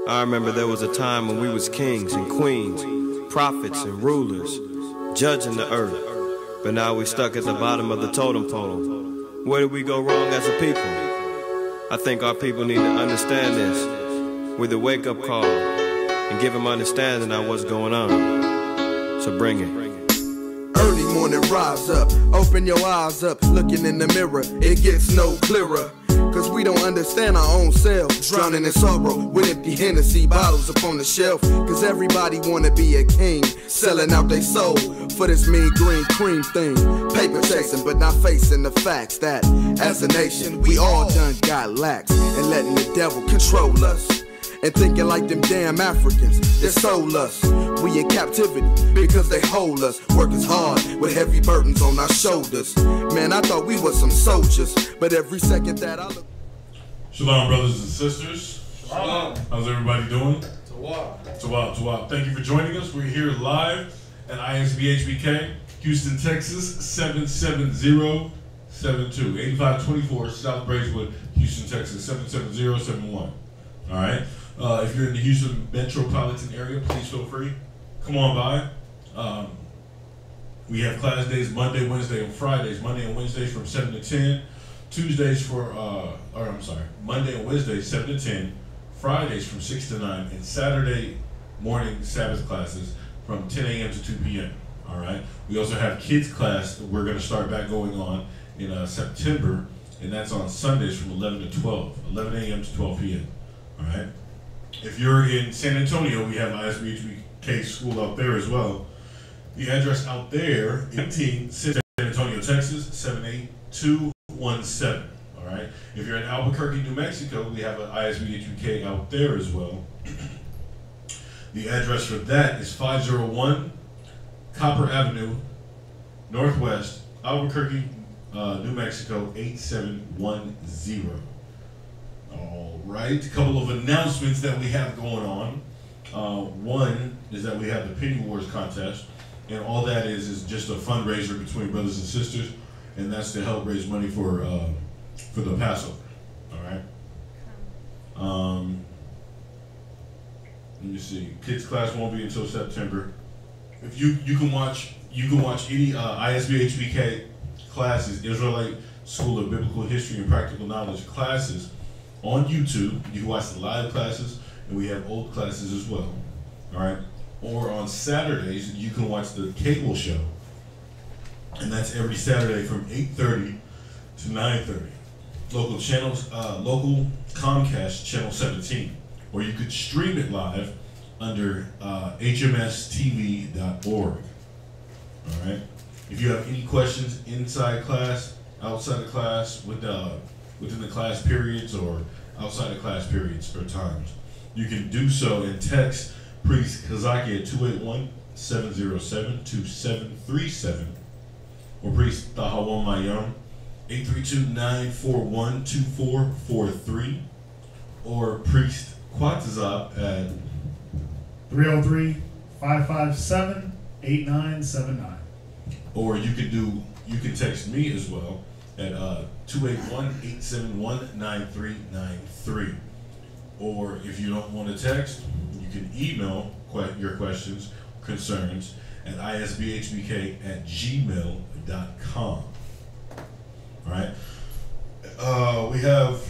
I remember there was a time when we was kings and queens, prophets and rulers, judging the earth. But now we stuck at the bottom of the totem pole. Where did we go wrong as a people? I think our people need to understand this with a wake-up call and give them understanding of what's going on. So bring it. Early morning, rise up, open your eyes up, looking in the mirror, it gets no clearer. Cause we don't understand our own selves, drowning in sorrow with empty Hennessy bottles upon the shelf. Cause everybody wanna be a king, selling out their soul for this mean green cream thing. Paper chasing, but not facing the facts that as a nation we all done got lax, and letting the devil control us. And thinking like them damn Africans, they sold us. We in captivity because they hold us. Working hard with heavy burdens on our shoulders. Man, I thought we were some soldiers, but every second that I look. Shalom, brothers and sisters. Shalom. How's everybody doing? Tawab. Tawab. Thank you for joining us. We're here live at ISBHBK, Houston, Texas, 77072. 8524 South Braeswood, Houston, Texas, 77071. All right. If you're in the Houston metropolitan area, please feel free. Come on by. We have class days Monday, Wednesday, and Fridays. Monday and Wednesdays from 7 to 10. Tuesdays Monday and Wednesday 7 to 10. Fridays from 6 to 9. And Saturday morning Sabbath classes from 10 a.m. to 2 p.m. All right. We also have kids class that we're going to start back going on in September, and that's on Sundays from 11 to 12, 11 a.m. to 12 p.m. All right. If you're in San Antonio, we have ISBHBK school out there as well. The address out there, 18 San Antonio, Texas, 78217. All right. If you're in Albuquerque, New Mexico, we have an ISBHBK out there as well. The address for that is 501 Copper Avenue, Northwest, Albuquerque, New Mexico, 8710. All right, a couple of announcements that we have going on. One is that we have the Penny Wars contest, and all that is just a fundraiser between brothers and sisters, and that's to help raise money for the Passover. All right. Let me see. Kids class won't be until September. If you can watch any ISBHBK classes, Israelite School of Biblical History and Practical Knowledge classes on YouTube. You can watch the live classes, and we have old classes as well. All right. Or on Saturdays, you can watch the cable show, and that's every Saturday from 8:30 to 9:30. Local channels, local Comcast channel 17, or you could stream it live under hmstv.org. All right. If you have any questions inside class, outside of class, within the class periods or outside of class periods or times, you can do so and text Priest Kazaki at 281-707-2737 or Priest Tahawon Mayam 832-941-2443 or Priest Quatazab at 303-557-8979. Or you can text me as well at 281-871-9393. Or if you don't want to text, you can email your questions, concerns at isbhbk@gmail.com. All right. We have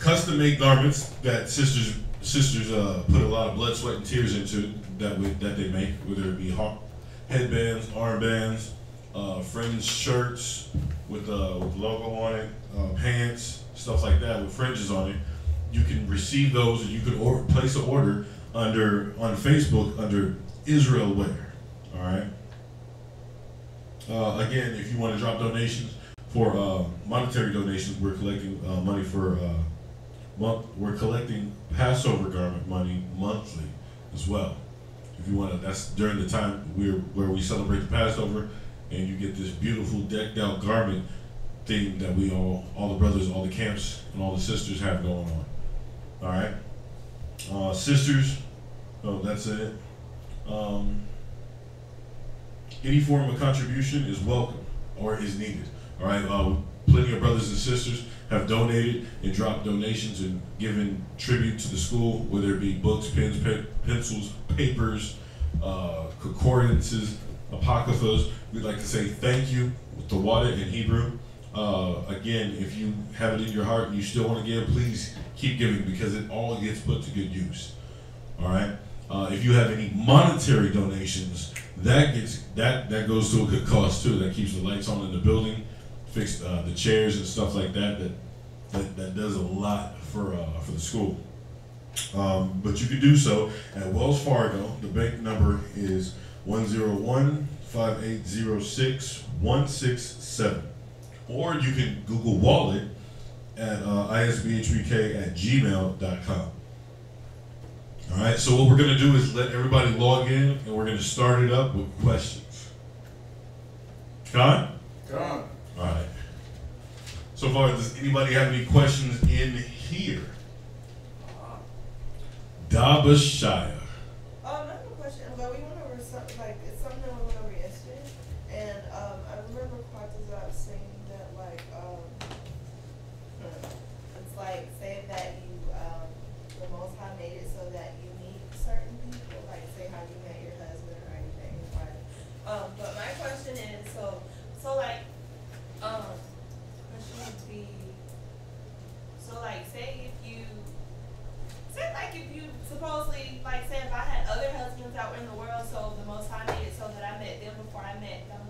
custom-made garments that sisters put a lot of blood, sweat, and tears into that they make, whether it be headbands, armbands, fringe shirts with logo on it, pants, stuff like that with fringes on it. You can receive those, and you can place an order on Facebook under Israel Wear. All right. Again, if you want to drop donations for monetary donations, we're collecting money for we're collecting Passover garment money monthly as well. If you want to, that's during the time where we celebrate the Passover, and you get this beautiful decked out garment thing that we all the brothers, all the camps, and all the sisters have going on. All right, sisters. Oh, that's it. Any form of contribution is welcome or is needed. All right, plenty of brothers and sisters have donated and dropped donations and given tribute to the school, whether it be books, pens, pencils, papers, concordances, apocryphas. We'd like to say thank you with the water in Hebrew. Again, if you have it in your heart and you still want to give, please keep giving, because it all gets put to good use. All right. If you have any monetary donations, that goes to a good cause too. That keeps the lights on in the building, fix the chairs and stuff like that. That does a lot for the school. But you can do so at Wells Fargo. The bank number is 101-5806-167. Or you can Google Wallet at isbhbk@gmail.com. All right, so what we're going to do is let everybody log in, and we're going to start it up with questions. Con? Con. All right. So far, does anybody have any questions in here? Dabashire. I have a question, but we went over something, like, it's something that we went over yesterday, and I remember Quatazat saying that, like, it's like saying that you, the Most High made it so that you meet certain people, like, say how you met your husband or anything, right? But my question is, so like, question would be, so like, say if you supposedly, like, say if I had other husbands out in the world, so the Most High made it so that I met them before I met them.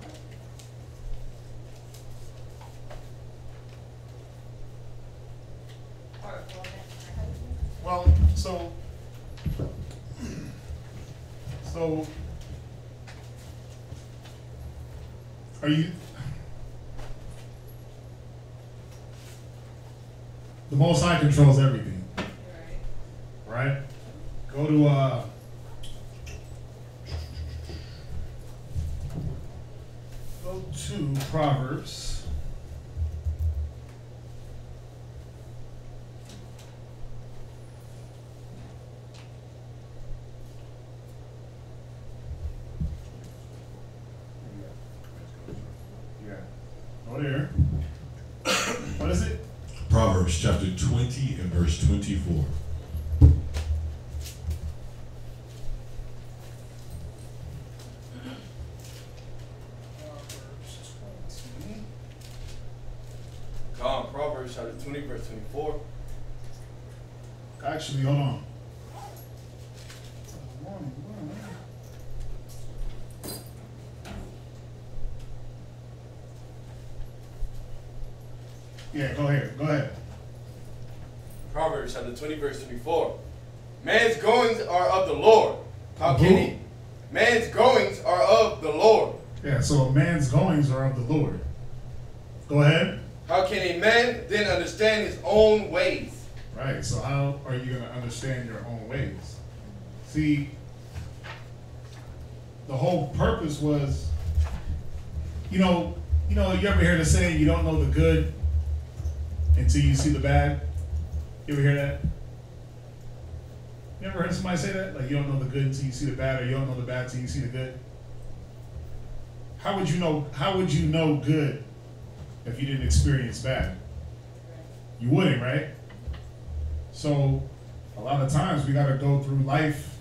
Or met my husband. Well, so are you? The Most High controls everything. Right? Go to Proverbs. Yeah. Go there. What is it? Proverbs chapter 20 and verse 24. Proverbs chapter 20, verse 24. Actually, hold on. Yeah, go ahead. Proverbs chapter 20, verse 24. Man's goings are of the Lord. How can he? Man's goings are of the Lord. Yeah, so a man's goings are of the Lord. Go ahead. How can a man then understand his own ways? Right, so how are you going to understand your own ways? See, the whole purpose was, you ever hear the saying, you don't know the good until you see the bad? You ever hear that? You ever heard somebody say that? Like, you don't know the good until you see the bad, or you don't know the bad until you see the good? How would you know good if you didn't experience bad? You wouldn't, right? So a lot of times we got to go through life,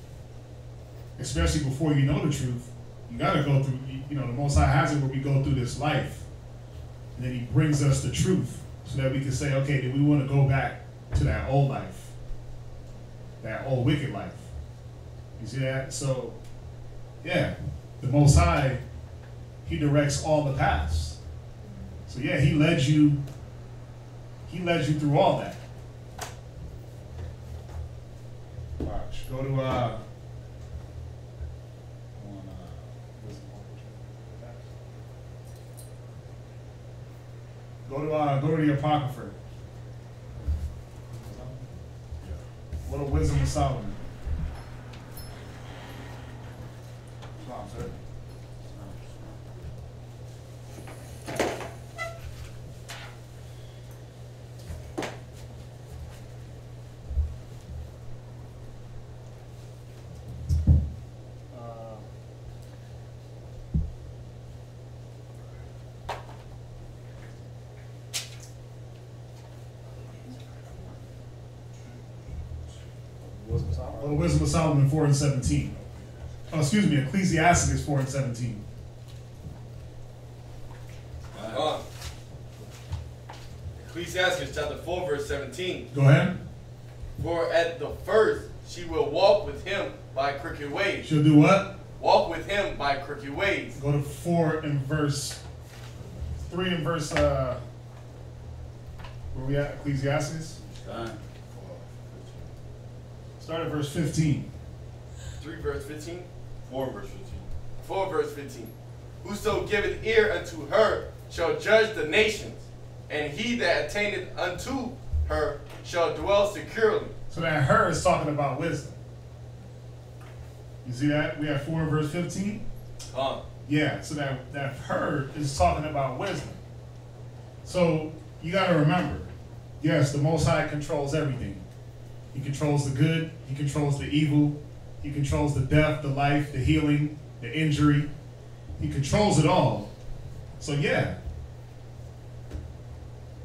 especially before you know the truth. You got to go through, the Most High has it where we go through this life, and then he brings us the truth so that we can say, okay, do we want to go back to that old life, that old wicked life? You see that? So yeah, the Most High, he directs all the paths. So yeah, he led you through all that. Watch. Go to go to the Apocrypha. What a wisdom of Solomon. Come on, sir. Oh, the Wisdom of Solomon 4 and 17. Oh, excuse me, Ecclesiastes 4 and 17. Ecclesiastes chapter 4 verse 17. Go ahead. For at the first she will walk with him by crooked ways. She'll do what? Walk with him by crooked ways. Go to 4 and verse 3 and verse where we at? Ecclesiastes? Start at verse 15. 3 verse 15. 4 verse 15. 4 verse 15. Whoso giveth ear unto her shall judge the nations, and he that attaineth unto her shall dwell securely. So that her is talking about wisdom. You see that? We have 4 and verse 15? Yeah, so that her is talking about wisdom. So you got to remember, yes, the Most High controls everything. He controls the good, he controls the evil, he controls the death, the life, the healing, the injury. He controls it all. So yeah,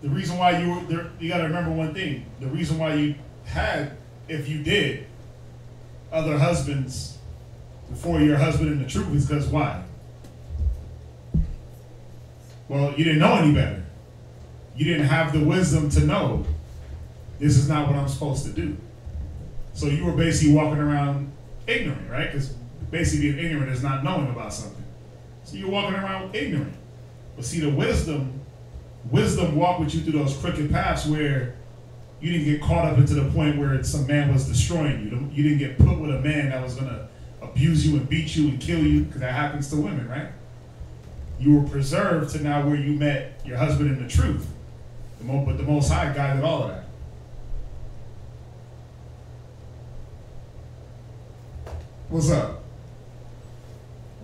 the reason why you were there, you got to remember one thing. The reason why you had, if you did, other husbands before your husband in the truth is because why? Well, you didn't know any better. You didn't have the wisdom to know this is not what I'm supposed to do. So you were basically walking around ignorant, right? Because basically being ignorant is not knowing about something. So you're walking around ignorant. But see, the wisdom walked with you through those crooked paths where you didn't get caught up into the point where some man was destroying you. You didn't get put with a man that was going to abuse you and beat you and kill you, because that happens to women, right? You were preserved to now where you met your husband in the truth. But the Most High guided all of that. What's up?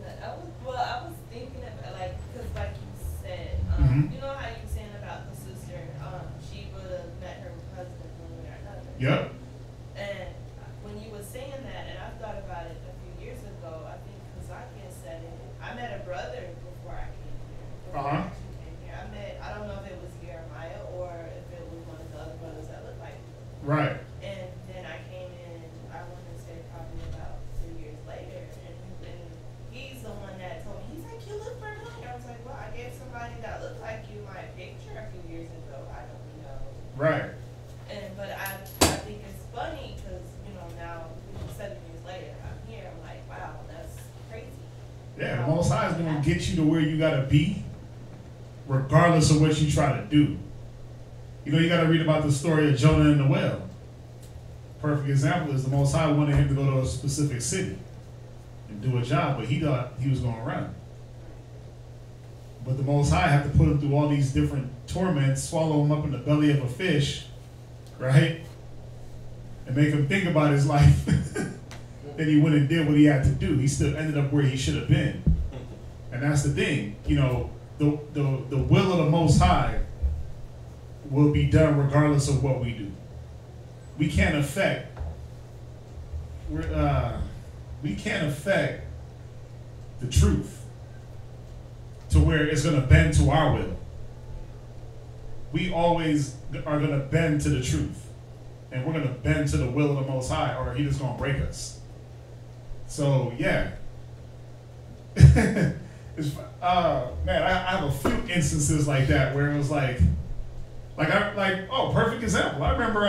I was thinking about, like, because like you said, you know how you were saying about the sister, she would have met her husband one way or another. Yep. And when you were saying that, and I thought about it a few years ago, I think Kazaki said it. I met a brother before I came here. I don't know if it was Jeremiah or if it was one of the other brothers that looked like me. Right. And then I came in, I want to say probably about 2 years later, and he's the one that told me, he's like, you look familiar. I was like, well, I gave somebody that looked like you my picture a few years ago. I don't know. Right. But I think it's funny because, now 7 years later, I'm here. I'm like, wow, that's crazy. Yeah, the Most High is going to get you to where you got to be, regardless of what you try to do. You got to read about the story of Jonah and the whale. Perfect example is the Most High wanted him to go to a specific city and do a job, but he thought he was going to run. But the Most High had to put him through all these different torments, swallow him up in the belly of a fish, right? And make him think about his life. Then he went and did what he had to do. He still ended up where he should have been. And that's the thing. The will of the Most High will be done regardless of what we do. We can't affect the truth to where it's going to bend to our will. We always are going to bend to the truth, and we're going to bend to the will of the Most High, or He's just going to break us. So yeah, it's man, I have a few instances like that where it was like perfect example. I remember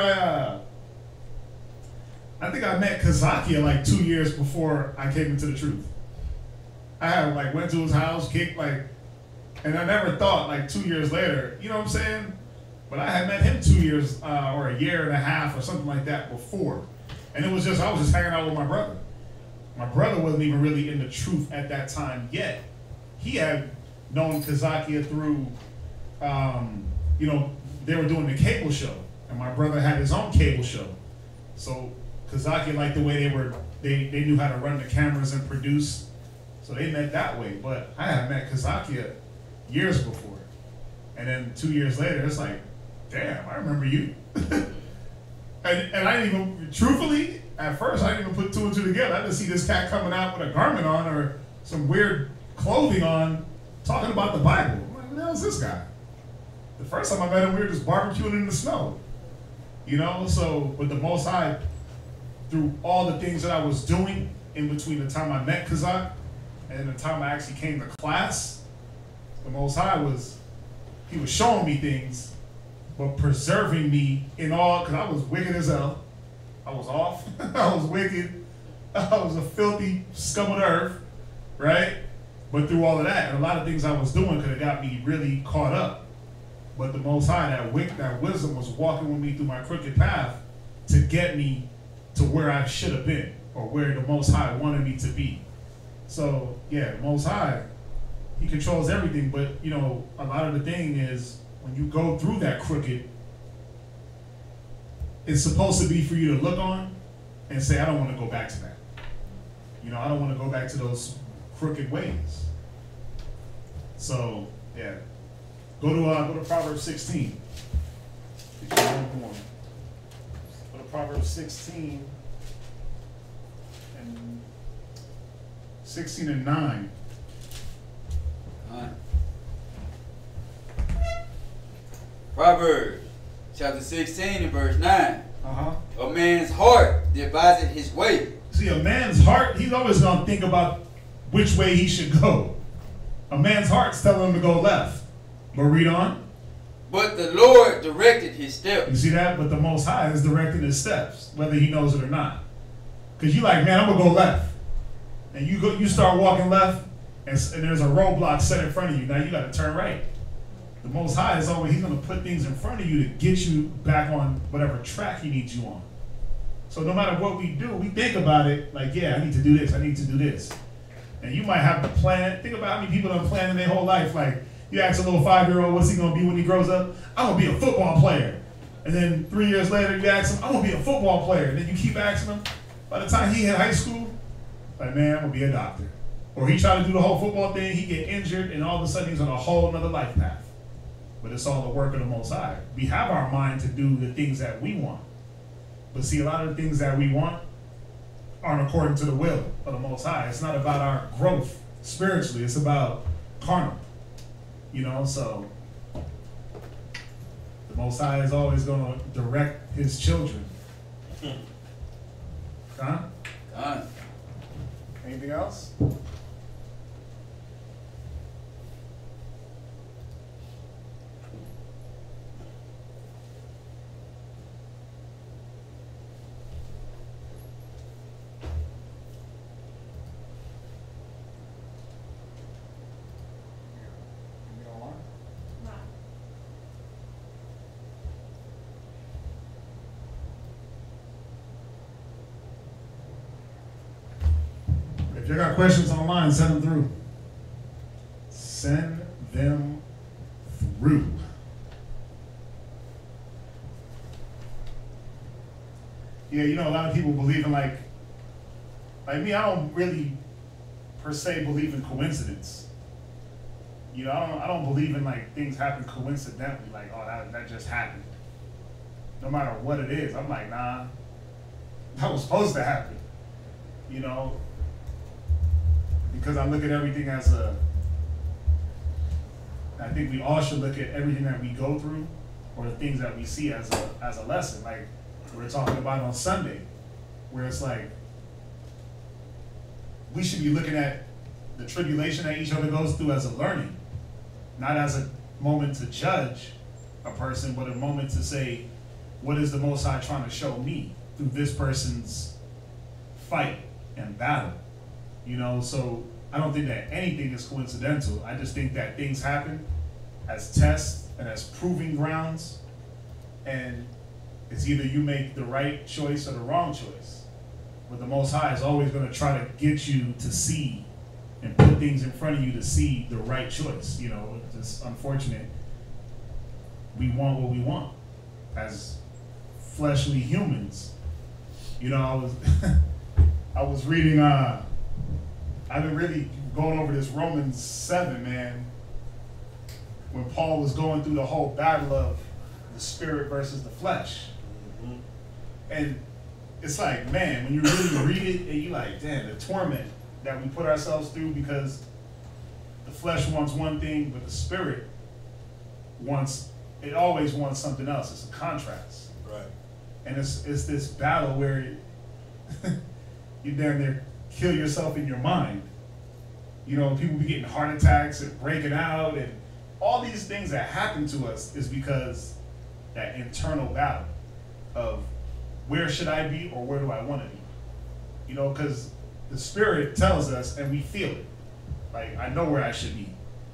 I think I met Kazakia like 2 years before I came into the truth. I had went to his house, kicked and I never thought 2 years later, you know what I'm saying? But I had met him 2 years or a year and a half or something like that before. And it was just, I was just hanging out with my brother. My brother wasn't even really in the truth at that time yet. He had known Kazakia through, they were doing the cable show. And my brother had his own cable show. So Kazakia liked the way they knew how to run the cameras and produce. So they met that way. But I had met Kazakia years before. And then 2 years later, it's like, damn, I remember you. and I didn't even, truthfully, at first, I didn't even put 2 and 2 together. I just see this cat coming out with a garment on or some weird clothing on, talking about the Bible. I'm like, who the hell is this guy? The first time I met him, we were just barbecuing in the snow. So, but the Most High through all the things that I was doing in between the time I met Kazak and the time I actually came to class, the Most High he was showing me things, but preserving me in all, because I was wicked as hell. I was off. I was wicked. I was a filthy scum of the earth, right? But through all of that, and a lot of things I was doing could have got me really caught up. But the Most High, that wisdom was walking with me through my crooked path to get me to where I should have been, or where the Most High wanted me to be. So, yeah, the Most High, he controls everything, but, you know, a lot of the thing is, when you go through that crooked, it's supposed to be for you to look on and say, I don't want to go back to that. You know, I don't want to go back to those crooked ways. So, yeah. Go to Proverbs 16. Go to Proverbs 16 and 16 and 9. Proverbs chapter 16 and verse 9. A man's heart deviseth his way. See, a man's heart, he's always going to think about which way he should go. A man's heart's telling him to go left. But read on. But the Lord directed his steps. You see that? But the Most High is directing his steps, whether he knows it or not. Because you like, man, I'm going to go left. And you start walking left, and there's a roadblock set in front of you. Now you got to turn right. The Most High is always, he's going to put things in front of you to get you back on whatever track he needs you on. So no matter what we do, we think about it like, yeah, I need to do this, I need to do this. And you might have the plan. Think about how many people have planned in their whole life. Like, you ask a little 5-year-old, what's he going to be when he grows up? I'm going to be a football player. And then 3 years later, you ask him, I'm going to be a football player. And then you keep asking him. By the time he hit high school, like, man, I'm going to be a doctor. Or he tried to do the whole football thing, he get injured, and all of a sudden he's on a whole other life path. But it's all the work of the Most High. We have our mind to do the things that we want. But see, a lot of the things that we want aren't according to the will of the Most High. It's not about our growth spiritually. It's about carnal. You know, so the Most High is always going to direct his children. Huh? Anything else? If you got questions online, send them through. Send them through. Yeah, you know, a lot of people believe in like me, I don't really per se believe in coincidence. You know, I don't believe in like things happen coincidentally, like, oh, that just happened. No matter what it is, I'm like, nah, that was supposed to happen. You know, because I look at everything as I think we all should look at everything that we go through or the things that we see as a lesson. Like we're talking about on Sunday, where it's like we should be looking at the tribulation that each other goes through as a learning, not as a moment to judge a person, but a moment to say, what is the Most High trying to show me through this person's fight and battle? You know, so I don't think that anything is coincidental. I just think that things happen as tests and as proving grounds, and it's either you make the right choice or the wrong choice. But the Most High is always going to try to get you to see and put things in front of you to see the right choice. You know, it's just unfortunate. We want what we want as fleshly humans. You know, I was reading, I've been really going over this Romans 7, man, when Paul was going through the whole battle of the spirit versus the flesh. Mm-hmm. And it's like, man, when you really read it, and you're like, damn, the torment that we put ourselves through because the flesh wants one thing, but the spirit always wants something else. It's a contrast. Right. And it's this battle where you damn near kill yourself in your mind. You know, people be getting heart attacks and breaking out, and all these things that happen to us is because that internal battle of where should I be or where do I want to be? You know, because the spirit tells us and we feel it. Like, I know where I should be.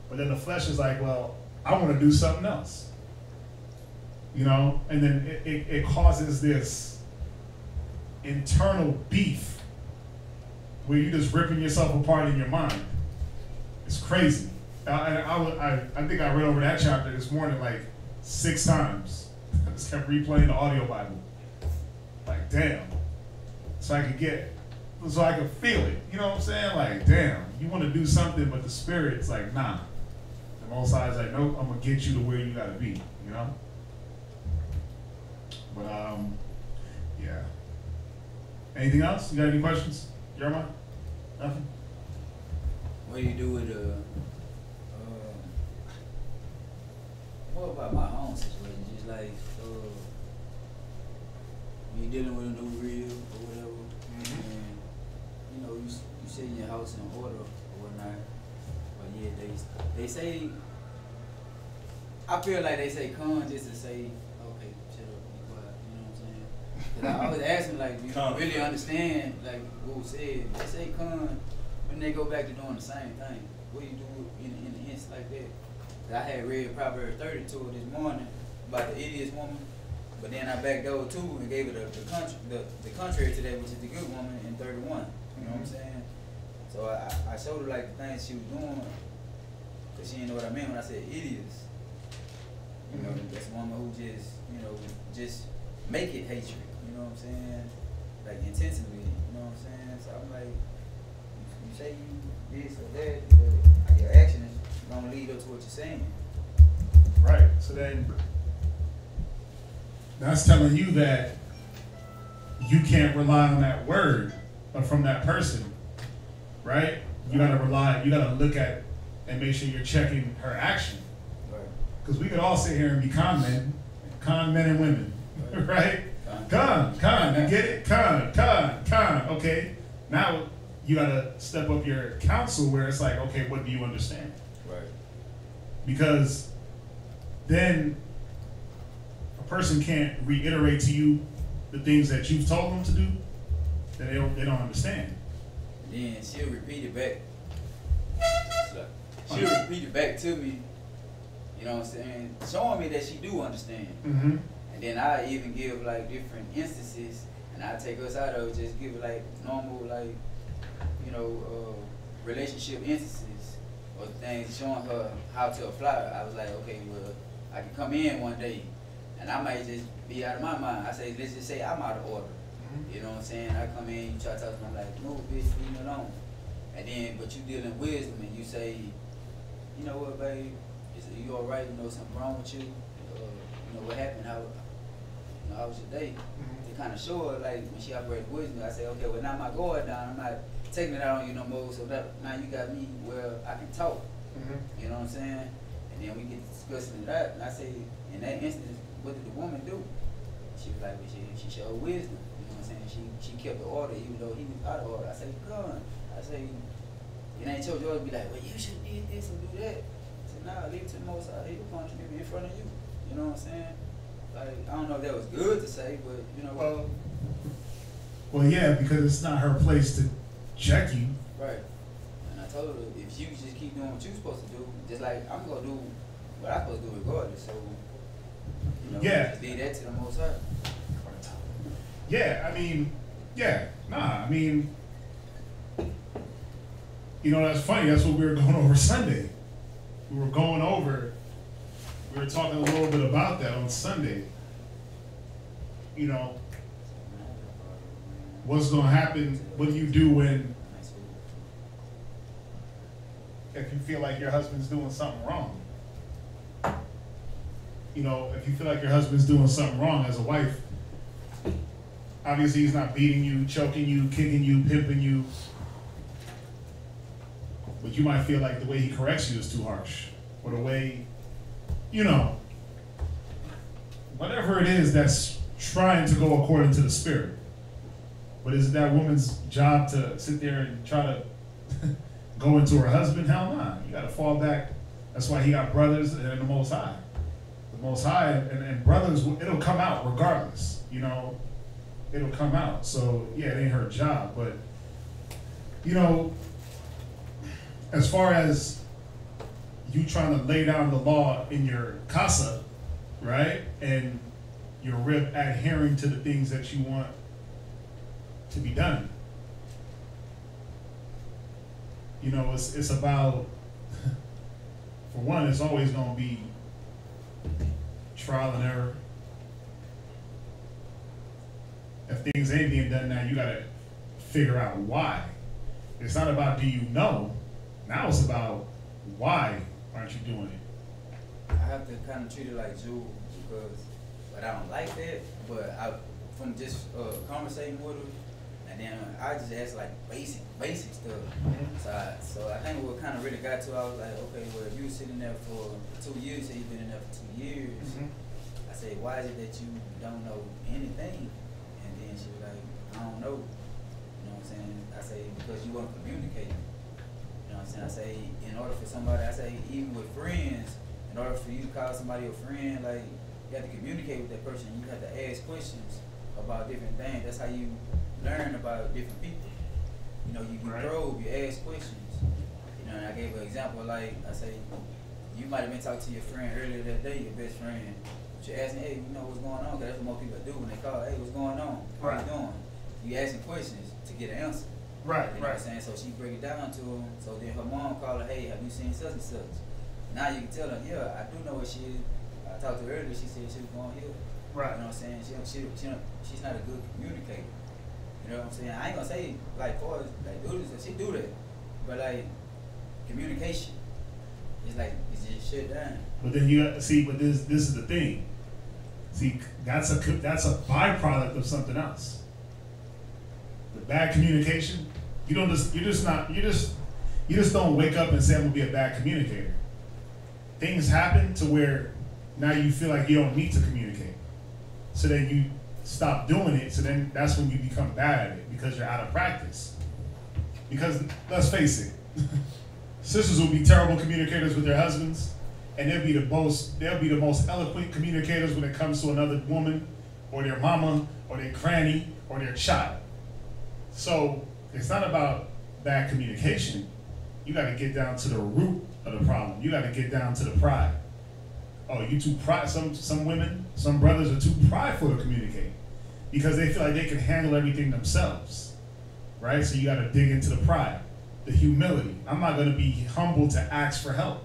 But then the flesh is like, well, I want to do something else. You know, and then it causes this internal beef where you're just ripping yourself apart in your mind. It's crazy. I think I read over that chapter this morning like 6 times. I just kept replaying the audio Bible. Like, damn. So I could feel it. You know what I'm saying? Like, damn, you want to do something, but the spirit's like, nah. The Most High is like, nope, I'm going to get you to where you got to be, you know? But, yeah. Anything else? You got any questions? Jeremiah? Nothing? What do you do with what about my own situation? Just like when you're dealing with a new reel or whatever, and you know you setting your house in order or whatnot. But yeah, they say, I feel like they say con just to say, okay, shut up, be quiet. You know what I'm saying? 'Cause I always ask them, like, do you really understand like what was said? They say con, when they go back to doing the same thing. What do you do in an instance like that? I had read Proverbs 32 this morning about the idiot woman, but then I backed over too and gave it the contrary to that, which is the good woman in 31. You know what I'm saying? So I showed her like the things she was doing, because she didn't know what I meant when I said idiots. You know, that's a woman who just make it hatred. You know what I'm saying? Like intentionally. You know what I'm saying? So I'm like, you say you this or that, but your action is gonna lead up to what you're saying. Right. So then that's telling you that you can't rely on that word from that person, right? You gotta look at and make sure you're checking her action. Right. Because we could all sit here and be con men and women, right? Con, you get it? Con. Okay. Now you gotta step up your counsel where it's like, okay, what do you understand? Right. Because then a person can't reiterate to you the things that you've told them to do, that they don't understand. Then she'll repeat it back. She'll repeat it back to me, you know what I'm saying, showing me that she do understand. Mm-hmm. And then I even give like different instances, and I take us out of it, just give it like normal, like, you know, relationship instances or things, showing her how to apply it. I was like, okay, well, I can come in one day and I might just be out of my mind. I say, let's just say I'm out of order. You know what I'm saying? I come in, you try to talk to me, I'm like, no, bitch, leave me alone. And then, but you deal in wisdom and you say, you know what, babe, you all right? You know, something wrong with you? You know, what happened? How was your day? To kind of show her, like, when she operates wisdom, I say, okay, well, now my guard down, I'm not taking it out on you no more, so that now you got me where I can talk. You know what I'm saying? And then we get discussing that, and I say, in that instance, what did the woman do? She was like, well, she showed wisdom. You know what I'm saying? She kept the order, even though he was out of order. I say, God, I say, it ain't your job to be like, well, you should do this and do that. I said, nah, leave it to the Most High. He will punch me in front of you. You know what I'm saying? Like, I don't know if that was good to say, but you know. Well, yeah, because it's not her place to check you. Right. And I told her, if you just keep doing what you're supposed to do, just like I'm gonna do what I'm supposed to do regardless. So, you know, just leave that to the Most High. Yeah, I mean, you know, that's funny. That's what we were going over Sunday. We were talking a little bit about that on Sunday. You know, what's going to happen? What do you do if you feel like your husband's doing something wrong? You know, if you feel like your husband's doing something wrong as a wife, obviously he's not beating you, choking you, kicking you, pimping you. But you might feel like the way he corrects you is too harsh. Or the way, you know, whatever it is that's trying to go according to the Spirit. But is it that woman's job to sit there and try to go into her husband? Hell nah. You got to fall back. That's why he got brothers and the Most High. The Most High and brothers, it'll come out regardless. You know, it'll come out. So, yeah, it ain't her job. But, you know, as far as you trying to lay down the law in your casa, right? And your rib adhering to the things that you want to be done. You know, it's about, for one, it's always going to be trial and error. If things ain't being done now, you got to figure out why. It's not about do you know. Now it's about why aren't you doing it? I have to kind of treat it like Jew because, but I don't like that. But from just conversating with her, and then I just ask like basic stuff. So I think what kind of really got to, I was like, okay, well, if you were sitting there for 2 years, say you've been in there for 2 years. I say, why is it that you don't know anything? And then she was like, I don't know. You know what I'm saying? I say, because you weren't communicating. You know what I'm saying? I say, in order for somebody, I say, even with friends, in order for you to call somebody a friend, like, you have to communicate with that person. You have to ask questions about different things. That's how you learn about different people. You know, you probe, you ask questions. You know, and I gave an example, like, I say, you might have been talking to your friend earlier that day, your best friend. But you're asking, hey, you know what's going on? Because that's what most people do when they call, hey, what's going on? How you doing? You asking questions to get an answer. Right, you know what I'm saying? So she break it down to him. So then her mom called her, hey, have you seen such and such? Now you can tell her, yeah, I do know where she is. I talked to her earlier, she said she was going here. Right. You know what I'm saying? She's not a good communicator. You know what I'm saying? I ain't gonna say like far as like do this, she do that. But like communication. It's like it's just shut down. But then you got to see, but this is the thing. See, that's a byproduct of something else. The bad communication, you just don't wake up and say I'm gonna be a bad communicator. Things happen to where now you feel like you don't need to communicate. So then you stop doing it, so then that's when you become bad at it because you're out of practice. Because let's face it, sisters will be terrible communicators with their husbands, and they'll be the most eloquent communicators when it comes to another woman, or their mama, or their granny, or their child. So it's not about bad communication. You got to get down to the root of the problem. You got to get down to the pride. Oh, you too pride. Some women, some brothers are too prideful to communicate because they feel like they can handle everything themselves, right? So you got to dig into the pride, the humility. I'm not going to be humble to ask for help.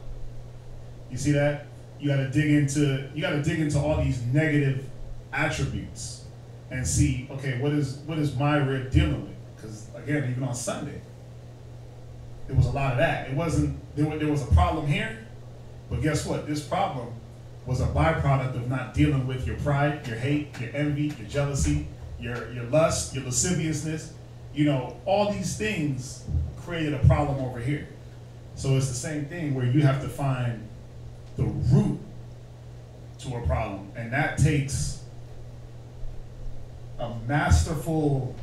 You see that? You got to dig into all these negative attributes and see, okay, what is my rib dealing with? Because again, even on Sunday, there was a lot of that. It wasn't there was a problem here, but guess what? This problem was a byproduct of not dealing with your pride, your hate, your envy, your jealousy, your lust, your lasciviousness. You know, all these things created a problem over here. So it's the same thing where you have to find the root to a problem, and that takes a masterful.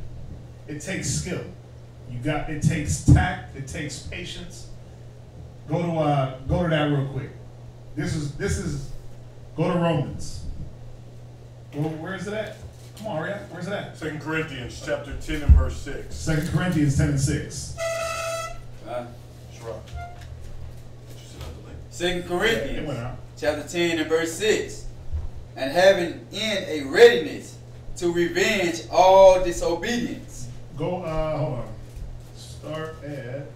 It takes skill. It takes tact. It takes patience. Go to that real quick. This is. Go to Romans. Where is it at? Come on, Arya. Where's it at? 2 Corinthians chapter 10 and verse 6. 2 Corinthians 10 and 6. Sure. 2 Corinthians chapter 10 and verse 6. And having in a readiness to revenge all disobedience. Go, hold on. Start at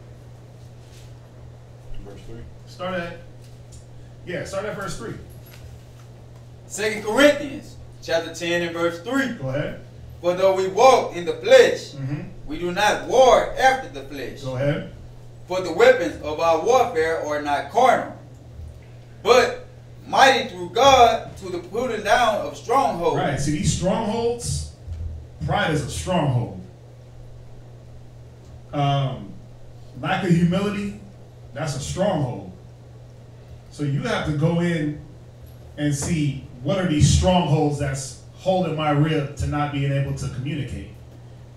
verse 3. Start at verse 3. 2 Corinthians chapter 10 and verse 3. Go ahead. For though we walk in the flesh, we do not war after the flesh. Go ahead. For the weapons of our warfare are not carnal, but mighty through God to the pulling down of strongholds. Right. See, these strongholds, pride is a stronghold. Lack of humility, that's a stronghold. So you have to go in and see what are these strongholds that's holding my rib to not being able to communicate.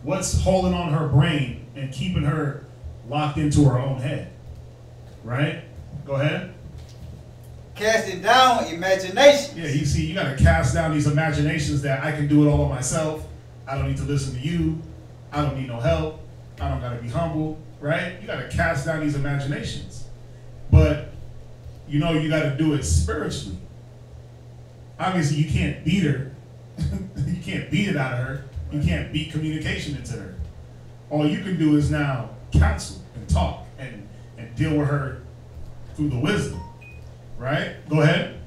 What's holding on her brain and keeping her locked into her own head? Right? Go ahead. Casting down imagination. Yeah, you see, you got to cast down these imaginations that I can do it all by myself. I don't need to listen to you. I don't need no help. I don't got to be humble, right? You got to cast down these imaginations. But, you know, you got to do it spiritually. Obviously, you can't beat her. You can't beat it out of her. You can't beat communication into her. All you can do is now counsel and talk and deal with her through the wisdom. Right? Go ahead.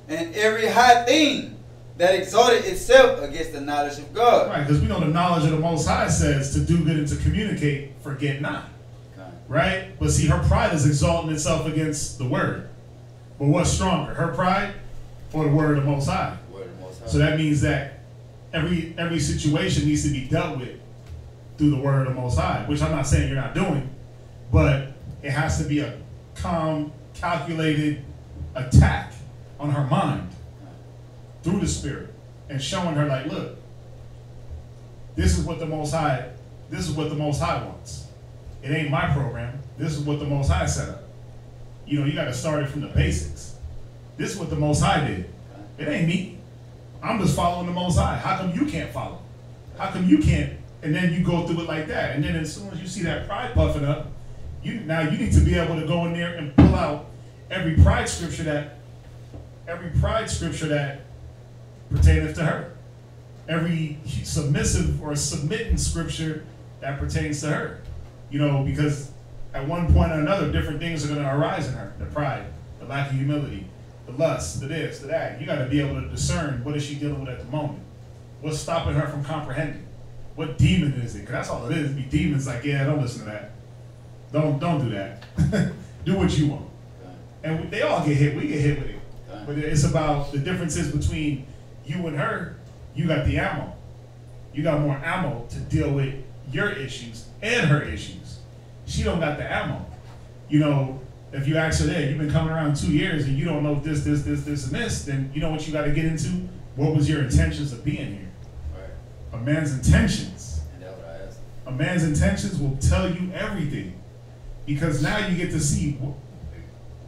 And every high thing that exalted itself against the knowledge of God. Right, because we know the knowledge of the Most High says to do good and to communicate, forget not. Okay. Right? But see, her pride is exalting itself against the word. But what's stronger, her pride or the word of the Most High? Word of the Most High. So that means that every situation needs to be dealt with through the word of the Most High, which I'm not saying you're not doing, but it has to be a calm, calculated attack on her mind through the Spirit and showing her like, look, this is what the Most High wants. It ain't my program. This is what the Most High set up. You know, you got to start it from the basics. This is what the Most High did. It ain't me. I'm just following the Most High. How come you can't follow? How come you can't? And then you go through it like that. And then as soon as you see that pride puffing up, you need to be able to go in there and pull out every pride scripture that pertaineth to her. Every submissive or submitting scripture that pertains to her. You know, because at one point or another, different things are going to arise in her. The pride, the lack of humility, the lust, the this, the that. You got to be able to discern what is she dealing with at the moment. What's stopping her from comprehending? What demon is it? Because that's all it is. Be demons like, yeah, don't listen to that. Don't do that. Do what you want. And they all get hit. We get hit with it. But it's about the differences between you and her. You got the ammo. You got more ammo to deal with your issues and her issues. She don't got the ammo. You know, if you ask her there, you've been coming around 2 years and you don't know this, and this, then you know what you got to get into? What was your intentions of being here? Right. A man's intentions. And that's what I asked. A man's intentions will tell you everything. Because now you get to see,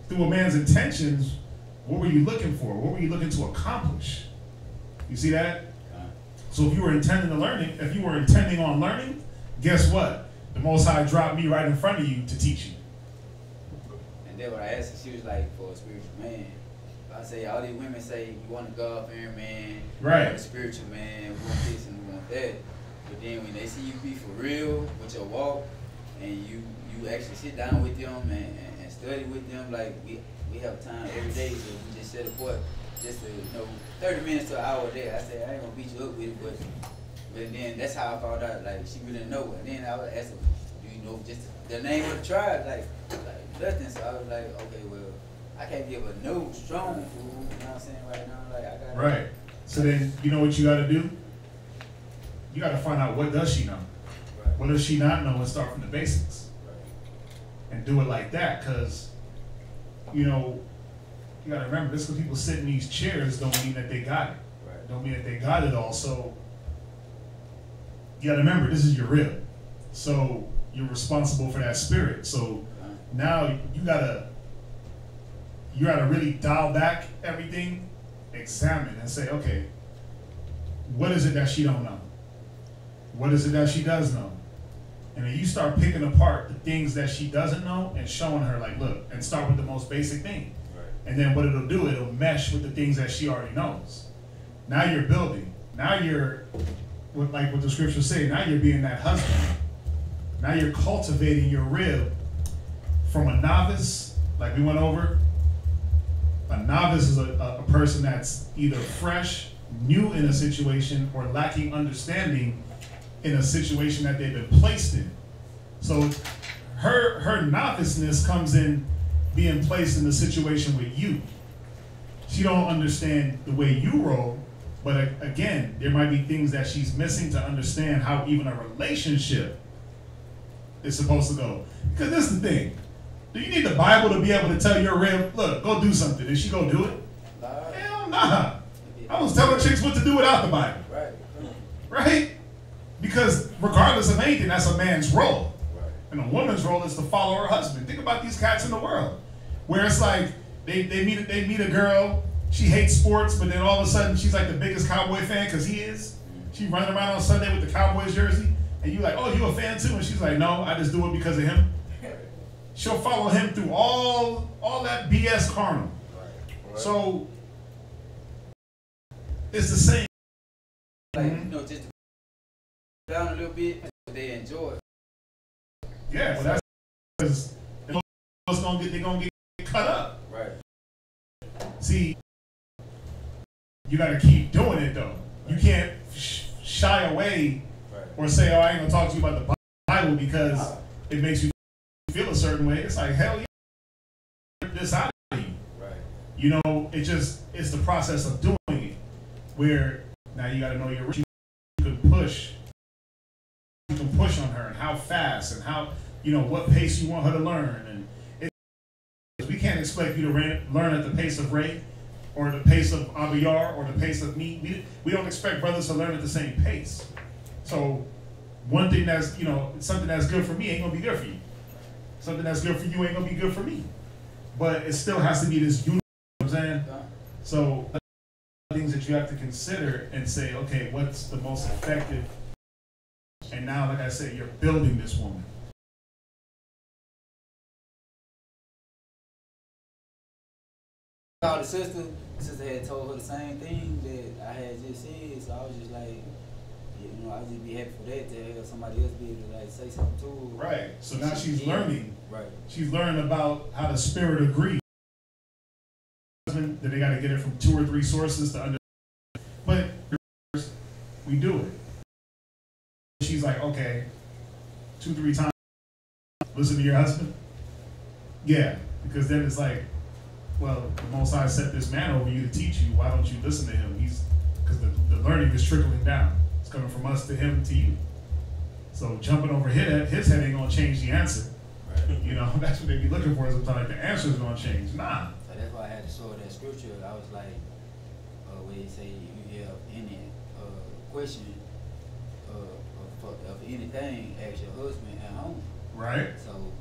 through a man's intentions, what were you looking for? What were you looking to accomplish? You see that? So if you were intending on learning, guess what? The Most High dropped me right in front of you to teach you. And then when I asked her, she was like, for a spiritual man. I say, all these women say, you want a God-fearing man, right? You want a spiritual man, we want this and we want that. But then when they see you be for real with your walk, and you actually sit down with them and study with them, like we have time every day, so we just set apart just to, 30 minutes to an hour a day. I said, I ain't gonna beat you up with it, but then that's how I found out, like, she really know. And then I was asking, do you know just the name of the tribe? Like nothing. So I was like, okay, well, I can't give a no strong food, you know what I'm saying, right now? Like, I got right. So then, you know what you gotta do? You gotta find out, what does she know? Right. What does she not know, and start from the basics. And do it like that, because, you gotta remember, just because people sit in these chairs don't mean that they got it. Right. Don't mean that they got it all. So you gotta remember, this is your rib. So you're responsible for that spirit. So now you gotta really dial back everything, examine and say, okay, what is it that she don't know? What is it that she does know? And then you start picking apart the things that she doesn't know and showing her, like, look, and start with the most basic thing. Right. And then what it'll do, it'll mesh with the things that she already knows. Now you're building. Now you're, like what the scriptures say, now you're being that husband. Now you're cultivating your rib from a novice, like we went over. A novice is a person that's either fresh, new in a situation, or lacking understanding in a situation that they've been placed in. So her noviceness comes in being placed in the situation with you. She don't understand the way you roll, but again, there might be things that she's missing to understand how even a relationship is supposed to go. Because this is the thing. Do you need the Bible to be able to tell your rib, look, go do something? Is she gonna do it? Hell nah. I was telling chicks what to do without the Bible. Right? Because regardless of anything, that's a man's role. Right. And a woman's role is to follow her husband. Think about these cats in the world, where it's like they meet a girl, she hates sports, but then all of a sudden she's like the biggest Cowboy fan because he is. She running around on Sunday with the Cowboys jersey, and you like, oh, you a fan too? And she's like, no, I just do it because of him. She'll follow him through all that BS carnal. Right. So it's the same. Like, you know, just down a little bit, they enjoy it. Yeah, well, that's because they're gonna get cut up. Right. See, you got to keep doing it though. You can't shy away or say, "Oh, I ain't gonna talk to you about the Bible because it makes you feel a certain way." It's like, hell yeah, this out of you. Right. You know, it's the process of doing it. Where now you got to know your reach. You can push on her and how fast and how, you know, what pace you want her to learn. And we can't expect you to learn at the pace of Ray or the pace of Abiyar or the pace of me. We don't expect brothers to learn at the same pace. So one thing that's, you know, something that's good for me ain't gonna be good for you. Something that's good for you ain't gonna be good for me. But it still has to be this unity, you know what I'm saying? So things that you have to consider and say, okay, what's the most effective? And now, like I said, you're building this woman. The sister had told her the same thing that I had just said, so I was just like, you know, I'd just be happy for that to have somebody else be able to like say something to her. Right. So now she's learning. Right. She's learning about how the spirit agrees. That they got to get it from 2 or 3 sources to understand. But we do it. She's like, okay, 2, 3 times. Listen to your husband. Yeah, because then it's like, well, the Most High set this man over you to teach you. Why don't you listen to him? Because the learning is trickling down. It's coming from us to him to you. So jumping over his head ain't gonna change the answer. Right. You know, that's what they be looking for. Sometimes like the answer is gonna change. Nah. So that's why I had to show that scripture. I was like, where you say you have any question of anything, ask your husband at home. Right. So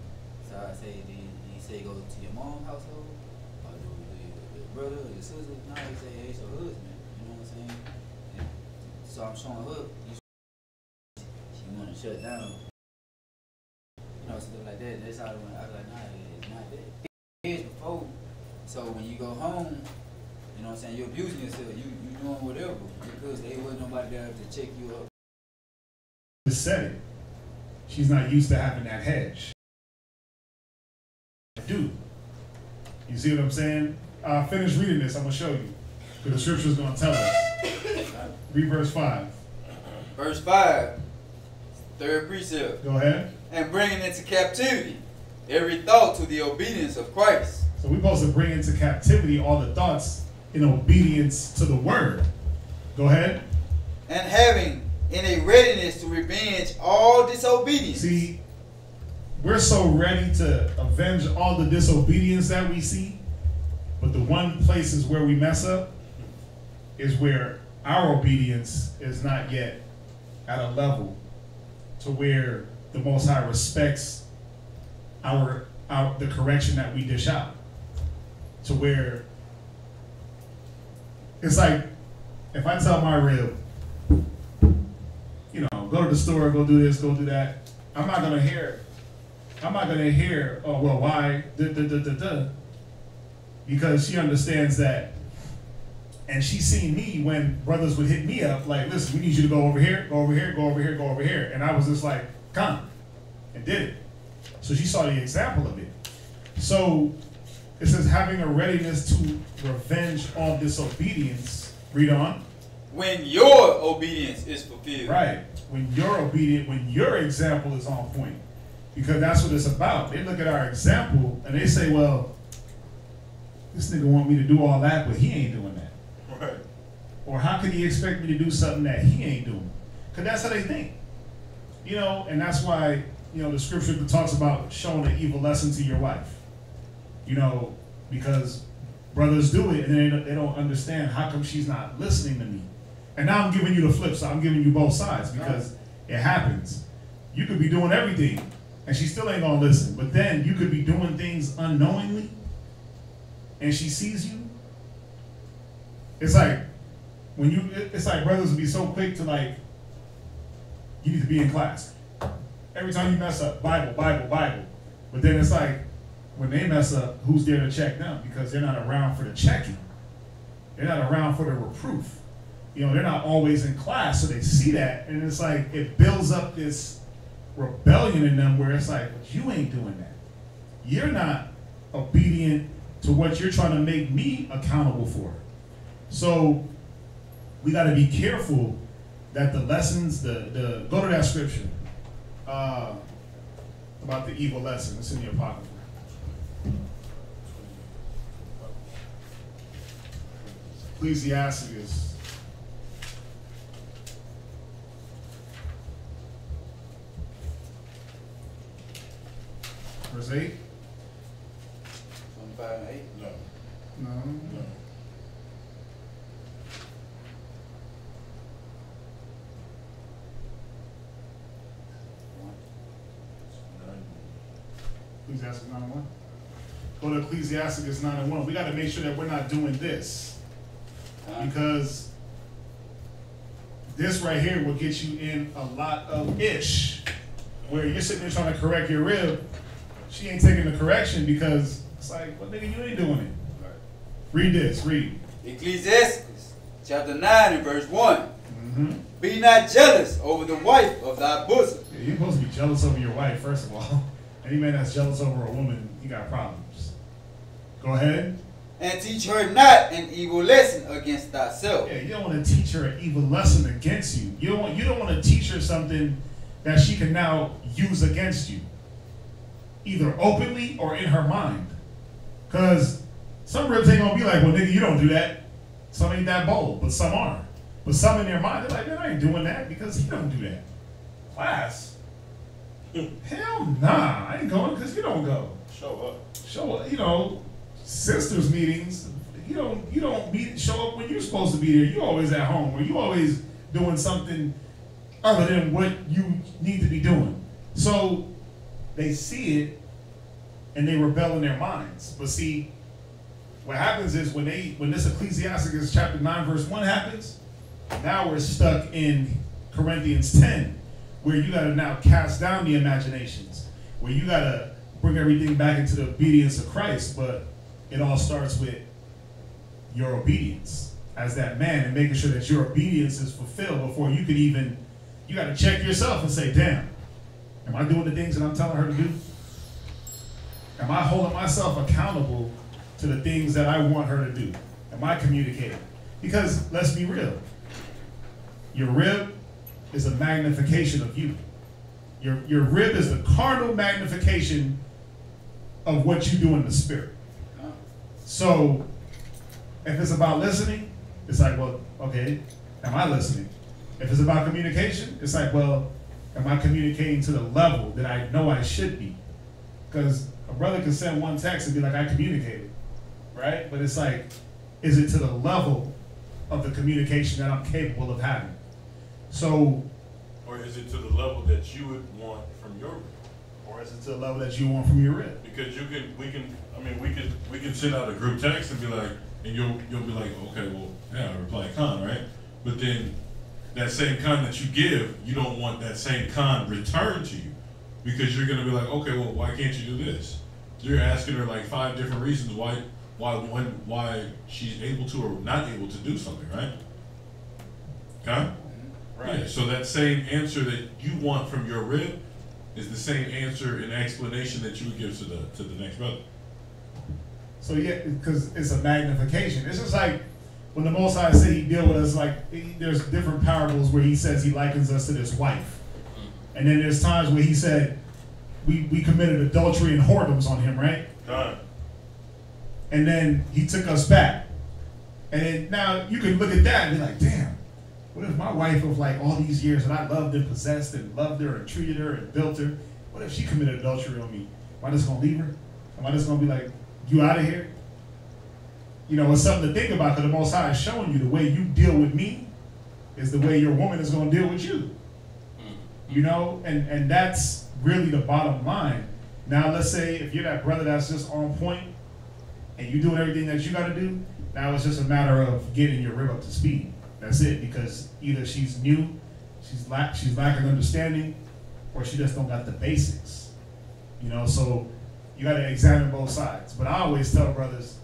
I say, do you say go to your mom's household? Or do your brother or your sister? No, he say, hey, it's your husband. You know what I'm saying? And so I'm showing her, she want to shut down. You know, stuff like that. That's how I was like, nah, it's not that. Years before, so when you go home, you know what I'm saying, you're abusing yourself. You doing whatever because there wasn't nobody there to check you up. Just said it. She's not used to having that hedge. Dude, you see what I'm saying? Finish reading this. I'm gonna show you. Because the scripture is gonna tell us. Read verse 5. Verse 5, third precept. Go ahead. And bringing into captivity every thought to the obedience of Christ. So we're supposed to bring into captivity all the thoughts in obedience to the word. Go ahead. And having in a readiness to revenge all disobedience. See, we're so ready to avenge all the disobedience that we see, but the one place is where we mess up is where our obedience is not yet at a level to where the Most High respects the correction that we dish out. To where it's like, if I tell my rib, you know, go to the store, go do this, go do that, I'm not gonna hear, oh, well, why, because she understands that, and she's seen me when brothers would hit me up, like, listen, we need you to go over here, go over here, go over here, go over here, and I was just like, come, and did it. So she saw the example of it. So it says, having a readiness to revenge all disobedience. Read on. When your obedience is fulfilled. Right. When you're obedient, when your example is on point. Because that's what it's about. They look at our example and they say, well, this nigga want me to do all that, but he ain't doing that. Right. Or how could he expect me to do something that he ain't doing? Because that's how they think. You know, and that's why, you know, the scripture talks about showing an evil lesson to your wife. You know, because brothers do it and they don't understand how come she's not listening to me. And now I'm giving you the flip side. I'm giving you both sides because It happens. You could be doing everything, and she still ain't gonna listen. But then you could be doing things unknowingly, and she sees you. It's like it's like brothers would be so quick to like, you need to be in class. Every time you mess up, Bible, Bible, Bible. But then it's like, when they mess up, who's there to check them? Because they're not around for the checking. They're not around for the reproof. You know, they're not always in class, so they see that, and it's like, it builds up this rebellion in them where it's like, you ain't doing that. You're not obedient to what you're trying to make me accountable for. So we got to be careful that the lessons, go to that scripture about the evil lesson. It's in the Apocrypha. Ecclesiastes. Verse 8. 25 and 8? No. Ecclesiastes 9:1. Go to Ecclesiastes 9:1. We got to make sure that we're not doing this, because this right here will get you in a lot of ish, where you're sitting there trying to correct your rib. She ain't taking the correction because it's like, well, nigga, you ain't doing it. Right. Read this. Read. Ecclesiastes chapter 9 and verse 1. Mm-hmm. Be not jealous over the wife of thy bosom. Yeah, you're supposed to be jealous over your wife, first of all. Any man that's jealous over a woman, he got problems. Go ahead. And teach her not an evil lesson against thyself. Yeah, you don't want to teach her an evil lesson against you. You don't want to teach her something that she can now use against you, either openly or in her mind. Because some ribs ain't gonna be like, well, nigga, you don't do that. Some ain't that bold, but some are. But some in their mind, they're like, man, I ain't doing that because he don't do that. Class? Hell nah, I ain't going because you don't go. Show up. You know, sisters meetings. You don't show up when you're supposed to be there. You always at home, or you always doing something other than what you need to be doing. So they see it and they rebel in their minds. But see, what happens is when this Ecclesiastes chapter 9 verse 1 happens, now we're stuck in Corinthians 10, where you got to now cast down the imaginations, where you got to bring everything back into the obedience of Christ. But it all starts with your obedience as that man, and making sure that your obedience is fulfilled before you could even, you got to check yourself and say, damn, am I doing the things that I'm telling her to do? Am I holding myself accountable to the things that I want her to do? Am I communicating? Because let's be real, your rib is a magnification of you. Your rib is the carnal magnification of what you do in the spirit. So if it's about listening, it's like, well, okay, am I listening? If it's about communication, it's like, well, am I communicating to the level that I know I should be? Because a brother can send one text and be like, I communicated, right? But it's like, is it to the level of the communication that I'm capable of having? So, or is it to the level that you would want from your rib? Or is it to the level that you want from your rib? Because we can send out a group text and be like, and you'll be like, okay, well, yeah, I reply con, right? But then that same con that you give, you don't want that same con returned to you, because you're gonna be like, okay, well, why can't you do this? You're asking her like 5 different reasons why she's able to or not able to do something, right? Okay? Right. Yeah, so that same answer that you want from your rib is the same answer and explanation that you would give to the next brother. So yeah, because it's a magnification. It's just like when the Most High said he deal with us, like there's different parables where he says he likens us to this wife. And then there's times where he said we committed adultery and whoredoms on him, right? Done. And then he took us back. And then now you can look at that and be like, damn, what if my wife of like all these years that I loved and possessed and loved her and treated her and built her, what if she committed adultery on me? Am I just gonna leave her? Am I just gonna be like, you out of here? You know, it's something to think about, because the Most High is showing you the way you deal with me is the way your woman is gonna deal with you. You know, and that's really the bottom line. Now, let's say if you're that brother that's just on point and you're doing everything that you got to do, now it's just a matter of getting your rib up to speed. That's it, because either she's new, she's lacking understanding, or she just don't got the basics. You know, so you got to examine both sides. But I always tell brothers,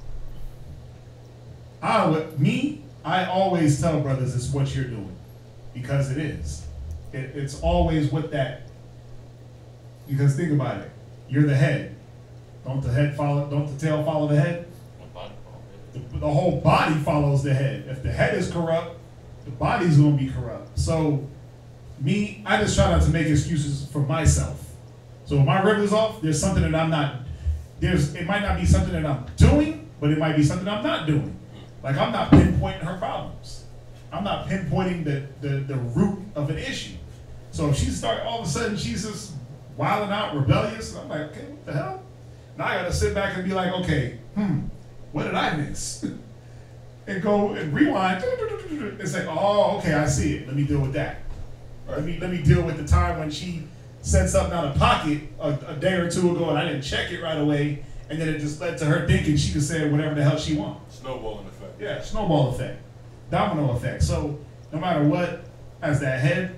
I always tell brothers it's what you're doing, because it is. It's always what that. Because think about it, you're the head. Don't the tail follow the head? The whole body follows the head. If the head is corrupt, the body's gonna be corrupt. So I just try not to make excuses for myself. So if my rib is off, there's something that I'm not. It might not be something that I'm doing, but it might be something I'm not doing. Like, I'm not pinpointing her problems. I'm not pinpointing the root of an issue. So if she all of a sudden she's just wilding out, rebellious, and I'm like, okay, what the hell? Now I gotta sit back and be like, okay, what did I miss? And go and rewind and say, oh, okay, I see it. Let me deal with that. Let me deal with the time when she sent something out of pocket a day or two ago and I didn't check it right away, and then it just led to her thinking she could say whatever the hell she wants. Snowballing effect. Yeah, snowball effect. Domino effect. So no matter what, as that head,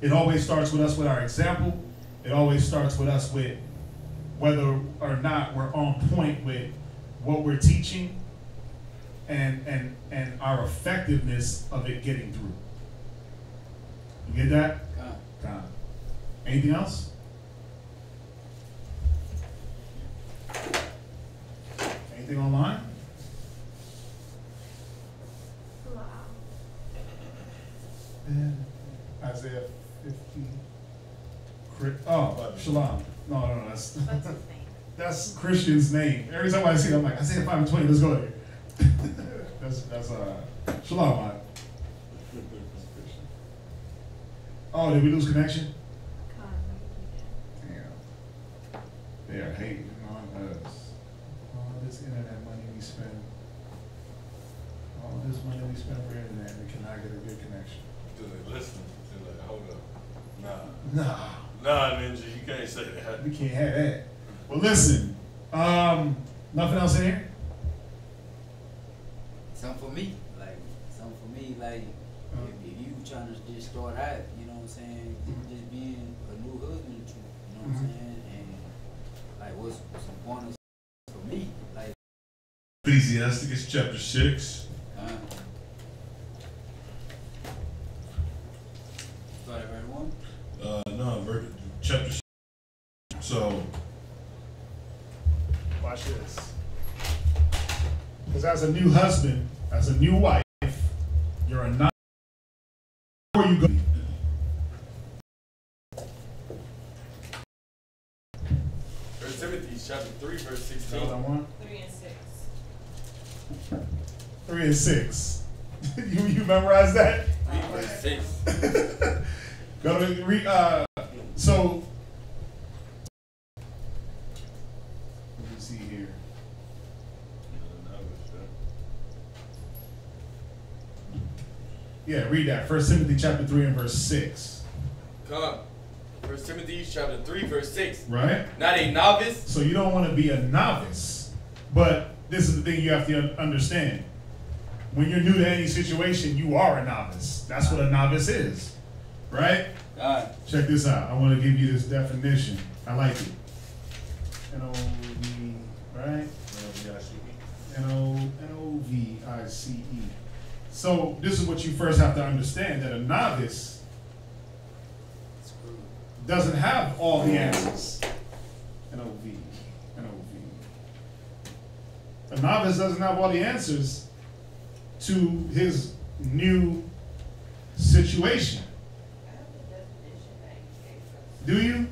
it always starts with us with our example. It always starts with us with whether or not we're on point with what we're teaching and our effectiveness of it getting through. You get that? God. Anything else? Anything online? Isaiah 50. Shalom. No, that's That's his name. that's Christian's name. Every time I see it, I'm like, Isaiah 5:20. Let's go there. that's Shalom. Oh, did we lose connection? Damn. They are hating on us. All this internet money we spend. All this money we spend for internet, we cannot get a good connection. Do they listen? They're like, hold up. Nah, Ninja, you can't say that. We can't have that. Well, listen. Nothing else in here? Something for me, if you trying to just start out, you know what I'm saying, just being a new husband, you know what I'm saying, and like what's important for me, like Ecclesiastes chapter 6. Start at verse 1? Chapter 6. So, Watch this. Because as a new husband, as a new wife, you're a non. Before you go. First Timothy chapter 3, verse 16. All I want? 3 and 6. 3 and 6. you memorize that? 3 verse 6. Go to read. So. Let me see here. Yeah, read that. 1 Timothy chapter 3 and verse 6. Come. 1 Timothy chapter 3, verse 6. Right? Not a novice. So you don't want to be a novice, but this is the thing you have to understand. When you're new to any situation, you are a novice. That's what a novice is, right? Check this out. I want to give you this definition. I like it. N-O-V, right? N-O-V-I-C-E. So this is what you first have to understand, that a novice doesn't have all the answers. N-O-V. A novice doesn't have all the answers to his new situation. I have the definition that you gave us. Do you?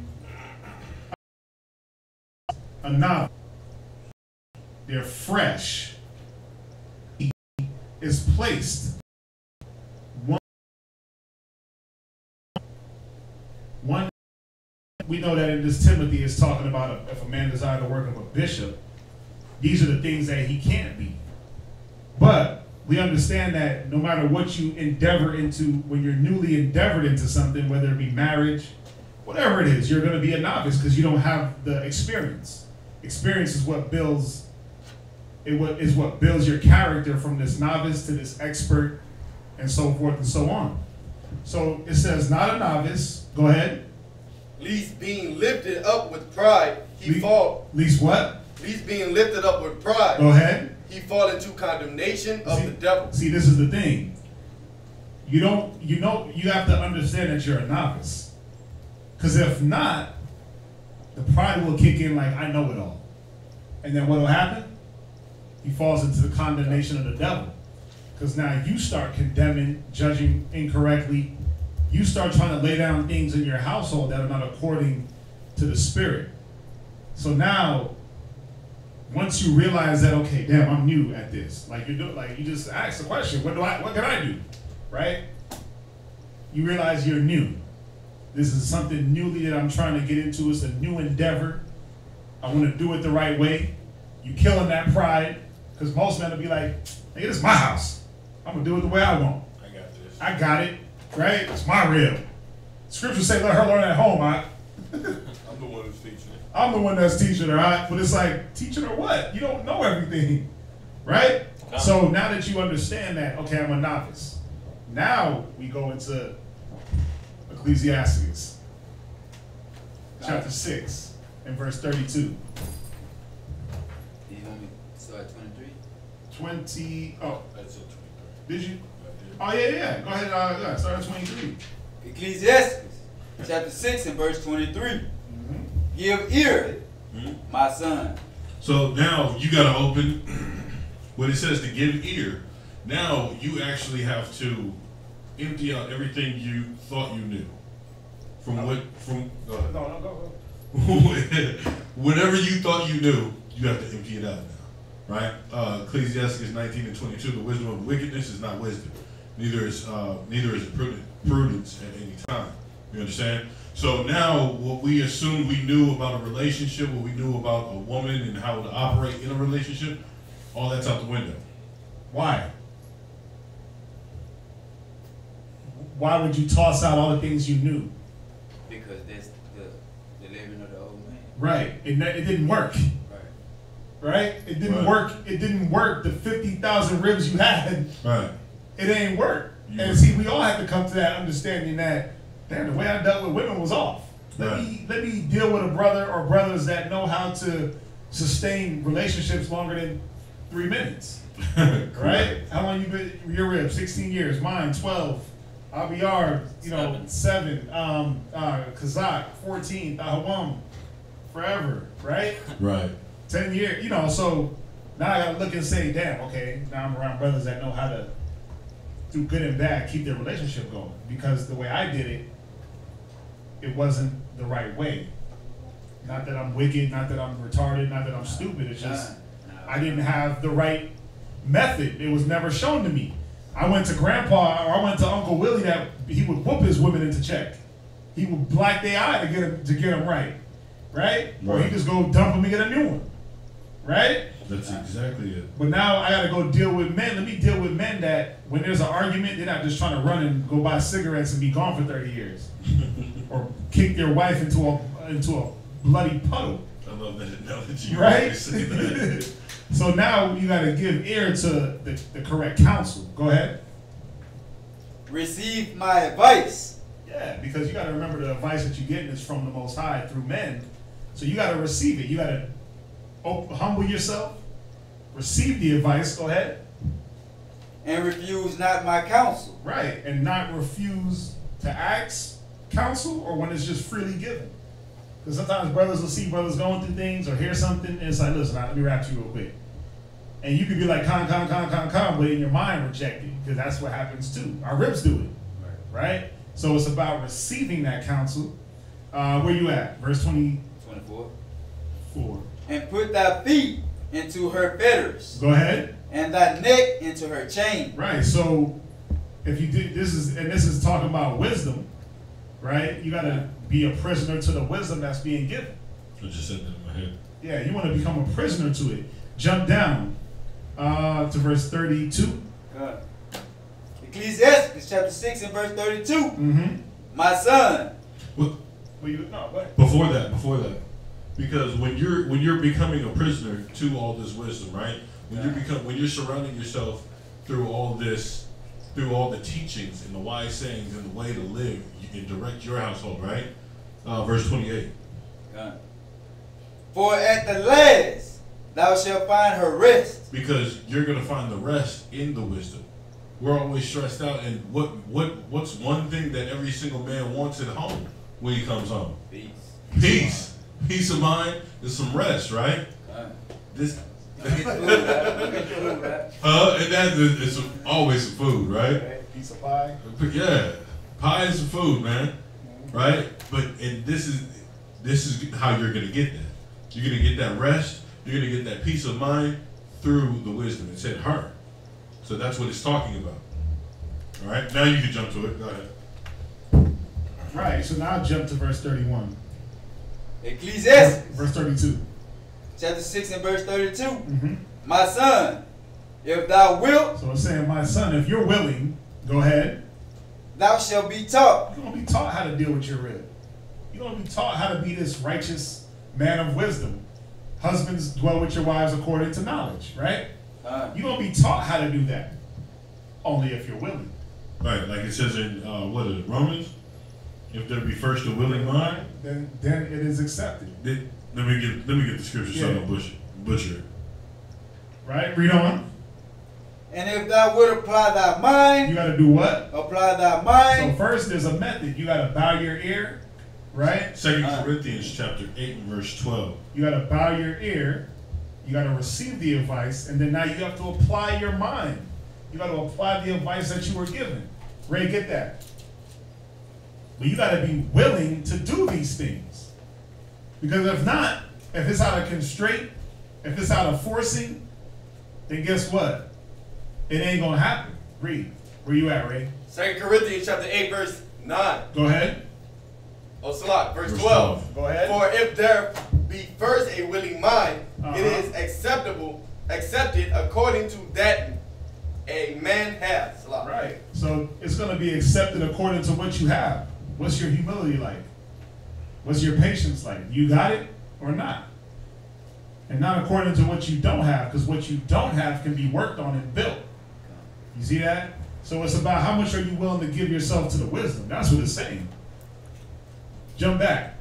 A novice. They're fresh. He is placed. One. We know that in this Timothy is talking about if a man desires the work of a bishop, these are the things that he can't be. But we understand that no matter what you endeavor into, when you're newly endeavored into something, whether it be marriage, whatever it is, you're going to be a novice because you don't have the experience. Experience is what builds your character from this novice to this expert and so forth and so on. So it says, not a novice. Go ahead. Least being lifted up with pride, he fall. Least what? Least being lifted up with pride. Go ahead. He fall into condemnation of the devil. See, this is the thing. You have to understand that you're a novice. Because if not, the pride will kick in like, I know it all. And then what will happen? He falls into the condemnation of the devil. Because now you start condemning, judging incorrectly. You start trying to lay down things in your household that are not according to the Spirit. So now, once you realize that, okay, damn, I'm new at this. Like you just ask the question, what can I do? Right? You realize you're new. This is something newly that I'm trying to get into. It's a new endeavor. I want to do it the right way. You killing that pride. Because most men will be like, hey, this is my house. I'm going to do it the way I want. I got this. I got it. Right? It's my rib. Scriptures say let her learn at home. I'm the one who's teaching it. I'm the one that's teaching her. But it's like, teaching her what? You don't know everything. Right? No. So now that you understand that, okay, I'm a novice. Now we go into Ecclesiastes. Chapter 6 and verse 32. You want me to start at 23? That's it, 23. Did you? Oh, yeah. Go ahead, start at 23. Ecclesiastes, chapter 6 and verse 23. Mm-hmm. Give ear, my son. So now you got to open when it says to give ear. Now you actually have to empty out everything you thought you knew. Go ahead. No, go. Whatever you thought you knew, you have to empty it out now, right? Ecclesiastes 19 and 22. The wisdom of wickedness is not wisdom. Neither is prudence at any time. You understand? So now, what we assumed we knew about a relationship, what we knew about a woman and how to operate in a relationship, all that's out the window. Why? Why would you toss out all the things you knew? Because that's the living of the old man. Right. It didn't work. Right? It didn't work. It didn't work. The 50,000 ribs you had, Right. it ain't work. Yeah. And see, we all have to come to that understanding that, damn, the way I dealt with women was off. Let me deal with a brother or brothers that know how to sustain relationships longer than 3 minutes. Right? How long you been? Your rib, 16 years. Mine, 12. Abiyar, 7. Kazakh, 14. Tahawam, forever. Right? Right. 10 years. So now I gotta look and say, damn, okay, now I'm around brothers that know how to, through good and bad, keep their relationship going. Because the way I did it, it wasn't the right way. Not that I'm wicked, not that I'm retarded, not that I'm stupid. It's just I didn't have the right method. It was never shown to me. I went to Grandpa, or I went to Uncle Willie that he would whoop his women into check. He would black their eye to get them right. Right? Or he'd just go dump them and get a new one. Right? That's exactly it. But now I gotta go deal with men. Let me deal with men that when there's an argument, they're not just trying to run and go buy cigarettes and be gone for 30 years. Or kick their wife into a bloody puddle. I love that analogy. Right? So now you gotta give ear to the correct counsel. Go ahead. Receive my advice. Yeah, because you gotta remember the advice that you're getting is from the Most High through men. So you gotta receive it. You gotta humble yourself, receive the advice. Go ahead. And refuse not my counsel. Right, and not refuse to ask counsel or when it's just freely given. Because sometimes brothers will see brothers going through things or hear something and it's like, listen, let me rap to you real quick. And you could be like, con, but in your mind reject it, because that's what happens too. Our ribs do it, right? So it's about receiving that counsel. Where you at? Verse 24. And put thy feet into her fetters. Go ahead. And thy neck into her chain. Right. So if you do this is talking about wisdom, right? You gotta be a prisoner to the wisdom that's being given. I just said that in my head. Yeah, you want to become a prisoner to it. Jump down to verse 32. Ecclesiastes chapter 6 and verse 32. Mm-hmm. My son. Well, no, but Before that, because when you're becoming a prisoner to all this wisdom, right? When you're surrounding yourself through all this, through all the teachings and the wise sayings and the way to live, you can direct your household, right? Verse 28. For at the last thou shalt find her rest. Because you're gonna find the rest in the wisdom. We're always stressed out, and what's one thing that every single man wants at home when he comes home? Peace of mind, and some rest, right? This. And it's always some food, right? Piece of pie. Yeah, pie is some food, man, right? And this is how you're gonna get that. You're gonna get that rest. You're gonna get that peace of mind through the wisdom. It said her, so that's what it's talking about. All right, now you can jump to it. Go ahead. Right. So now jump to verse 31. Ecclesiastes. Verse 32. Chapter 6 and verse 32. Mm-hmm. My son, if thou wilt. So it's saying, my son, if you're willing, go ahead. Thou shalt be taught. You're going to be taught how to deal with your rib. You're going to be taught how to be this righteous man of wisdom. Husbands, dwell with your wives according to knowledge, right? You're going to be taught how to do that. Only if you're willing. Right, like it says in, what is it, Romans? If there be first a willing mind, then it is accepted. Let me get the scripture so I don't butcher it. Right, read on. And if thou would apply thy mind, you got to do what? Apply thy mind. So first, there's a method. You got to bow your ear, right? 2 Corinthians chapter 8 and verse 12. You got to bow your ear. You got to receive the advice, and then now you have to apply your mind. You got to apply the advice that you were given. Ray, get that. But you got to be willing to do these things. Because if not, if it's out of constraint, if it's out of forcing, then guess what? It ain't going to happen. Read. Where you at, Ray? 2 Corinthians chapter 8, verse 9. Go ahead. Oh, Salah, verse 12. Go ahead. For if there be first a willing mind, it is accepted according to that a man has. Salah. Right. So it's going to be accepted according to what you have. What's your humility like? What's your patience like? You got it or not? And not according to what you don't have, because what you don't have can be worked on and built. You see that? So it's about how much are you willing to give yourself to the wisdom. That's what it's saying. Jump back.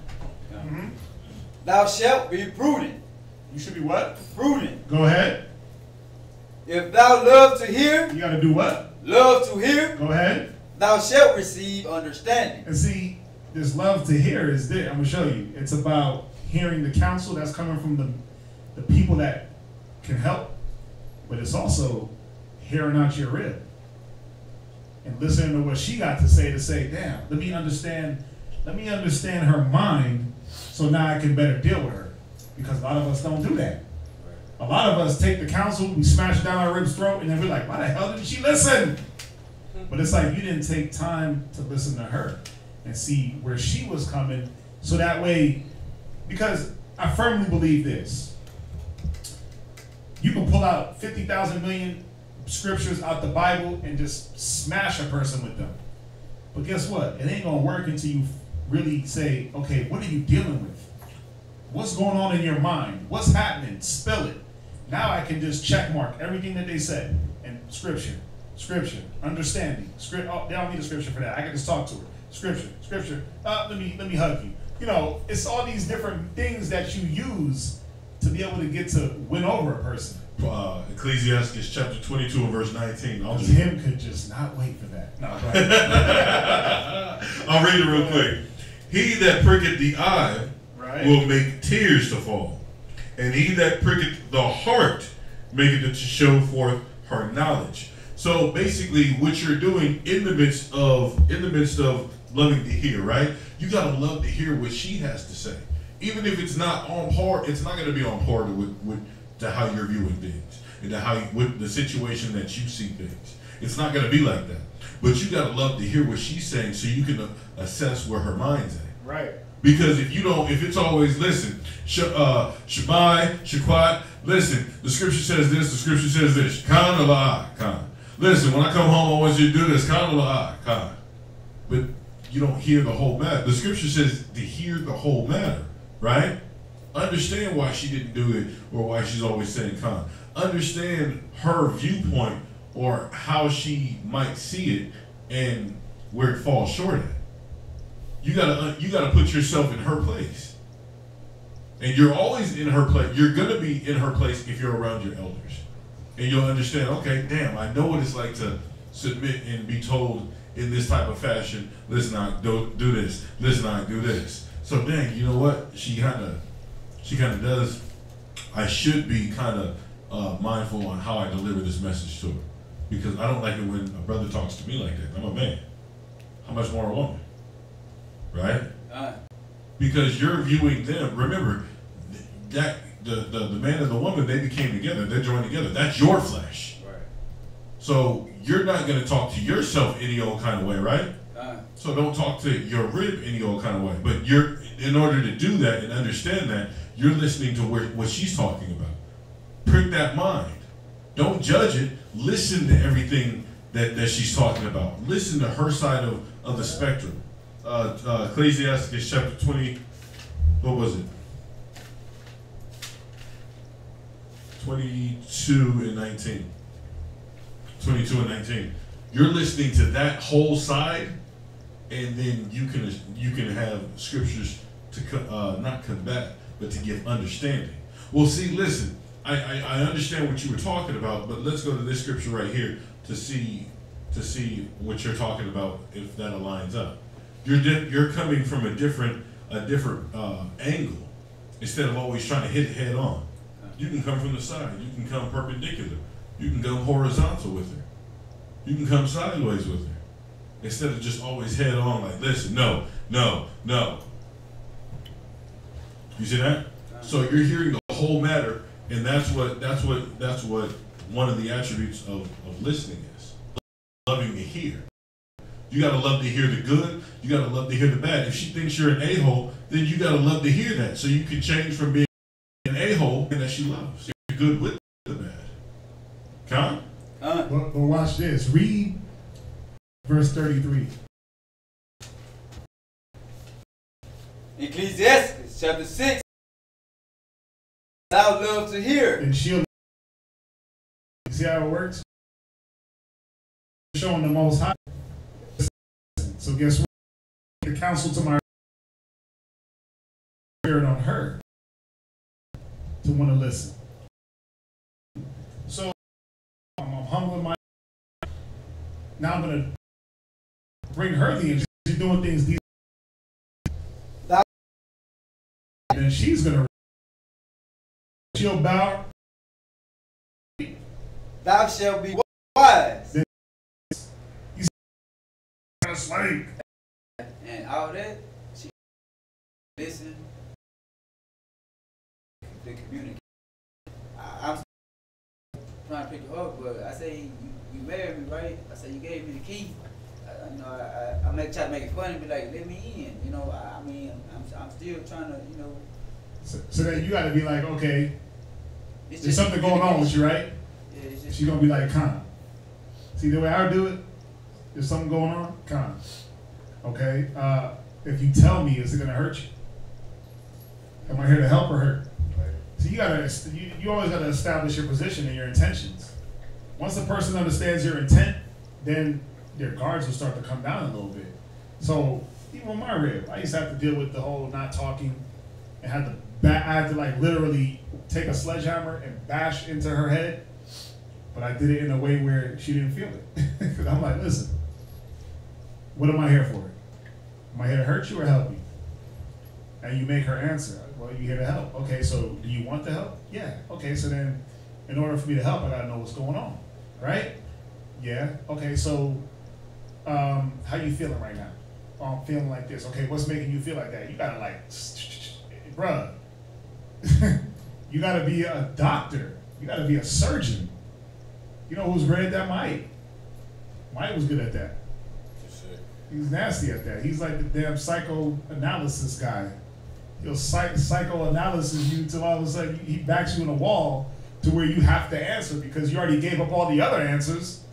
Mm-hmm. Thou shalt be prudent. You should be what? Prudent. Go ahead. If thou love to hear. You got to do what? Love to hear. Go ahead. Thou shalt receive understanding. And see, this love to hear is there. I'm going to show you. It's about hearing the counsel that's coming from the people that can help. But it's also hearing out your rib. And listening to what she got to say, damn, let me understand her mind so now I can better deal with her. Because a lot of us don't do that. A lot of us take the counsel, we smash it down our rib's throat, and then we're like, why the hell didn't she listen? But it's like you didn't take time to listen to her and see where she was coming. So that way, because I firmly believe this. You can pull out 50,000 million scriptures out the Bible and just smash a person with them. But guess what? It ain't going to work until you really say, okay, what are you dealing with? What's going on in your mind? What's happening? Spill it. Now I can just check mark everything that they said. And scripture, understanding. Oh, they don't need a scripture for that. I can just talk to her. Scripture. Let me hug you. You know, it's all these different things that you use to be able to get to win over a person. Ecclesiastes chapter 22 and verse 19. Tim could just not wait for that. No, I'll read it real quick. He that pricketh the eye will make tears to fall, and he that pricketh the heart maketh it to show forth her knowledge. So basically, what you're doing in the midst of loving to hear, right? You gotta love to hear what she has to say, even if it's not on par. It's not gonna be on par to how you're viewing things and to with the situation that you see things. It's not gonna be like that. But you gotta love to hear what she's saying so you can assess where her mind's at. Right. Because if it's always listen, Shabbai, Shaquat, listen, the scripture says this, the scripture says this, Khan. Listen, when I come home, I want you to do this. Kind of. But you don't hear the whole matter. The scripture says to hear the whole matter, right? Understand why she didn't do it or why she's always saying con. Understand her viewpoint or how she might see it and where it falls short at. You gotta put yourself in her place. And you're always in her place. You're gonna be in her place if you're around your elders. And you'll understand, okay, damn, I know what it's like to submit and be told in this type of fashion, listen, I do this, listen, I do this. So dang, you know what? She kind of does. I should be kind of mindful on how I deliver this message to her, because I don't like it when a brother talks to me like that. I'm a man. How much more a woman, right? Because you're viewing them. Remember that the man and the woman, they became together. They're joined together. That's your flesh. Right. So you're not going to talk to yourself any old kind of way, right? So don't talk to your rib any old kind of way. But in order to do that and understand that, you're listening to what she's talking about. Prick that mind. Don't judge it. Listen to everything that she's talking about. Listen to her side of the spectrum. Ecclesiastes chapter 20, what was it? 22 and 19. 22 and 19. You're listening to that whole side, and then you can have scriptures to not combat, but to give understanding. Well, see, listen, I understand what you were talking about, but let's go to this scripture right here to see what you're talking about, if that aligns up. You're coming from a different angle instead of always trying to hit it head on. You can come from the side. You can come perpendicular. You can go horizontal with her. You can come sideways with her. Instead of just always head on, like, listen, no. You see that? So you're hearing the whole matter, and that's what one of the attributes of listening is. Loving to hear. You gotta love to hear the good, you gotta love to hear the bad. If she thinks you're an a-hole, then you gotta love to hear that, so you can change from being an a-hole and that she loves. You're good with the bad. Come on? But watch this. Read verse 33. Ecclesiastes chapter 6. Thou love to hear. And she'll see how it works? Showing the Most High. So guess what? The counsel to my spirit on her to want to listen. So I'm humbling my. Now I'm gonna bring her the interest. She's doing things these. And she's gonna. She'll bow. Thou shalt be wise. He's a slave. And all that, she listen, the community. I'm trying to pick her up, but I say, you married me, right? I say, you gave me the key. I try to make it funny, be like, let me in. You know, I mean, I'm still trying to, you know. So then you got to be like, okay, there's something going on with you, right? Yeah, it's just, she's going to be like, calm. See the way I do it? There's something going on? Calm. Okay? If you tell me, is it going to hurt you? Am I here to help or hurt? So you always got to establish your position and your intentions. Once a person understands your intent, then their guards will start to come down a little bit. So even on my rib, I used to have to deal with the whole not talking, and I had to like literally take a sledgehammer and bash into her head, but I did it in a way where she didn't feel it. Because I'm like, listen, what am I here for? Am I here to hurt you or help you? And you make her answer, well, you're here to help. Okay, so do you want the help? Yeah. Okay, so then in order for me to help, I gotta know what's going on, right? Yeah. Okay, so how you feeling right now? Oh, I'm feeling like this. Okay, what's making you feel like that? You gotta like, bruh, you gotta be a doctor. You gotta be a surgeon. You know who's great at that? Mike. Mike was good at that. He's nasty at that. He's like the damn psychoanalysis guy. He'll psychoanalysis you till all of a sudden he backs you in a wall to where you have to answer because you already gave up all the other answers.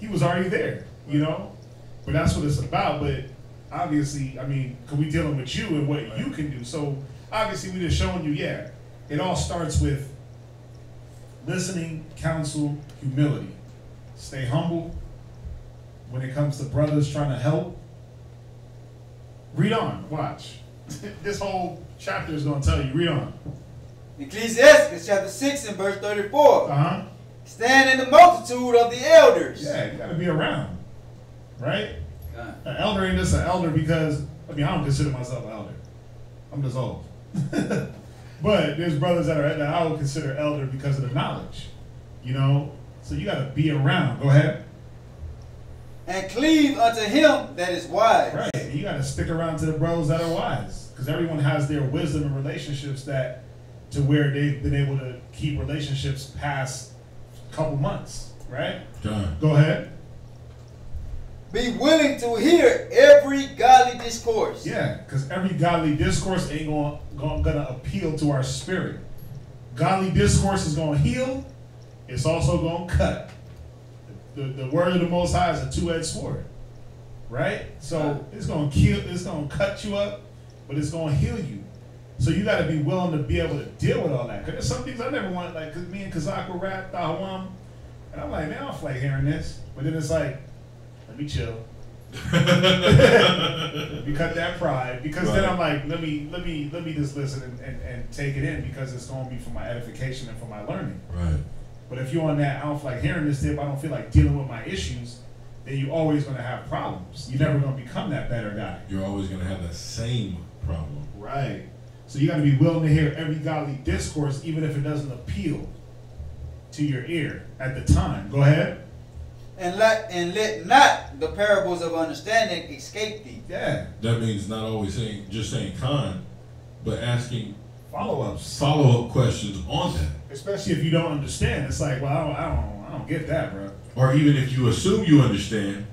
He was already there, you know? But that's what it's about. But obviously, I mean, because we dealing with you and what you can do. So obviously, we just showing you, yeah, it all starts with listening, counsel, humility. Stay humble when it comes to brothers trying to help. Read on, watch. This whole chapter is going to tell you, read on. Ecclesiastes chapter 6 and verse 34. Uh-huh. Stand in the multitude of the elders. Yeah, you got to be around, right? Uh. An elder ain't just an elder because, I mean, I don't consider myself an elder. I'm just old. But there's brothers that I would consider elder because of the knowledge, you know? So you got to be around. Go ahead. And cleave unto him that is wise. Right. And you got to stick around to the bros that are wise, because everyone has their wisdom and relationships that to where they've been able to keep relationships past a couple months, right? Done. Go ahead. Be willing to hear every godly discourse. Yeah, because every godly discourse ain't gonna appeal to our spirit. Godly discourse is gonna heal. It's also gonna cut. The word of the Most High is a two-edged sword, right? So it's gonna kill. It's gonna cut you up, but it's gonna heal you. So you got to be willing to be able to deal with all that. Because there's some things I never want, like, cause me and Kazak were rap, Dahawam, and I'm like, man, I don't feel like hearing this. But then it's like, let me chill. Let me cut that pride. Because then I'm like, let me just listen and take it in, because it's going to be for my edification and for my learning. Right. But if you're on that, I don't feel like hearing this tip, I don't feel like dealing with my issues, then you're always going to have problems. You're never going to become that better guy. You're always going to have that same problem. Right. So you got to be willing to hear every godly discourse, even if it doesn't appeal to your ear at the time. Go ahead. And let not the parables of understanding escape thee. Yeah. That means not always saying con, but asking follow-up questions on that. Especially if you don't understand. It's like, well, I don't get that, bro. Or even if you assume you understand,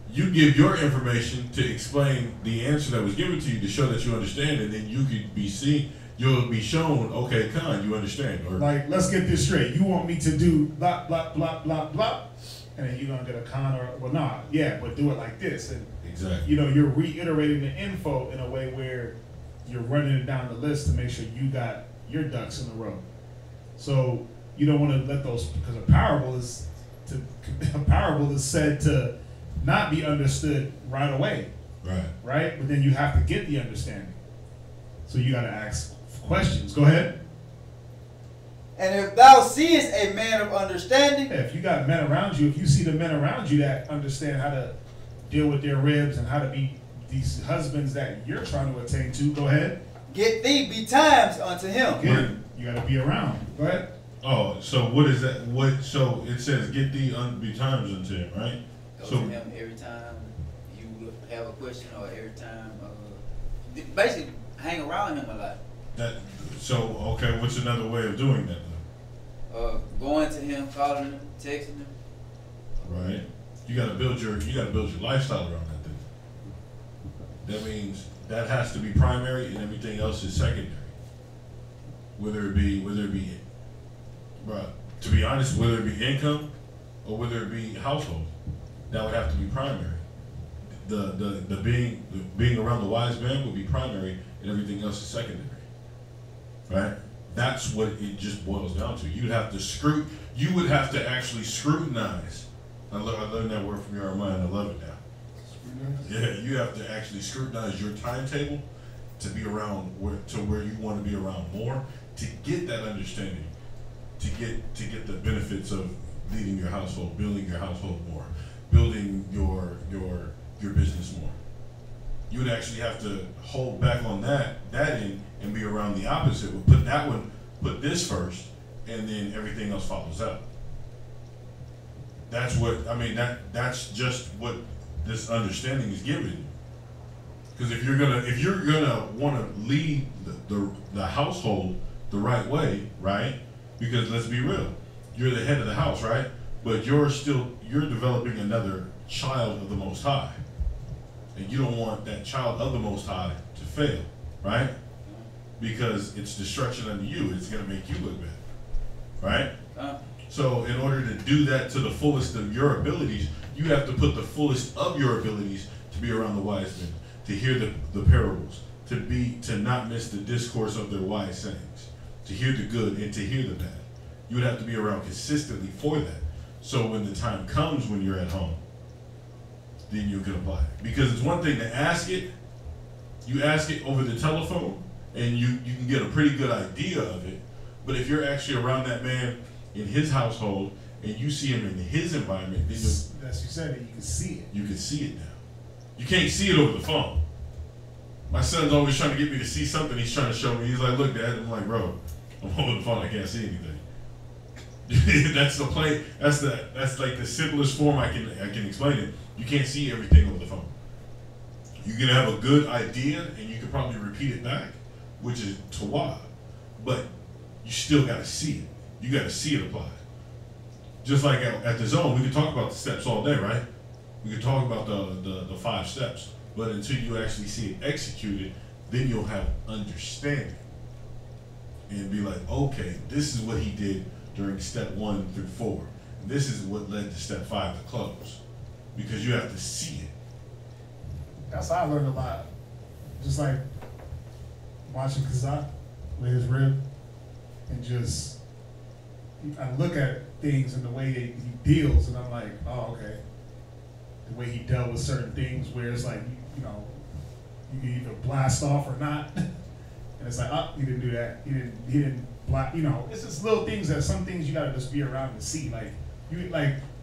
you give your information to explain the answer that was given to you to show that you understand, and then you could be seen. You'll be shown, okay, con, you understand. Or like, let's get this straight. You want me to do blah blah blah blah blah, and then you're gonna get a con, or well, nah, yeah, but do it like this, and exactly. You know, you're reiterating the info in a way where you're running it down the list to make sure you got your ducks in a row. So you don't want to let those, because a parable is said to not be understood right away. Right. Right? But then you have to get the understanding. So you got to ask questions. Go ahead. And if thou seest a man of understanding. Yeah, if you got men around you, if you see the men around you that understand how to deal with their ribs and how to be these husbands that you're trying to attain to, go ahead. Get thee betimes unto him. Again, you got to be around. Go ahead. Oh, so what is that? So it says get thee betimes unto him, right? Go to him every time you have a question, or every time, basically hang around him a lot. So okay, what's another way of doing that though? Going to him, calling him, texting him. Right. You gotta build your lifestyle around that thing. That means that has to be primary, and everything else is secondary. Whether it be, bro, to be honest, whether it be income or whether it be household, that would have to be primary. The being around the wise man would be primary, and everything else is secondary. Right? That's what it just boils down to. You would have to actually scrutinize. I learned that word from your mind. I love it now. Yeah, you have to actually scrutinize your timetable to be around where you want to be around more, to get that understanding, to get the benefits of leading your household, building your household more, building your business more. You would actually have to hold back on that end and be around the opposite. Put this first, and then everything else follows up. That's what I mean. That's just what this understanding is giving you. Because if you're gonna want to lead the household the right way, right? Because let's be real, you're the head of the house, right? But you're developing another child of the Most High, and you don't want that child of the Most High to fail, right? Because it's destruction unto you. It's gonna make you look bad, right? So in order to do that to the fullest of your abilities, you have to put the fullest of your abilities to be around the wise men, to hear the parables, to not miss the discourse of their wise sayings, to hear the good and to hear the bad. You would have to be around consistently for that. So when the time comes when you're at home, then you can apply it. Because it's one thing to ask it, you ask it over the telephone, and you can get a pretty good idea of it. But if you're actually around that man in his household, and you see him in his environment, then that's you said it, you can see it. You can see it now. You can't see it over the phone. My son's always trying to get me to see something he's trying to show me. He's like, look, Dad. I'm like, bro, I'm over the phone, I can't see anything. That's the plain, that's like the simplest form I can explain it. You can't see everything over the phone. You can have a good idea and you can probably repeat it back, which is tawad, but you still got to see it. You got to see it applied. Just like at the zone, we can talk about the steps all day, right? We can talk about the 5 steps, but until you actually see it executed, then you'll have understanding and be like, okay, this is what he did during step 1 through 4. And this is what led to step 5 to close, because you have to see it. That's how I learned a lot. Just like watching Kazak with his rib, and just I look at things and the way he deals, and I'm like, oh, okay. The way he dealt with certain things, where it's like, you know, you can either blast off or not, and it's like, oh, he didn't do that. He didn't blast. You know, it's just little things that some things you gotta just be around to see. Like you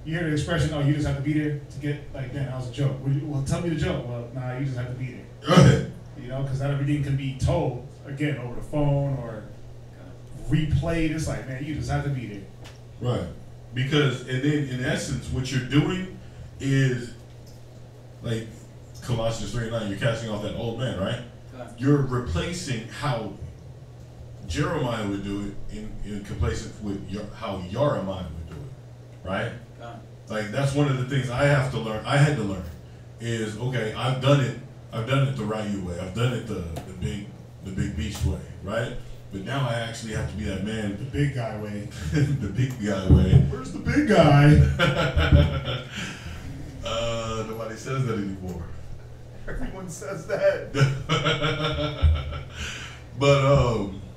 hear the expression, oh, you just have to be there to get, like, man, that was a joke. Well, tell me the joke. Well, nah, you just have to be there. You know, because not everything can be told, again, over the phone or replayed. It's like, man, you just have to be there. Right. Because, and then in essence, what you're doing is, like Colossians 3:9, you're casting off that old man, right? You're replacing how Jeremiah would do it in complacence with how Jeremiah would do it, right? Like, that's one of the things I had to learn is, okay, I've done it the Ryu way. I've done it the big beast way, right? But now I actually have to be that man. The big guy way. The big guy way. Where's the big guy? Nobody says that anymore. Everyone says that. But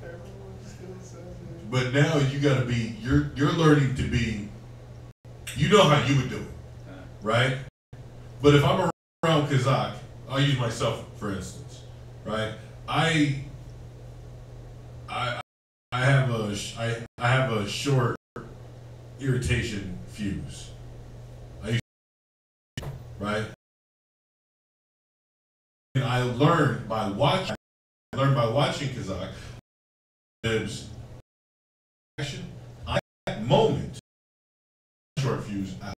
everyone still says it. But now you gotta be, you're learning to be, you know how you would do it, right? But if I'm around Kazak, I'll use myself for instance, right? I have a short irritation fuse. Right? And I learned by watching Kazak. There's action. That moment, short fuse out.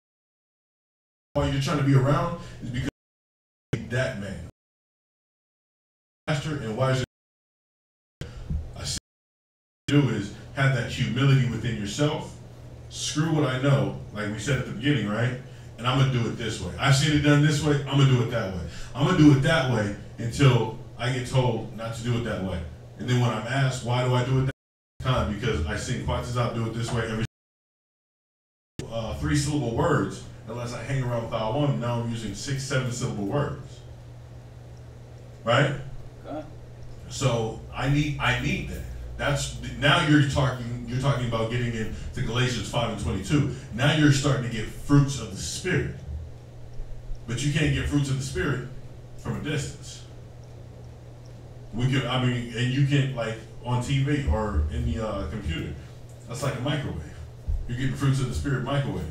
Why you're trying to be around is because that man. Master, and why is it? I see what you do is have that humility within yourself. Screw what I know, like we said at the beginning, right? And I'm going to do it this way. I've seen it done this way, I'm going to do it that way. I'm going to do it that way until I get told not to do it that way. And then when I'm asked, why do I do it that time? Because I seen Quatizop do it this way every 3-syllable words, unless I hang around with one, now I'm using 6, 7-syllable words. Right? Okay. So I need that. That's now you're talking about getting into Galatians 5:22. Now you're starting to get fruits of the Spirit. But you can't get fruits of the Spirit from a distance. And you can, like, on TV or in the computer. That's like a microwave. You're getting fruits of the Spirit microwave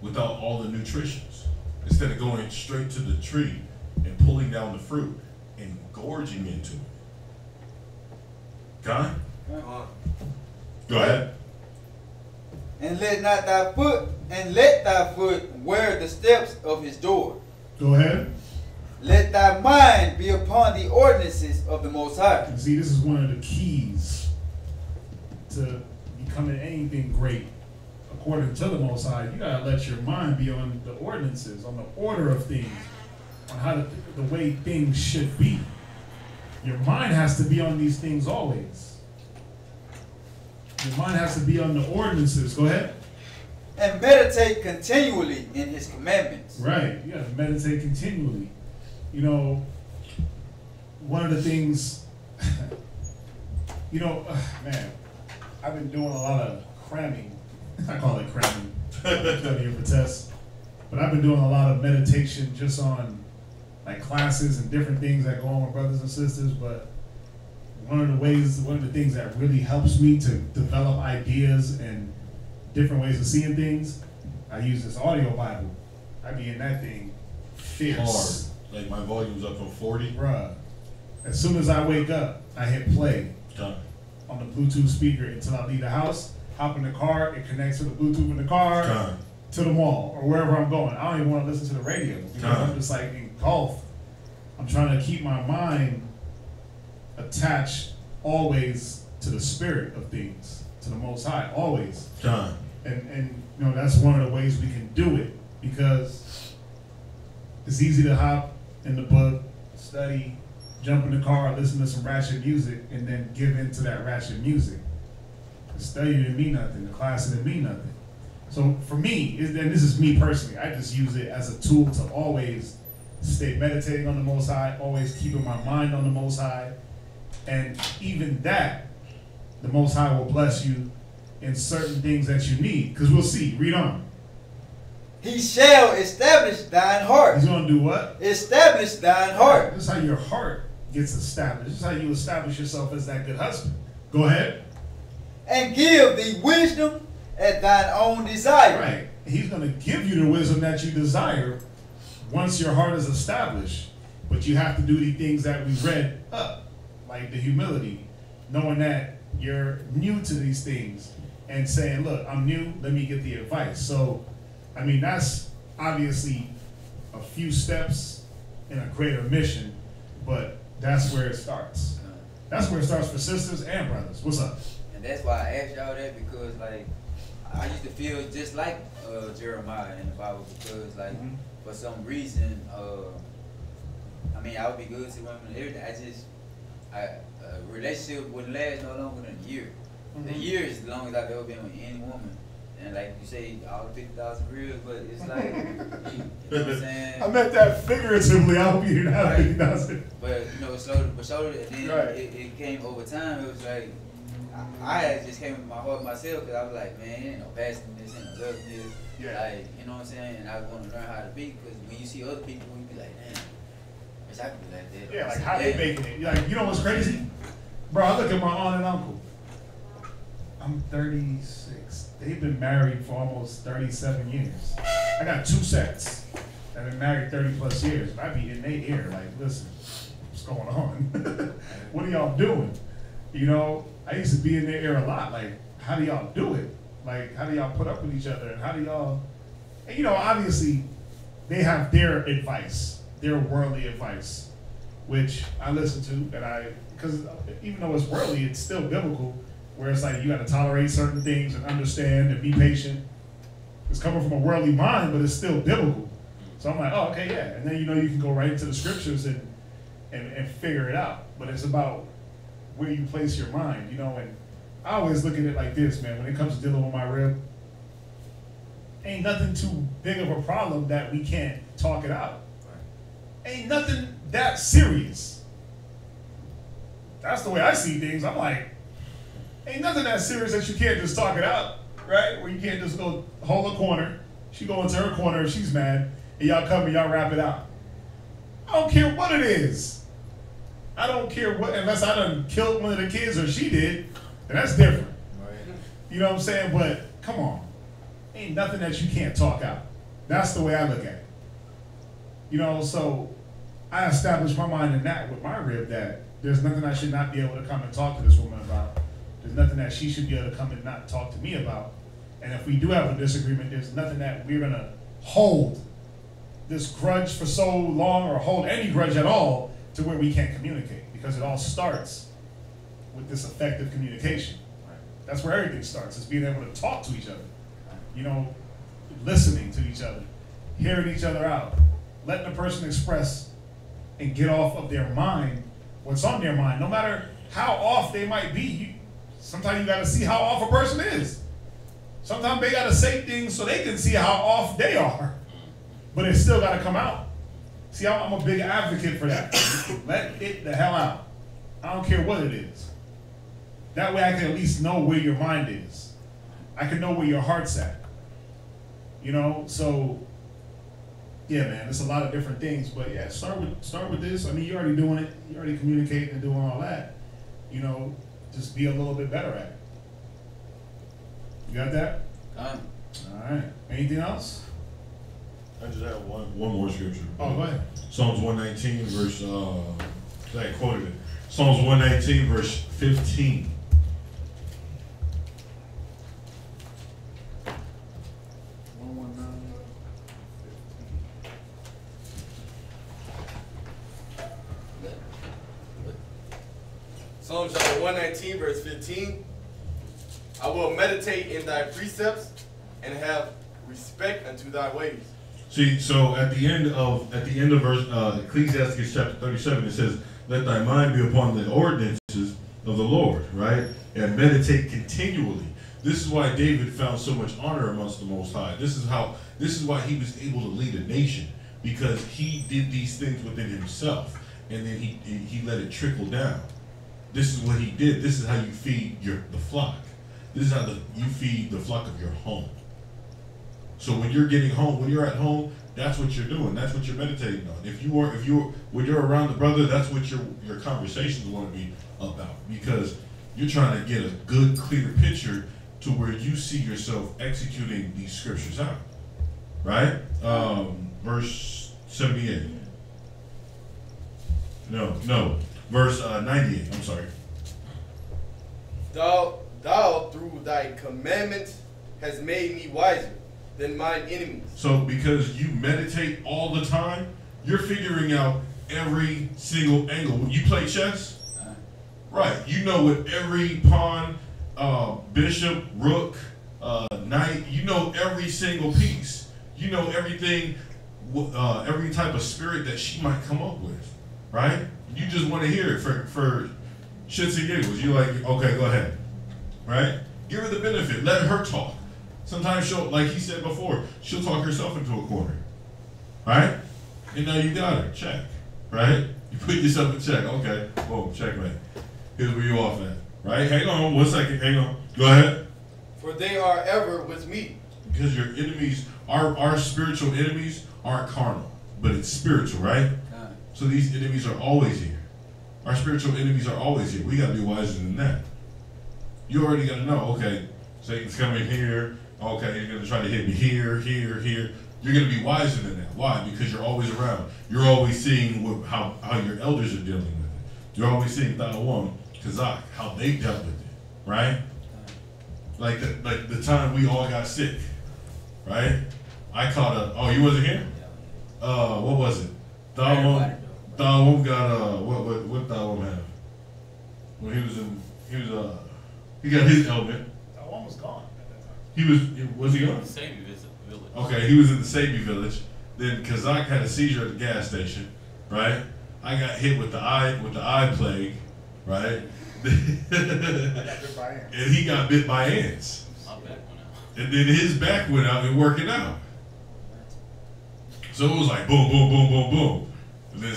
without all the nutritions. Instead of going straight to the tree and pulling down the fruit and gorging into it. Con? Go ahead. And let thy foot wear the steps of his door. Go ahead. Let thy mind be upon the ordinances of the Most High. And see, this is one of the keys to becoming anything great. According to the Most High, you gotta let your mind be on the ordinances, on the order of things, on how the way things should be. Your mind has to be on these things always. Your mind has to be on the ordinances. Go ahead. And meditate continually in his commandments. Right. You got to meditate continually. You know, one of the things, you know, man, I've been doing a lot of cramming. I call it cramming. Studying for tests. But I've been doing a lot of meditation just on like classes and different things that go on with brothers and sisters. But one of the things that really helps me to develop ideas and different ways of seeing things, I use this audio Bible. I be in that thing fierce. Hard. Like my volume's up from 40. Bruh. As soon as I wake up, I hit play on the Bluetooth speaker until I leave the house, hop in the car, it connects to the Bluetooth in the car, to the mall, or wherever I'm going. I don't even want to listen to the radio because I'm just like engulfed. I'm trying to keep my mind attached always to the spirit of things, to the Most High, always. And you know, that's one of the ways we can do it, because it's easy to hop in the book, study, jump in the car, listen to some ratchet music, and then give into that ratchet music. The study didn't mean nothing, the class didn't mean nothing. So for me, and this is me personally, I just use it as a tool to always stay meditating on the Most High, always keeping my mind on the Most High. And even that, the Most High will bless you in certain things that you need. Because we'll see. Read on. He shall establish thine heart. He's going to do what? Establish thine heart. This is how your heart gets established. This is how you establish yourself as that good husband. Go ahead. And give thee wisdom at thine own desire. Right. He's going to give you the wisdom that you desire once your heart is established. But you have to do the things that we read up, like the humility, knowing that you're new to these things and saying, look, I'm new, let me get the advice. So, I mean, that's obviously a few steps in a greater mission, but that's where it starts. That's where it starts for sisters and brothers. What's up? And that's why I asked y'all that, because like I used to feel just like Jeremiah in the Bible, because like for some reason, I mean, I would be good to women and everything. A relationship wouldn't last no longer than a year. The year is as long as I've ever been with any woman. And like you say, all 50,000 reels, but it's like, you know what I'm saying? I meant that figuratively. I hope you didn't have 50,000. But you know, slowly, and then it came over time. It was like, I had just came with my heart myself, because I was like, man, ain't no passing this, ain't no loving this. Like, you know what I'm saying? And I want to learn how to be, because when you see other people, you be like, damn, wish I could be like that. Yeah, like how they making it. Like, you know what's crazy? Bro, I look at my aunt and uncle. I'm 36. They've been married for almost 37 years. I got 2 sets that have been married 30 plus years. I be in their ear like, listen, what's going on? What are y'all doing? You know, I used to be in their ear a lot. Like, how do y'all do it? Like, how do y'all put up with each other? And how do y'all, and, you know, obviously they have their advice, their worldly advice, which I listen to, because even though it's worldly, it's still biblical. Where it's like you got to tolerate certain things and understand and be patient. It's coming from a worldly mind, but it's still biblical. So I'm like, oh, okay, yeah. And then, you know, you can go right into the scriptures and figure it out. But it's about where you place your mind, you know. And I always look at it like this, man. When it comes to dealing with my rib, ain't nothing too big of a problem that we can't talk it out. Ain't nothing that serious. That's the way I see things. I'm like, ain't nothing that serious that you can't just talk it out, right? Where you can't just go hold a corner. She go into her corner if she's mad, and y'all come and y'all wrap it out. I don't care what it is. I don't care what, unless I done killed one of the kids or she did, then that's different. Right. You know what I'm saying? But come on. Ain't nothing that you can't talk out. That's the way I look at it. You know, so I established my mind in that with my rib, that there's nothing I should not be able to come and talk to this woman about. There's nothing that she should be able to come and not talk to me about. And if we do have a disagreement, there's nothing that we're going to hold this grudge for so long, or hold any grudge at all, to where we can't communicate. Because it all starts with this effective communication. Right? That's where everything starts, is being able to talk to each other. You know, listening to each other, hearing each other out, letting the person express and get off of their mind what's on their mind. No matter how off they might be, sometimes you got to see how off a person is. Sometimes they got to say things so they can see how off they are. But it still got to come out. See, I'm a big advocate for that. Let it the hell out. I don't care what it is. That way I can at least know where your mind is. I can know where your heart's at. You know, so yeah, man, it's a lot of different things. But yeah, start with this. I mean, you're already doing it. You're already communicating and doing all that. You know, just be a little bit better at it. You got that? Done. All right. Anything else? I just have one more scripture. Oh, go ahead. Psalms 119, verse, I quoted it. Psalms 119, verse 15. Psalms chapter 119, verse 15. I will meditate in thy precepts and have respect unto thy ways. See, so at the end of verse Ecclesiastes chapter 37, it says, "Let thy mind be upon the ordinances of the Lord," right? And meditate continually. This is why David found so much honor amongst the Most High. This is why he was able to lead a nation, because he did these things within himself, and then he let it trickle down. This is what he did. This is how you feed the flock. This is how you feed the flock of your home. So when you're getting home, when you're at home, that's what you're doing. That's what you're meditating on. When you're around the brother, that's what your conversations want to be about, because you're trying to get a good, clear picture to where you see yourself executing these scriptures out. Right? Verse 78. No. Verse 98. I'm sorry. Thou through thy commandments has made me wiser than mine enemies. So because you meditate all the time, you're figuring out every single angle. When you play chess, right? You know what every pawn, bishop, rook, knight. You know every single piece. You know everything, every type of spirit that she might come up with, right? You just want to hear it for shits and giggles. You're like, okay, go ahead, right? Give her the benefit. Let her talk. Sometimes she'll, like he said before, she'll talk herself into a corner, right? And now you got her. Check, right? You put yourself in check. Okay, boom, checkmate. Here's where you off at, right? Hang on, 1 second. Hang on. Go ahead. For they are ever with me. Because your enemies, our spiritual enemies aren't carnal, but it's spiritual, right? So these enemies are always here. Our spiritual enemies are always here. We got to be wiser than that. You already got to know, okay, Satan's coming here. Okay, you're going to try to hit me here, here, here. You're going to be wiser than that. Why? Because you're always around. You're always seeing how your elders are dealing with it. You're always seeing Thalawam, Kazakh, how they dealt with it, right? Like the time we all got sick, right? I caught you wasn't here? What was it? Thalawam got what Thalawam have? When he got his element. Thalawam was gone at that time. Was he gone? Sabi village. Okay, he was in the Sabi village. Then Kazakh had a seizure at the gas station, right? I got hit with the eye plague, right? And he got bit by ants. My back went out. And then his back went out and working out. So it was like boom, boom, boom, boom, boom. And then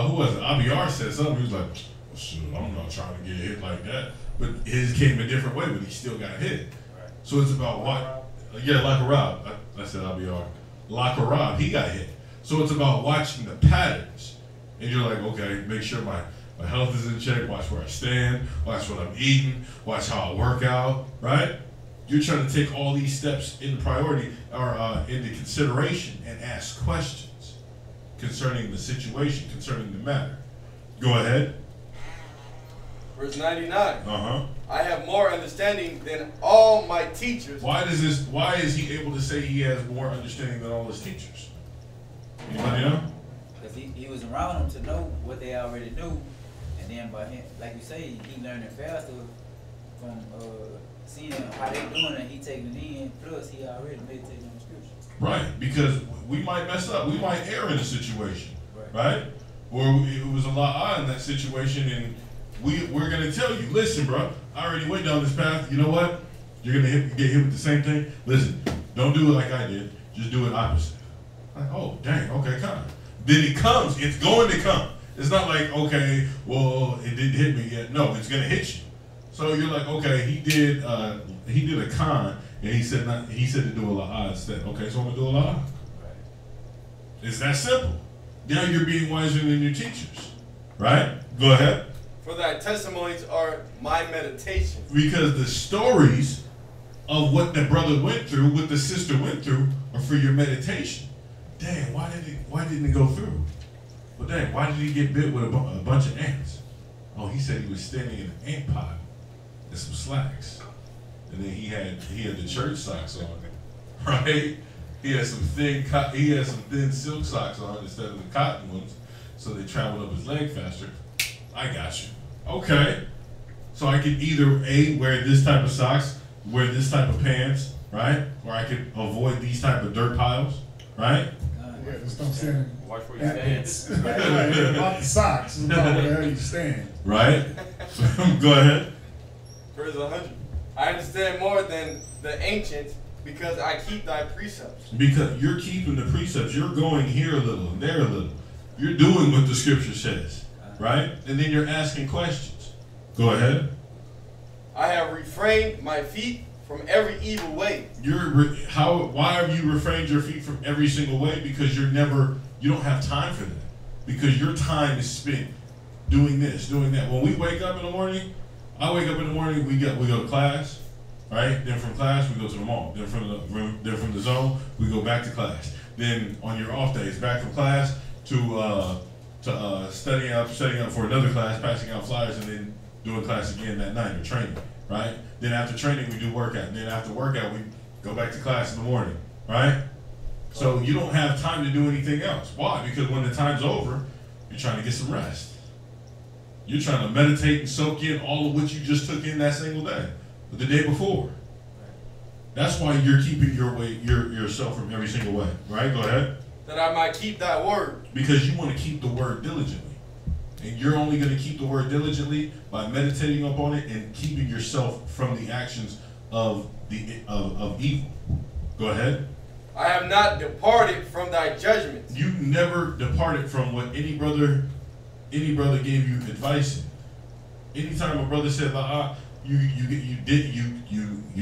who was it? Abiyar said something. He was like, well, shoot, I'm not trying to get hit like that. But his came a different way, but he still got hit. Right. So it's about what? Yeah, like a Rob. I said Abiyar. Like a Rob, he got hit. So it's about watching the patterns. And you're like, okay, make sure my health is in check, watch where I stand, watch what I'm eating, watch how I work out, right? You're trying to take all these steps in priority or into consideration and ask questions concerning the situation, concerning the matter. Go ahead. Verse 99. I have more understanding than all my teachers. Why is he able to say he has more understanding than all his teachers? Anybody know? Because he was around them to know what they already knew. And then by him, like you say, he learning faster from seeing how they doing it, he taking it in, plus he already meditating on the scriptures. Right, because we might mess up. We might err in a situation, right? Or it was a lot in that situation, and we're going to tell you, listen, bro, I already went down this path. You know what? You're gonna get hit with the same thing. Listen, don't do it like I did. Just do it opposite. Like, oh, dang, okay, come. Then it comes. It's going to come. It's not like, okay, well, it didn't hit me yet. No, it's gonna hit you. So you're like, okay, he did a con, and he said to do a la instead. Okay, so I'm gonna do a la. It's that simple. Now you're being wiser than your teachers, right? Go ahead. For thy testimonies are my meditation. Because the stories of what the brother went through, what the sister went through, are for your meditation. Dang, why didn't it go through? Well, dang, why did he get bit with a bunch of ants? Oh, he said he was standing in an ant pile and some slacks, and then he had the church socks on, right? He had some thin silk socks on instead of the cotton ones, so they traveled up his leg faster. I got you. Okay, so I could either A, wear this type of socks, wear this type of pants, right? Or I could avoid these type of dirt piles, right? Yeah, just don't stand. Watch where you stand. Right, about the socks. It's about where the hell you stand. Right? Go ahead. Verse 100. I understand more than the ancients because I keep thy precepts. Because you're keeping the precepts. You're going here a little and there a little. You're doing what the scripture says, right? And then you're asking questions. Go ahead. I have refrained my feet from every evil way. Why have you refrained your feet from every single way? Because you don't have time for that. Because your time is spent doing this, doing that. When we wake up in the morning, I wake up in the morning, we go to class, right? Then from class, we go to the mall. Then from the zone, we go back to class. Then on your off days, back from class to studying up for another class, passing out flyers, and then doing class again that night or training, right? Then after training, we do workout. And then after workout, we go back to class in the morning, right? So you don't have time to do anything else. Why? Because when the time's over, you're trying to get some rest. You're trying to meditate and soak in all of what you just took in that single day, or the day before. That's why you're keeping yourself from every single way, right? Go ahead. That I might keep thy word. Because you want to keep the word diligently. And you're only going to keep the word diligently by meditating upon it and keeping yourself from the actions of evil. Go ahead. I have not departed from thy judgments. You never departed from what any brother gave you advice in. Anytime a brother said you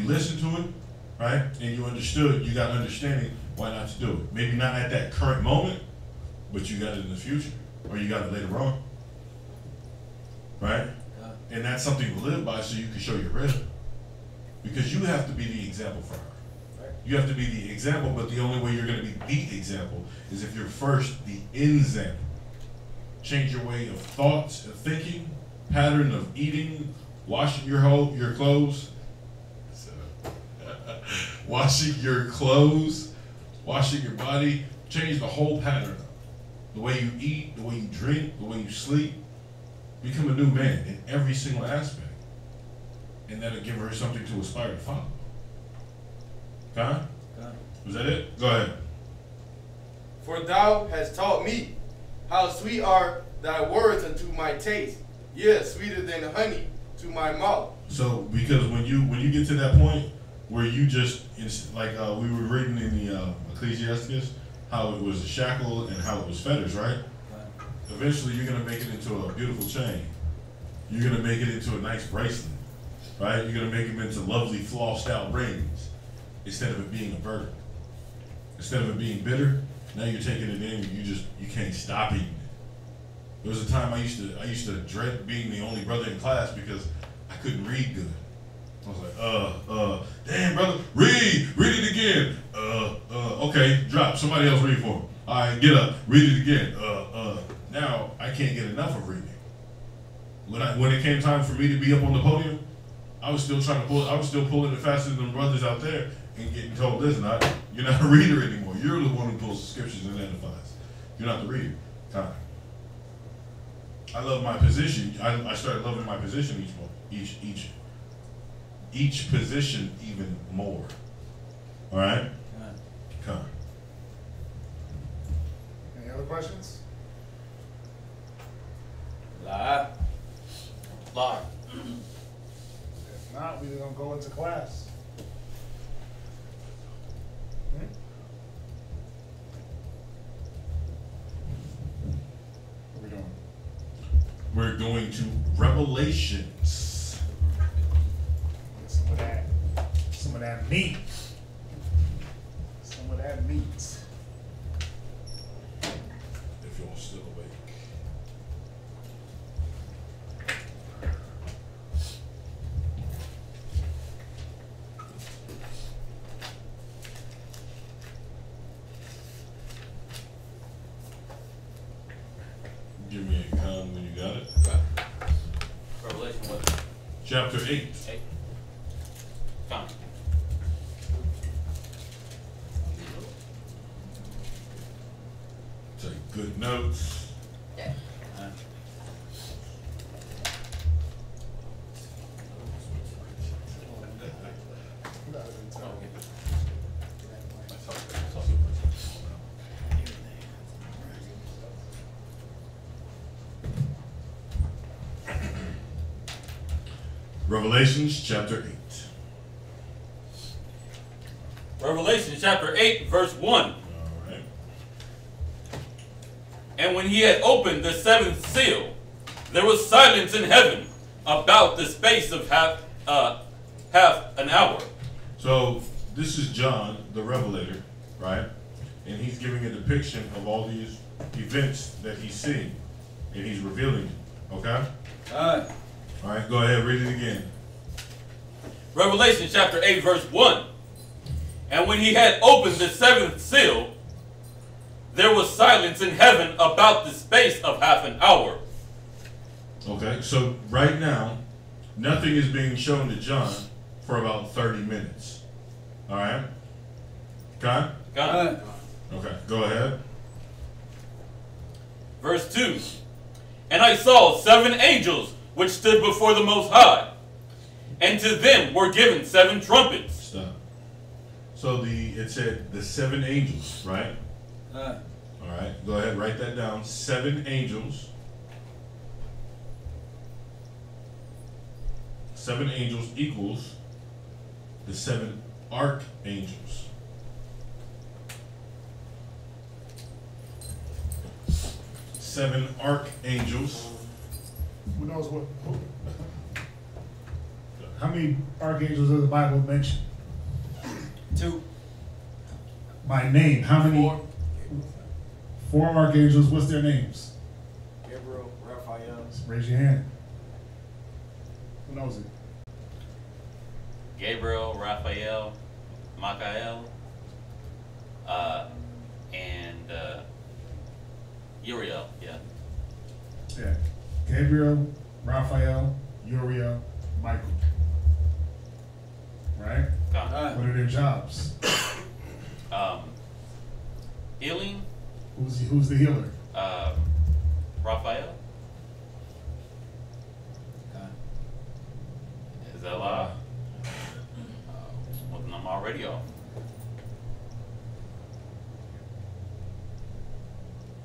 listened to it, right? And you understood, you got understanding why not to do it. Maybe not at that current moment, but you got it in the future, or you got it later on. Right? And that's something to live by so you can show your brother. Because you have to be the example for her. Right? You have to be the example, but the only way you're going to be the example is if you're first the example. Change your way of thoughts, of thinking, pattern of eating, washing your clothes, washing your clothes, washing your body. Change the whole pattern. The way you eat, the way you drink, the way you sleep. Become a new man in every single aspect. And that'll give her something to aspire to follow. Okay? Was that it? Go ahead. For thou hast taught me how sweet are thy words unto my taste. Yes, sweeter than honey to my mouth. So, because when you get to that point where you just, like we were reading in the Ecclesiastes, how it was a shackle and how it was fetters, right? Eventually, you're going to make it into a beautiful chain. You're going to make it into a nice bracelet, right? You're going to make them into lovely flossed out rings instead of it being a burden. Instead of it being bitter, now you're taking it in and you can't stop eating it. There was a time I used to dread being the only brother in class because I couldn't read good. I was like, damn brother, read it again. Okay, drop, somebody else read for me. All right, get up, read it again. Now I can't get enough of reading. When it came time for me to be up on the podium, I was still pulling it faster than the brothers out there and getting told, listen, you're not a reader anymore. You're the one who pulls the scriptures and edifies. You're not the reader. Time. I love my position. I started loving my position each position even more. All right? Come. Any other questions? Lie. Lie. If not, we're going to go into class. What are we doing? We're going to Revelations. Some of that. Some of that meat. Some of that meat. If y'all still awake. Give me a count when you got it. Revelation what? Chapter 8. 8. Come. Take good notes. Yeah. Revelations chapter 8. Revelation chapter 8, verse 1. All right. And when he had opened the seventh seal, there was silence in heaven about the space of half an hour. So this is John, the Revelator, right? And he's giving a depiction of all these events that he's seeing, and he's revealing it. Okay? All right, go ahead, read it again. Revelation chapter 8, verse 1. And when he had opened the seventh seal, there was silence in heaven about the space of half an hour. Okay, so right now, nothing is being shown to John for about 30 minutes. All right? Okay? Come. Okay, go ahead. Verse 2. And I saw 7 angels which stood before the Most High, and to them were given 7 trumpets. Stop. So it said the 7 angels, right? All right, go ahead, write that down. 7 angels. 7 angels equals the 7 archangels. Seven archangels. Who knows what? How many archangels does the Bible mention? 2. By name. How many? 4. 4 archangels. What's their names? Gabriel, Raphael. Raise your hand. Who knows it? Gabriel, Raphael, Michael, and Uriel. Yeah. Yeah. Gabriel, Raphael, Uriel, Michael. Right? Come. What are their jobs? Healing. Who's the healer? Raphael. Is that a lie? Well, then I'm already off.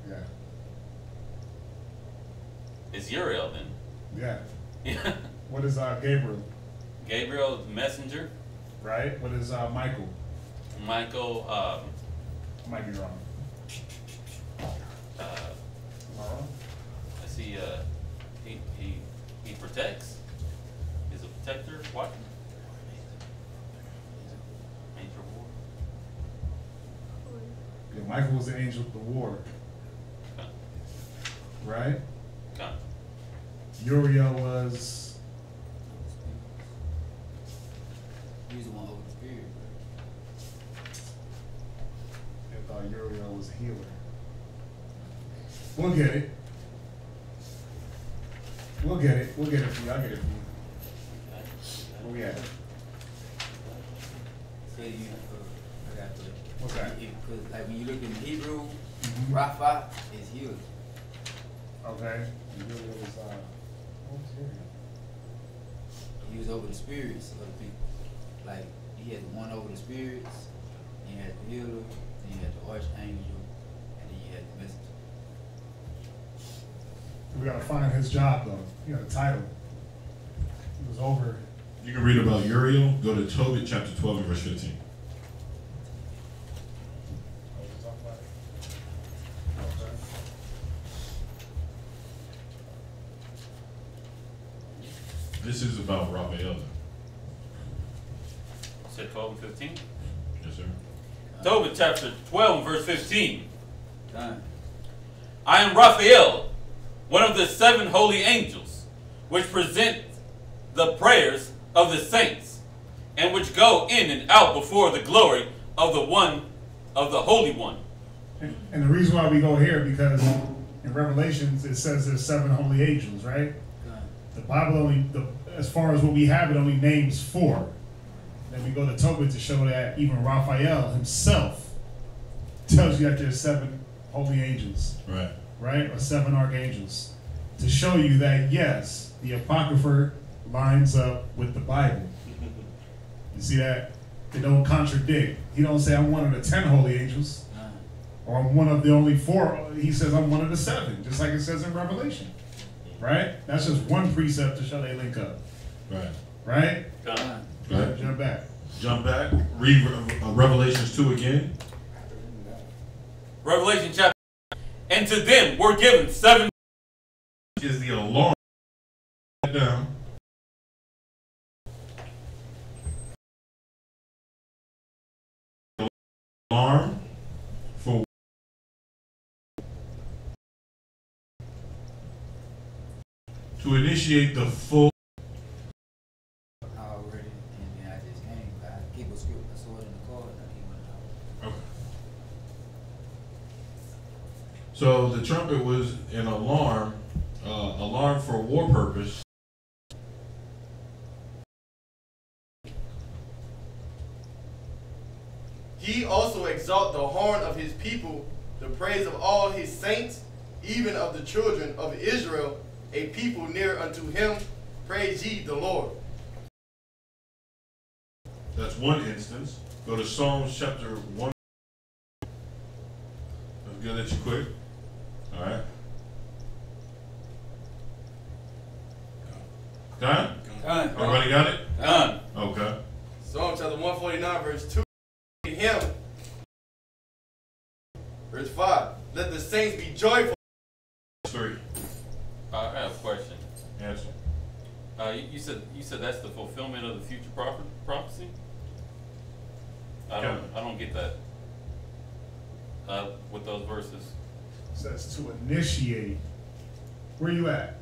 Yeah. It's Uriel then. Yeah. Yeah. What is Gabriel? Gabriel, messenger. Right? What is Michael? Michael, I might be wrong. uh, Am I wrong? I see, he protects. He's a protector. What? Major war. Yeah, Michael was the angel of the war. Okay. Right? Okay. Uriel was. He's the one over the spirit. I thought Uriel was a healer. We'll get it. We'll get it. We'll get it for you. I'll get it for you. Where we at? Say you, I got to. What's that? Because like when you look in Hebrew, Mhm. Rapha is healer. Okay. Uriel was, what was Uriel? He was over the spirits of the people. Like he had the one over the spirits, you had the healer, then you had the archangel, and then you had the messenger. We gotta find his job though. He got a title. He was over. You can read about Uriel. Go to Tobit chapter 12 and verse 15. this is about Raphael. Said 12 and 15. Yes, sir. Tobit chapter 12 and verse 15. Done. I am Raphael, one of the 7 holy angels, which present the prayers of the saints, and which go in and out before the glory of the Holy One. And the reason why we go here, because in Revelations it says there's 7 holy angels, right? The Bible only, as far as what we have, it only names 4. Then we go to Tobit to show that even Raphael himself tells you that there's 7 holy angels, right? Or 7 archangels, to show you that yes, the Apocrypha lines up with the Bible. You see that? They don't contradict. He don't say I'm one of the 10 holy angels, or I'm one of the only 4. He says I'm one of the 7, just like it says in Revelation, right? That's just one precept to show they link up, right? Right. Jump back. Jump back. Read Revelations 2 again. Revelation chapter. And to them were given 7. Is the alarm down? Alarm for to initiate the full. Already, and I just came. I keep a sword in the car, and I keep one out. Okay. So the trumpet was an alarm, alarm for war purpose. He also exalt the horn of his people, the praise of all his saints, even of the children of Israel, a people near unto him. Praise ye the Lord. That's one instance. Go to Psalms chapter 1. Let's get at you quick. All right. Got it? Everybody got it? Okay. Psalm chapter 149, verse 2. Him. Verse 5. Let the saints be joyful. 3. I have a question. Answer. You said that's the fulfillment of the future prophecy. I don't get that. With those verses. It says to initiate. Where you at?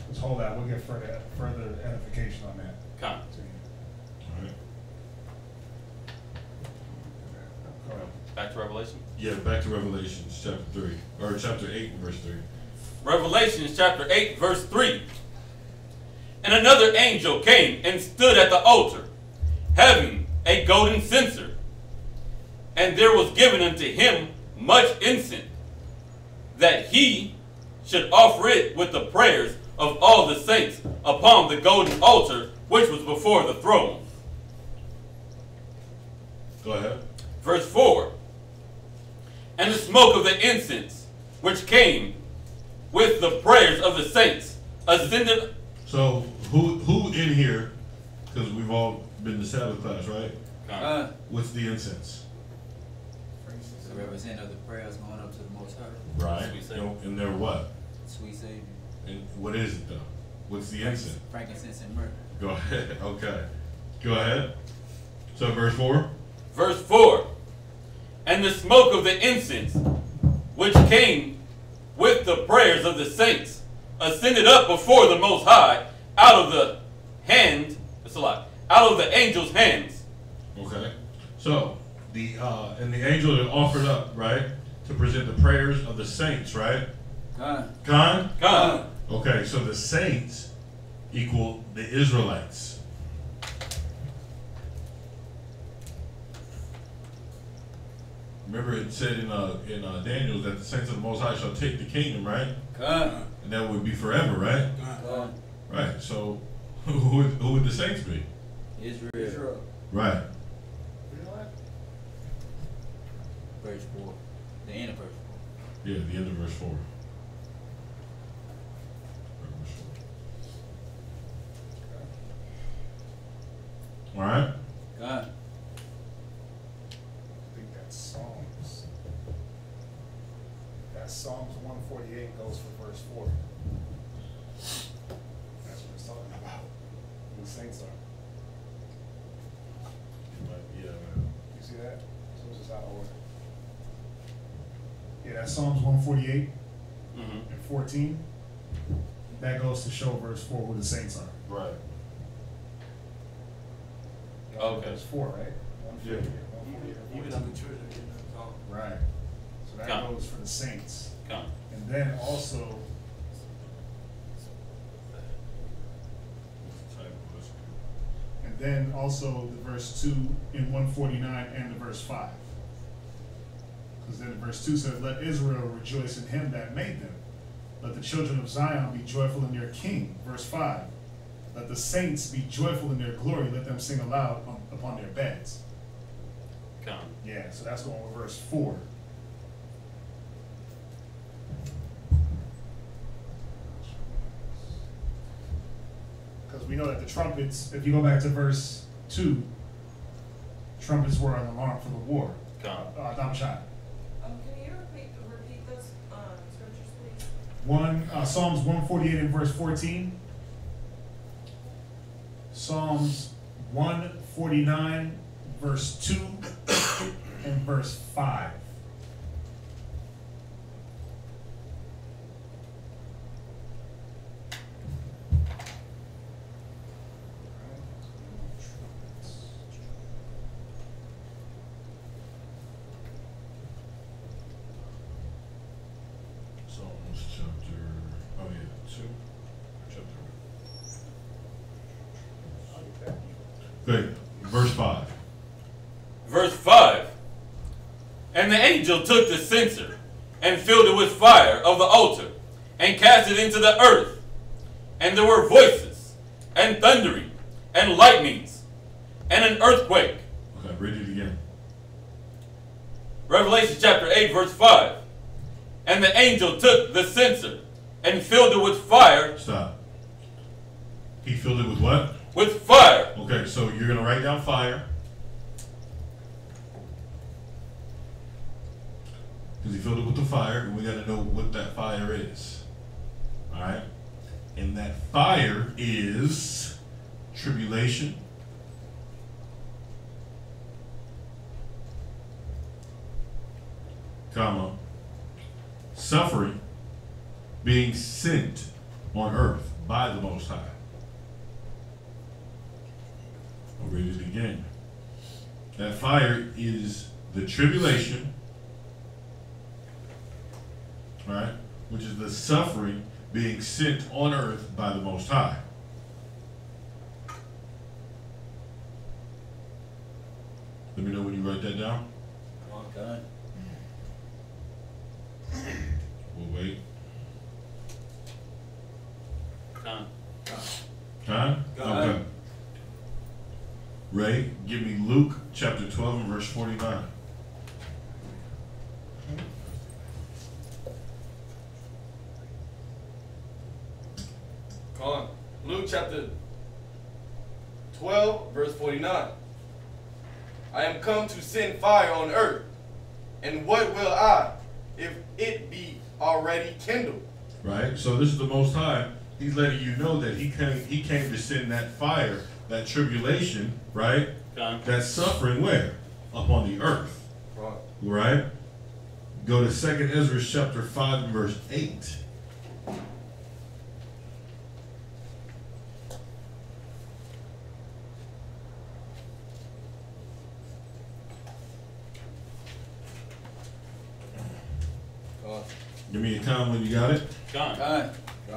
Let's hold that. We'll get further edification on that. Come. All right. Go ahead. Back to Revelation. Yeah, back to Revelations chapter 3. Or chapter 8 verse 3. Revelation chapter 8 verse 3. And another angel came and stood at the altar, having a golden censer. And there was given unto him much incense, that he should offer it with the prayers of all the saints upon the golden altar which was before the throne. Go ahead. Verse 4. And the smoke of the incense which came with the prayers of the saints ascended. So who in here, because we've all been to Sabbath class, right? What's the incense? So representative of the prayers going up to the Most High. Right. Sweet Savior. And they're what? Sweet Savior. And what is it though? What's the incense? Frankincense and myrrh. Go ahead. Okay. Go ahead. So verse 4. Verse 4. And and the smoke of the incense, which came with the prayers of the saints, ascended up before the Most High out of the hand, that's a lot, out of the angel's hands. Okay. So, and the angel that offered up, right, to present the prayers of the saints, right? Con. Okay, so the saints equal the Israelites. Remember it said in Daniel that the saints of the Most High shall take the kingdom, right? And that would be forever, right? Right, so who would the saints be? Israel. Right. Verse 4. The end of verse 4. Yeah, the end of verse 4. All right. God. I think that's Psalms. That Psalms 148 goes for verse 4. That's what it's talking about. Who the saints are. Yeah, You see that? So it's just out of order. Yeah, that's Psalms 148 and 14. That goes to show verse 4 who the saints are. right. Okay. Verse 4, right? Yeah. 148. Even on the children getting that song. Right. So that Come. goes for the saints. Come. And then also, the verse 2 in 149 and the verse 5. Because then verse 2 says, let Israel rejoice in him that made them. Let the children of Zion be joyful in their king. Verse 5. Let the saints be joyful in their glory. Let them sing aloud upon their beds. Come. Yeah, so that's going with verse 4. Because we know that the trumpets, if you go back to verse 2, trumpets were an alarm for the war. Come. Damashai. Can you repeat those scriptures, please? Psalms 148 and verse 14. Psalms 149 verse 2 and verse 5. Psalms chapter, 2. Good. Verse 5. Verse 5. And the angel took the censer and filled it with fire of the altar and cast it into the earth. And there were voices and thundering and lightnings and an earthquake. Okay, read it again. Revelation chapter 8 verse 5. And the angel took the censer and filled it with fire. Stop. He filled it with what? With fire. Okay, so you're going to write down fire. Because he filled it with the fire, and we got to know what that fire is. All right? And that fire is tribulation, comma, suffering, being sent on earth by the Most High. I'll read it again. That fire is the tribulation, right? Which is the suffering being sent on earth by the Most High. Let me know when you write that down. Okay. We'll wait. Come. Time? Okay. Ray, give me Luke chapter 12 and verse 49. Come on. Luke chapter 12, verse 49. I am come to send fire on earth, and what will I, if it be already kindled? Right? So this is the Most High. He's letting you know that he came to send that fire, that tribulation, right? Come. That suffering where? Upon the earth. Right. right? Go to 2nd Ezra chapter 5 and verse 8. Give me a con when you got it. Con.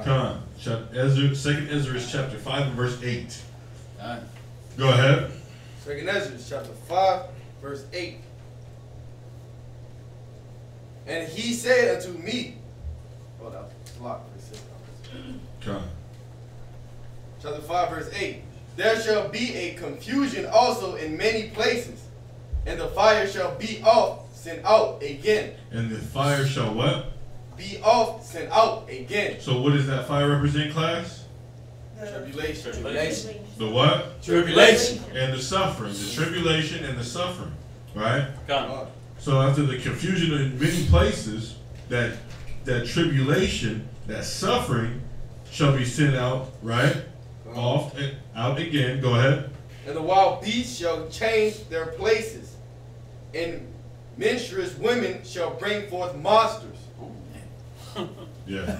Con. 2nd Ezra chapter 5 and verse 8. Con. Go ahead. 2nd Ezra chapter 5, verse 8. And he said unto me, hold up, block Con. chapter 5, verse 8. There shall be a confusion also in many places, and the fire shall be off, sent out again. And the fire shall what? Be off, sent out again. So what does that fire represent, class? Tribulation. Tribulation. The what? Tribulation. And the suffering. The tribulation and the suffering. Right? Con. So after the confusion in many places, that tribulation, that suffering, shall be sent out, right? Off and out again. Go ahead. And the wild beasts shall change their places, and menstruous women shall bring forth monsters. Yeah.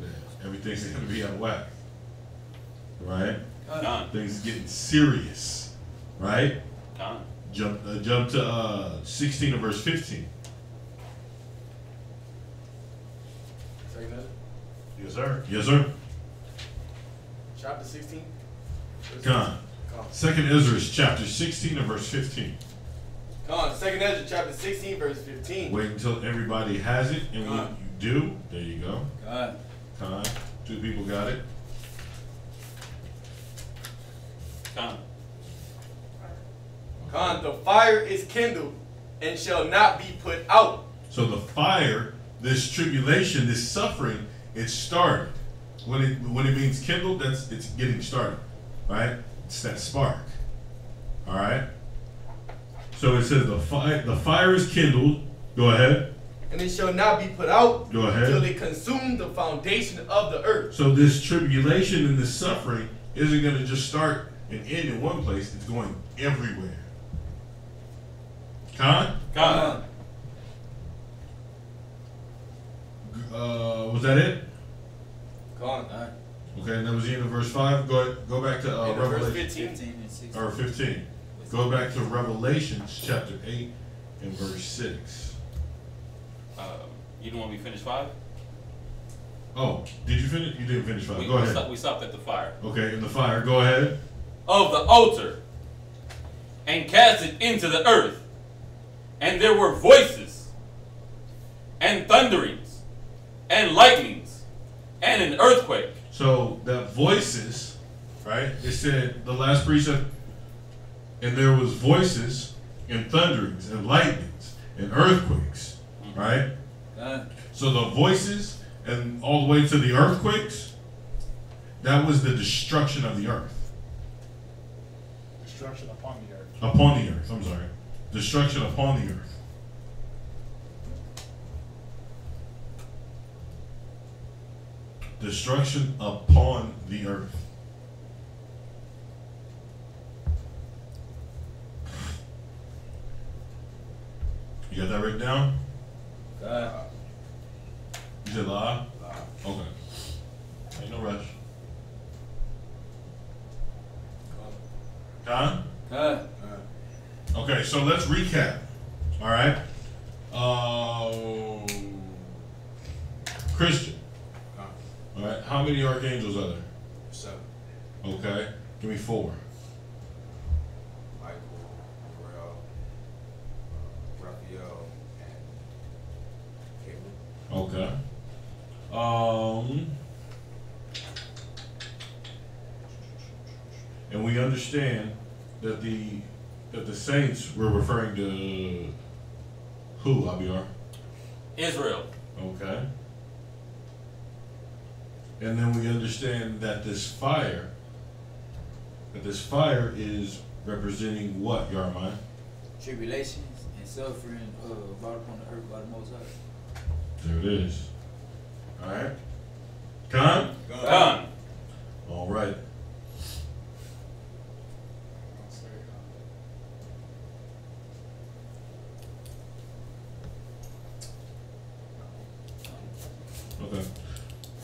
Yeah. Everything's going to be out of whack. Right? Con. Things getting serious. Right? Con. Jump to 16 and verse 15. Say that. Yes, sir. Yes, sir. Chapter 16. Con. 2nd Ezra chapter 16 and verse 15. Come on, 2nd Ezra chapter 16, verse 15. Wait until everybody has it, and when you do, there you go. Con. Con. 2 people got it. Con. Con, the fire is kindled and shall not be put out. So the fire, this tribulation, this suffering, it's started. When it means kindled, it's getting started, right? It's that spark. All right. So it says the fire is kindled. Go ahead. And it shall not be put out. Go ahead. Till they consume the foundation of the earth. So this tribulation and this suffering isn't going to just start and end in one place. It's going everywhere. Con? Con. Was that it? Con. Okay, and that was the end of verse 5. Go back to Revelation. Verse 15. 15 and 16. Or 15. Go back to Revelation chapter 8 and verse 6. You didn't want me to finish 5? Oh, did you finish? You didn't finish 5. Go ahead. We stopped at the fire. Okay, in the fire. Go ahead. Of the altar, and cast it into the earth. And there were voices, and thunderings, and lightnings, and an earthquake. So that voices, right? It said the last precept, and there was voices, and thunderings, and lightnings, and earthquakes, right? So the voices and all the way to the earthquakes, that was the destruction of the earth. Destruction upon the earth. Upon the earth, I'm sorry. Destruction upon the earth. Destruction upon the earth. You got that written down? You said la? Okay. Ain't no rush. Con? Okay, so let's recap. All right. Christian. All right. How many archangels are there? 7. Okay. Give me 4. Michael, Raphael, and Caleb. Okay. And we understand that the saints were referring to who, Abiyar? Israel. Okay. And then we understand that this fire is representing what, Yarmai? Tribulations and suffering brought upon the earth by the Most High. There it is. All right. Con? Con. All right.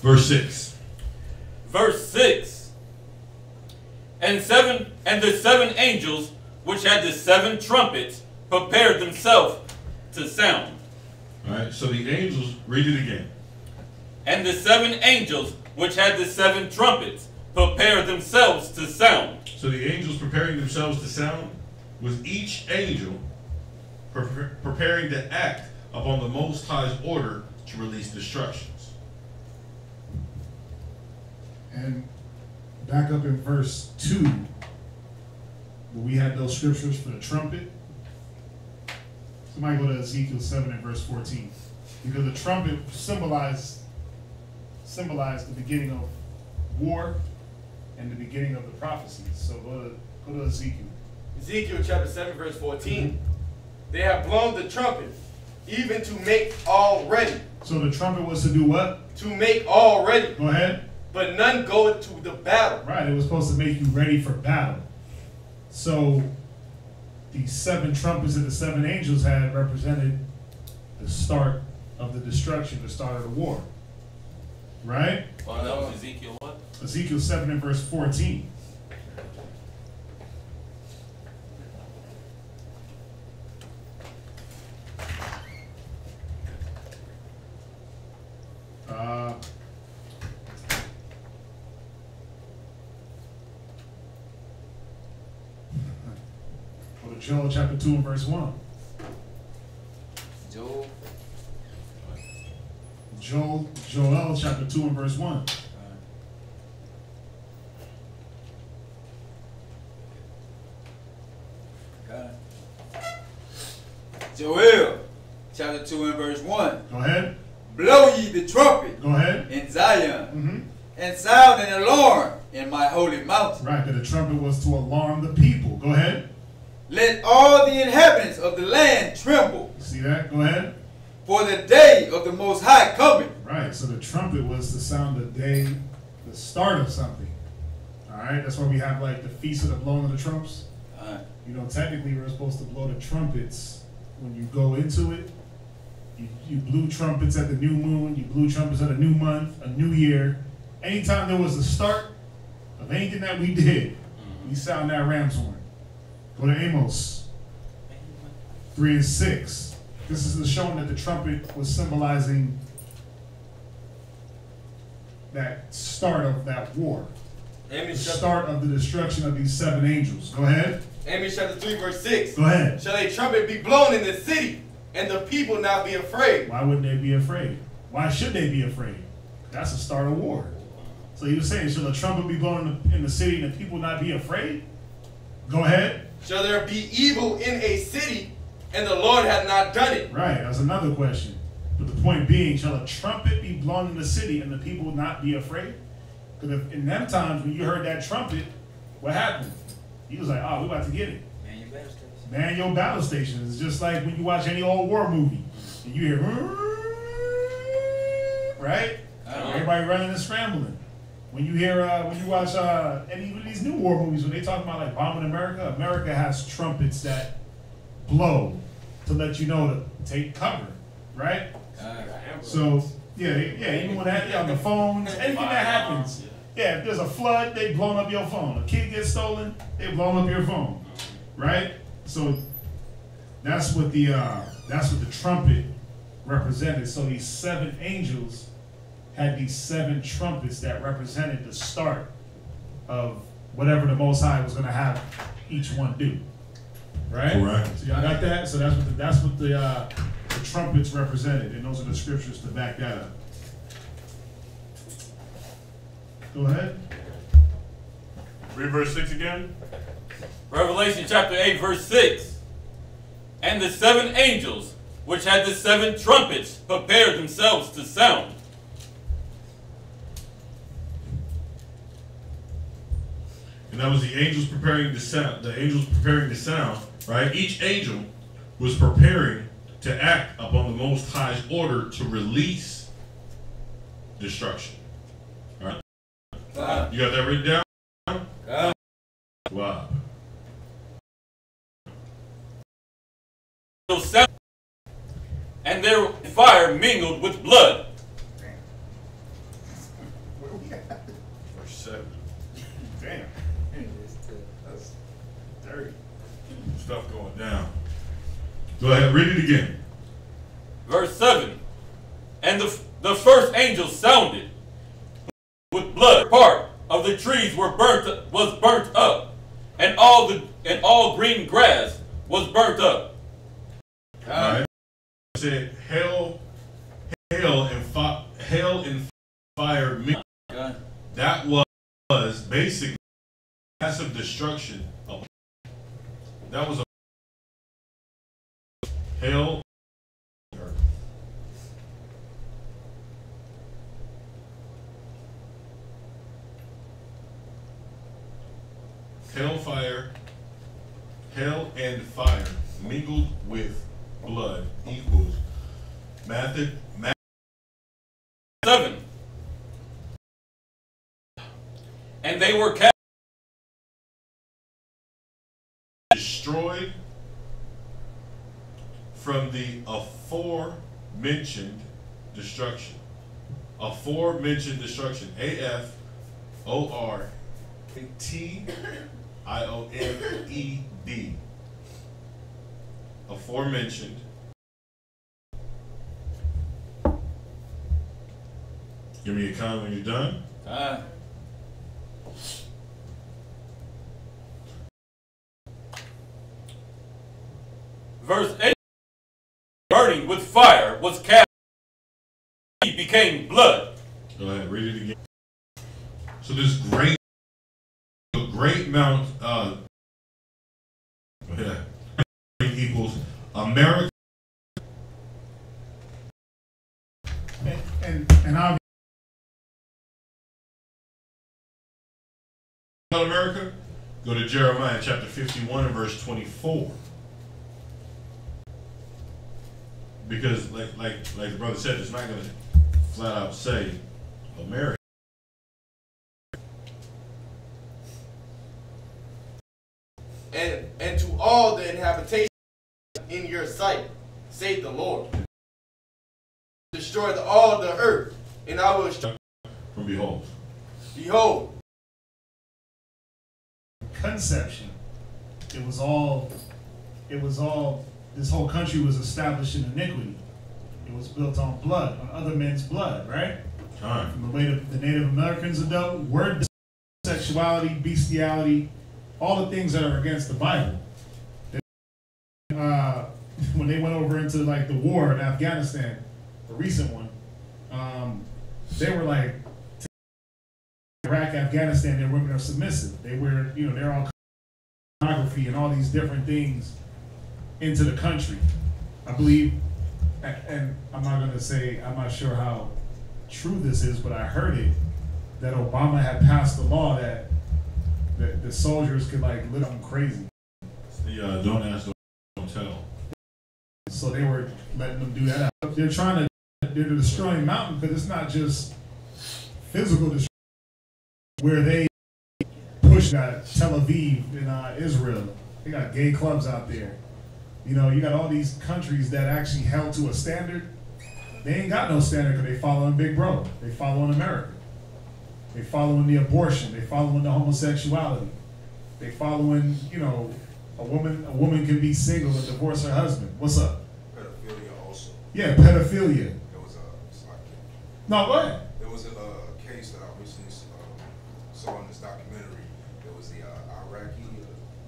Verse 6. Verse 6. And the seven angels which had the seven trumpets prepared themselves to sound. All right, so the angels, read it again. And the seven angels which had the seven trumpets prepared themselves to sound. So the angels preparing themselves to sound was each angel preparing to act upon the Most High's order to release destructions. And back up in verse 2, where we had those scriptures for the trumpet. Somebody go to Ezekiel 7 and verse 14. Because the trumpet symbolized the beginning of war and the beginning of the prophecies. So go to Ezekiel. Ezekiel chapter 7 verse 14. They have blown the trumpet, even to make all ready. So the trumpet was to do what? To make all ready. Go ahead. But none goeth to the battle. Right, it was supposed to make you ready for battle. So the seven trumpets that the seven angels had represented the start of the destruction, the start of the war. Right? Well, that was Ezekiel what? Ezekiel 7 and verse 14. Go to Joel chapter 2 and verse 1. Joel chapter 2 and verse 1. Joel chapter 2 and verse 1. Go ahead. Blow ye the trumpet. Go ahead. In Zion. And sound an alarm in my holy mountain. Right, that the trumpet was to alarm the people. Go ahead. Let all the inhabitants of the land tremble. See that? Go ahead. For the day of the Most High coming. Right, so the trumpet was to sound the day, the start of something. All right, that's why we have like the Feast of the Blowing of the Trumps. You know, technically we're supposed to blow the trumpets when you go into it. You blew trumpets at the new moon. You blew trumpets at a new month, a new year. Anytime there was a start of anything that we did, we sound that ram's horn. Go to Amos 3 and 6. This is showing that the trumpet was symbolizing that start of that war. The start of the destruction of these seven angels. Go ahead. Amos chapter 3 verse 6. Go ahead. Shall a trumpet be blown in the city, and the people not be afraid? Why wouldn't they be afraid? Why should they be afraid? That's the start of war. So he was saying, shall a trumpet be blown in the city and the people not be afraid? Go ahead. Shall there be evil in a city, and the Lord hath not done it? Right, that's another question. But the point being, shall a trumpet be blown in the city and the people not be afraid? Because in them times when you heard that trumpet, what happened? He was like, oh, we about to get it. Man, your battle station. It's just like when you watch any old war movie and you hear, right? Everybody running and scrambling. When you hear, when you watch any of these new war movies, when they talk about like bombing America, America has trumpets that blow to let you know to take cover, right? So yeah, even when that on the phones, anything that happens, yeah, if there's a flood, they blowing up your phone. A kid gets stolen, they blowing up your phone, right? So that's what the trumpet represented. So these seven angels had these seven trumpets that represented the start of whatever the Most High was going to have each one do. Right? Correct. So y'all got that? So that's what the trumpets represented, and those are the scriptures to back that up. Go ahead. Read verse 6 again. Revelation chapter 8 verse 6. And the seven angels which had the seven trumpets prepared themselves to sound. And that was the angels preparing to sound. The angels preparing to sound, right? Each angel was preparing to act upon the Most High's order to release destruction. All right. You got that written down? Wow. And their fire mingled with blood. Go ahead, read it again. Verse 7. And the first angel sounded with blood. Part of the trees was burnt up, and all green grass was burnt up. All right. It said hail and fire. That was basically massive destruction. That was a hail. Hail and fire mingled with blood equals 7. And they were cast, destroyed from the aforementioned destruction. Aforementioned destruction. AFORTIONED. Aforementioned. Give me a comment when you're done. Verse 8. Burning with fire was cast, he became blood. Go ahead, read it again. So this great amount equals America. And I'll America, go to Jeremiah chapter 51 and verse 24. Because like the brother said, it's not going to flat out say America. And to all the inhabitation in your sight, say the Lord. Destroy all the earth, and I will from behold. Behold. Conception. It was all, this whole country was established in iniquity. It was built on blood, on other men's blood, right? From the way the Native Americans have dealt, word, sexuality, bestiality, all the things that are against the Bible. When they went over into like the war in Afghanistan, the recent one, they were like, Iraq, Afghanistan, their women are submissive. They wear, they're all pornography and all these different things into the country. I believe, and I'm not sure how true this is, but I heard it, that Obama had passed a law that the soldiers could like live them crazy. Don't ask, don't tell. So they were letting them do that. They're destroying mountain because it's not just physical destruction. Where they push Tel Aviv in Israel, they got gay clubs out there. You got all these countries that actually held to a standard. They ain't got no standard because they following Big Bro. They following America. They following the abortion. They following the homosexuality. They following, a woman can be single and divorce her husband. What's up? Pedophilia also. Yeah, pedophilia. There was No, go ahead. There was a case that I recently saw in this documentary. There was the Iraqi,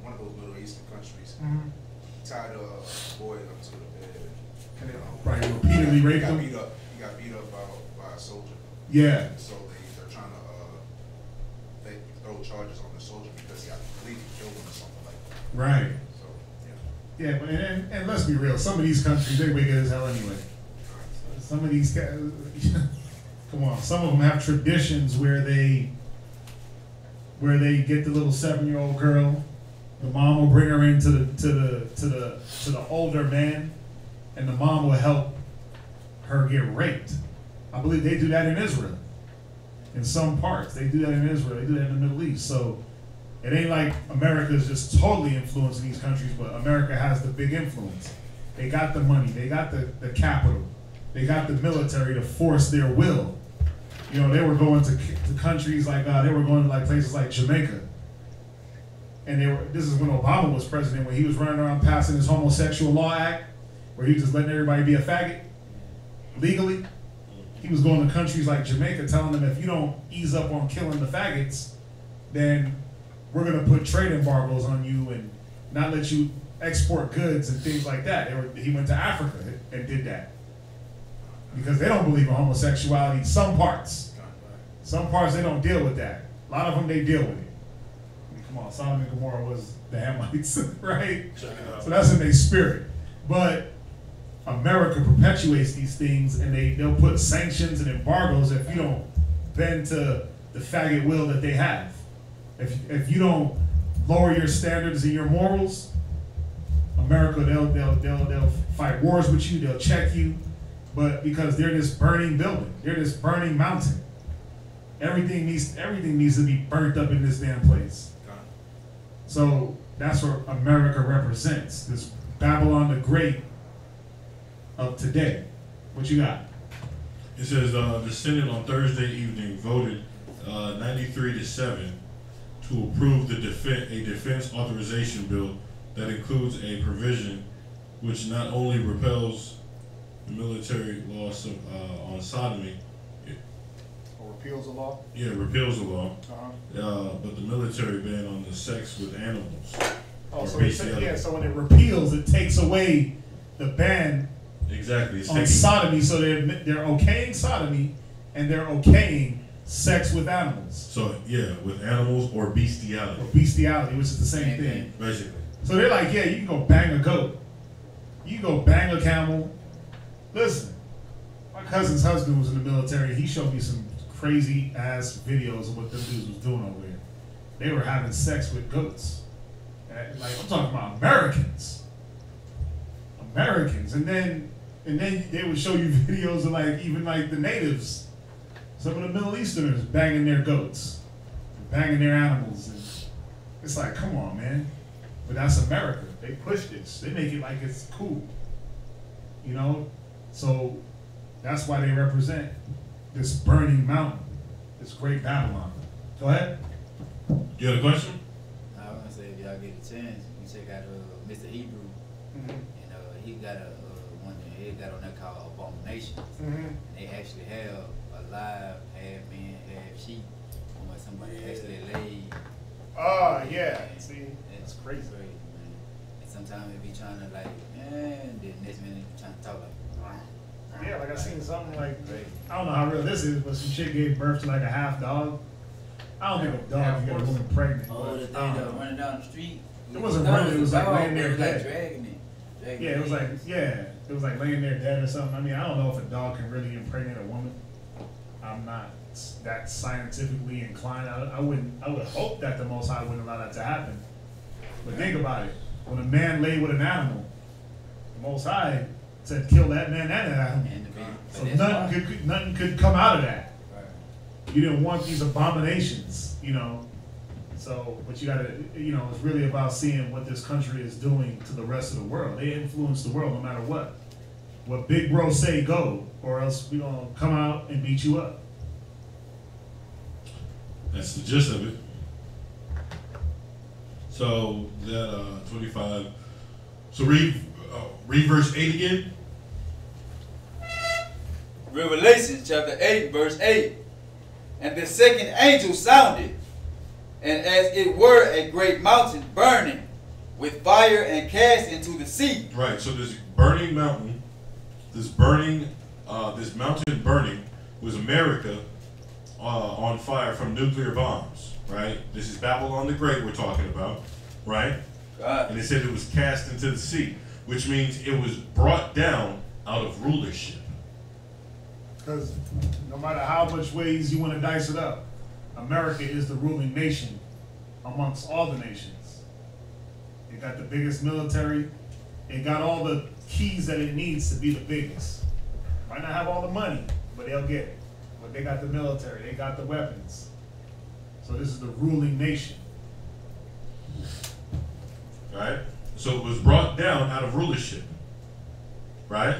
one of those Middle Eastern countries, tied a boy up to the bed. Right, repeatedly raped him. He got beat up by a soldier. Yeah. So they're trying to throw charges on the soldier because he got completely killed him or something like that. Right. So yeah, but and let's be real. Some of these countries, they wicked as hell anyway. Some of these guys, come on. Some of them have traditions where they get the little 7-year-old girl. The mom will bring her into the older man, and the mom will help her get raped. I believe they do that in Israel. In some parts, they do that in Israel. They do that in the Middle East. So it ain't like America is just totally influencing these countries, but America has the big influence. They got the money. They got the capital. They got the military to force their will. They were going to countries like, they were going to like places like Jamaica. And this is when Obama was president, when he was running around passing his homosexual law act. where he was just letting everybody be a faggot legally. He was going to countries like Jamaica telling them, if you don't ease up on killing the faggots, then we're going to put trade embargoes on you and not let you export goods and things like that. He went to Africa and did that. Because they don't believe in homosexuality. Some parts they don't deal with that. A lot of them they deal with it. I mean, come on, Sodom and Gomorrah was the Hamites, right? So that's in their spirit. But America perpetuates these things, and they'll put sanctions and embargoes if you don't bend to the faggot will that they have. If you don't lower your standards and your morals, America, they'll fight wars with you, they'll check you, but because they're this burning building, they're this burning mountain. Everything needs to be burnt up in this damn place. So that's what America represents, this Babylon the Great of today. What you got? It says the Senate on Thursday evening voted 93-7 to approve a defense authorization bill that includes a provision which not only repels the military laws on sodomy. Or repeals the law? Yeah, repeals the law. But the military ban on the sex with animals. Oh, so when it repeals, it takes away the ban exactly on sodomy. So they're okaying sodomy, and they're okaying sex with animals. So yeah, with animals or bestiality. Or bestiality, which is the same thing. Basically. So they're like, yeah, you can go bang a goat. You can go bang a camel. Listen, my cousin's husband was in the military. He showed me some crazy ass videos of what them dudes was doing over there. They were having sex with goats. Like, I'm talking about Americans. And then they would show you videos of like even like the natives, some of the Middle Easterners banging their goats, banging their animals, and it's like, come on, man. But that's America. They push this. They make it like it's cool. You know? So that's why they represent this burning mountain, this great Babylon. Go ahead. You had a question? I was gonna say, if y'all get a chance, you check out Mr. Hebrew, and he got one that he got on there called Abomination. And they actually have a live half man, half sheep, where somebody actually laid. Oh yeah, see, it's crazy. Man. And sometimes they be trying to like, man, then next minute they be trying to talk like. Yeah, like I seen something like, I don't know how real this is, but some chick gave birth to like a half dog. I don't think a dog can get a woman pregnant. Oh, the thing that was running down the street. It wasn't running, it was like laying there dead. Like dragging it. Yeah, it was like laying there dead or something. I mean, I don't know if a dog can really impregnate a woman. I'm not that scientifically inclined. I would hope that the Most High wouldn't allow that to happen. But think about it. When a man lay with an animal, the Most High said kill that man and that animal. So nothing could come out of that. You didn't want these abominations, you know. So, but you gotta, you know, it's really about seeing what this country is doing to the rest of the world. They influence the world no matter what. What big bro say go, or else we gonna come out and beat you up. That's the gist of it. So that 25. So read verse 8 again. Revelation chapter 8, verse 8. And the second angel sounded, and as it were a great mountain burning with fire and cast into the sea. Right, so this burning mountain, this mountain burning was America on fire from nuclear bombs, right? This is Babylon the Great we're talking about, right? And it said it was cast into the sea, which means it was brought down out of rulership. Because no matter how much ways you want to dice it up, America is the ruling nation amongst all the nations. It got the biggest military. It got all the keys that it needs to be the biggest. Might not have all the money, but they'll get it. But they got the military. They got the weapons. So this is the ruling nation. Right? So it was brought down out of rulership. Right?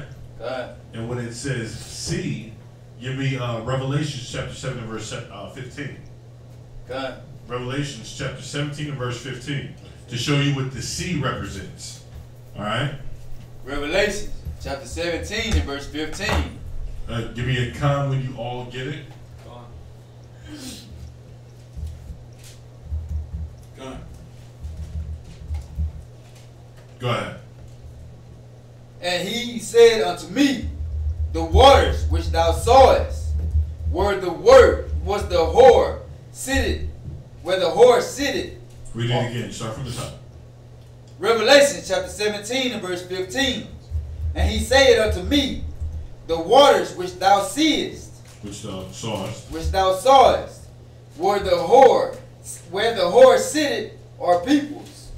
And when it says sea, give me Revelation chapter 7 and verse 15. Revelation chapter 17 and verse 15 to show you what the sea represents. All right? Revelation chapter 17 and verse 15. Give me a con when you all get it. Go ahead. And he said unto me, the waters which thou sawest was the whore sitteth, where the whore sitteth. Read it again. Start from the top. Revelation chapter 17 and verse 15. And he said unto me, the waters which thou seest, which thou sawest, were the whore, where the whore sitteth, are peoples,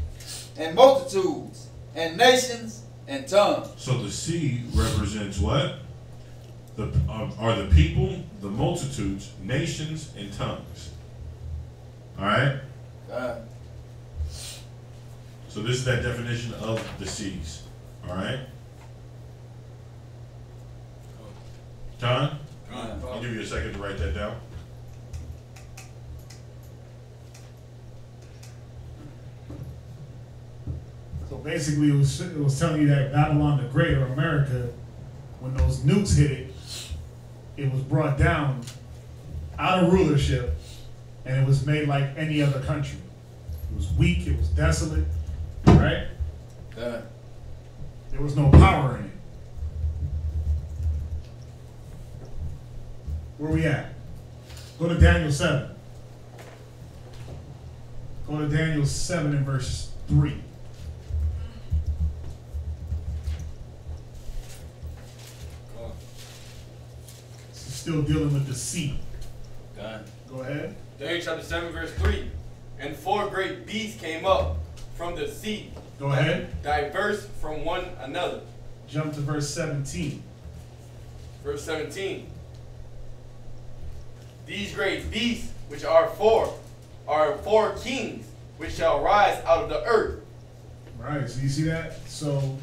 and multitudes, and nations, and tongues. So the sea represents what? Are the people, the multitudes, nations, and tongues. All right? So this is that definition of the seas. All right? John? I'll give you a second to write that down. So basically, it was telling you that Babylon the Great, or America, when those nukes hit it, it was brought down out of rulership, and it was made like any other country. It was weak, it was desolate, right? There was no power in it. Where we at? Go to Daniel 7. Go to Daniel 7 and verse 3. Still dealing with deceit. Go ahead. Daniel chapter 7 verse 3. And 4 great beasts came up from the sea. Go ahead. Diverse from one another. Jump to verse 17. Verse 17. These great beasts, which are four kings, which shall rise out of the earth. Right, so you see that? So,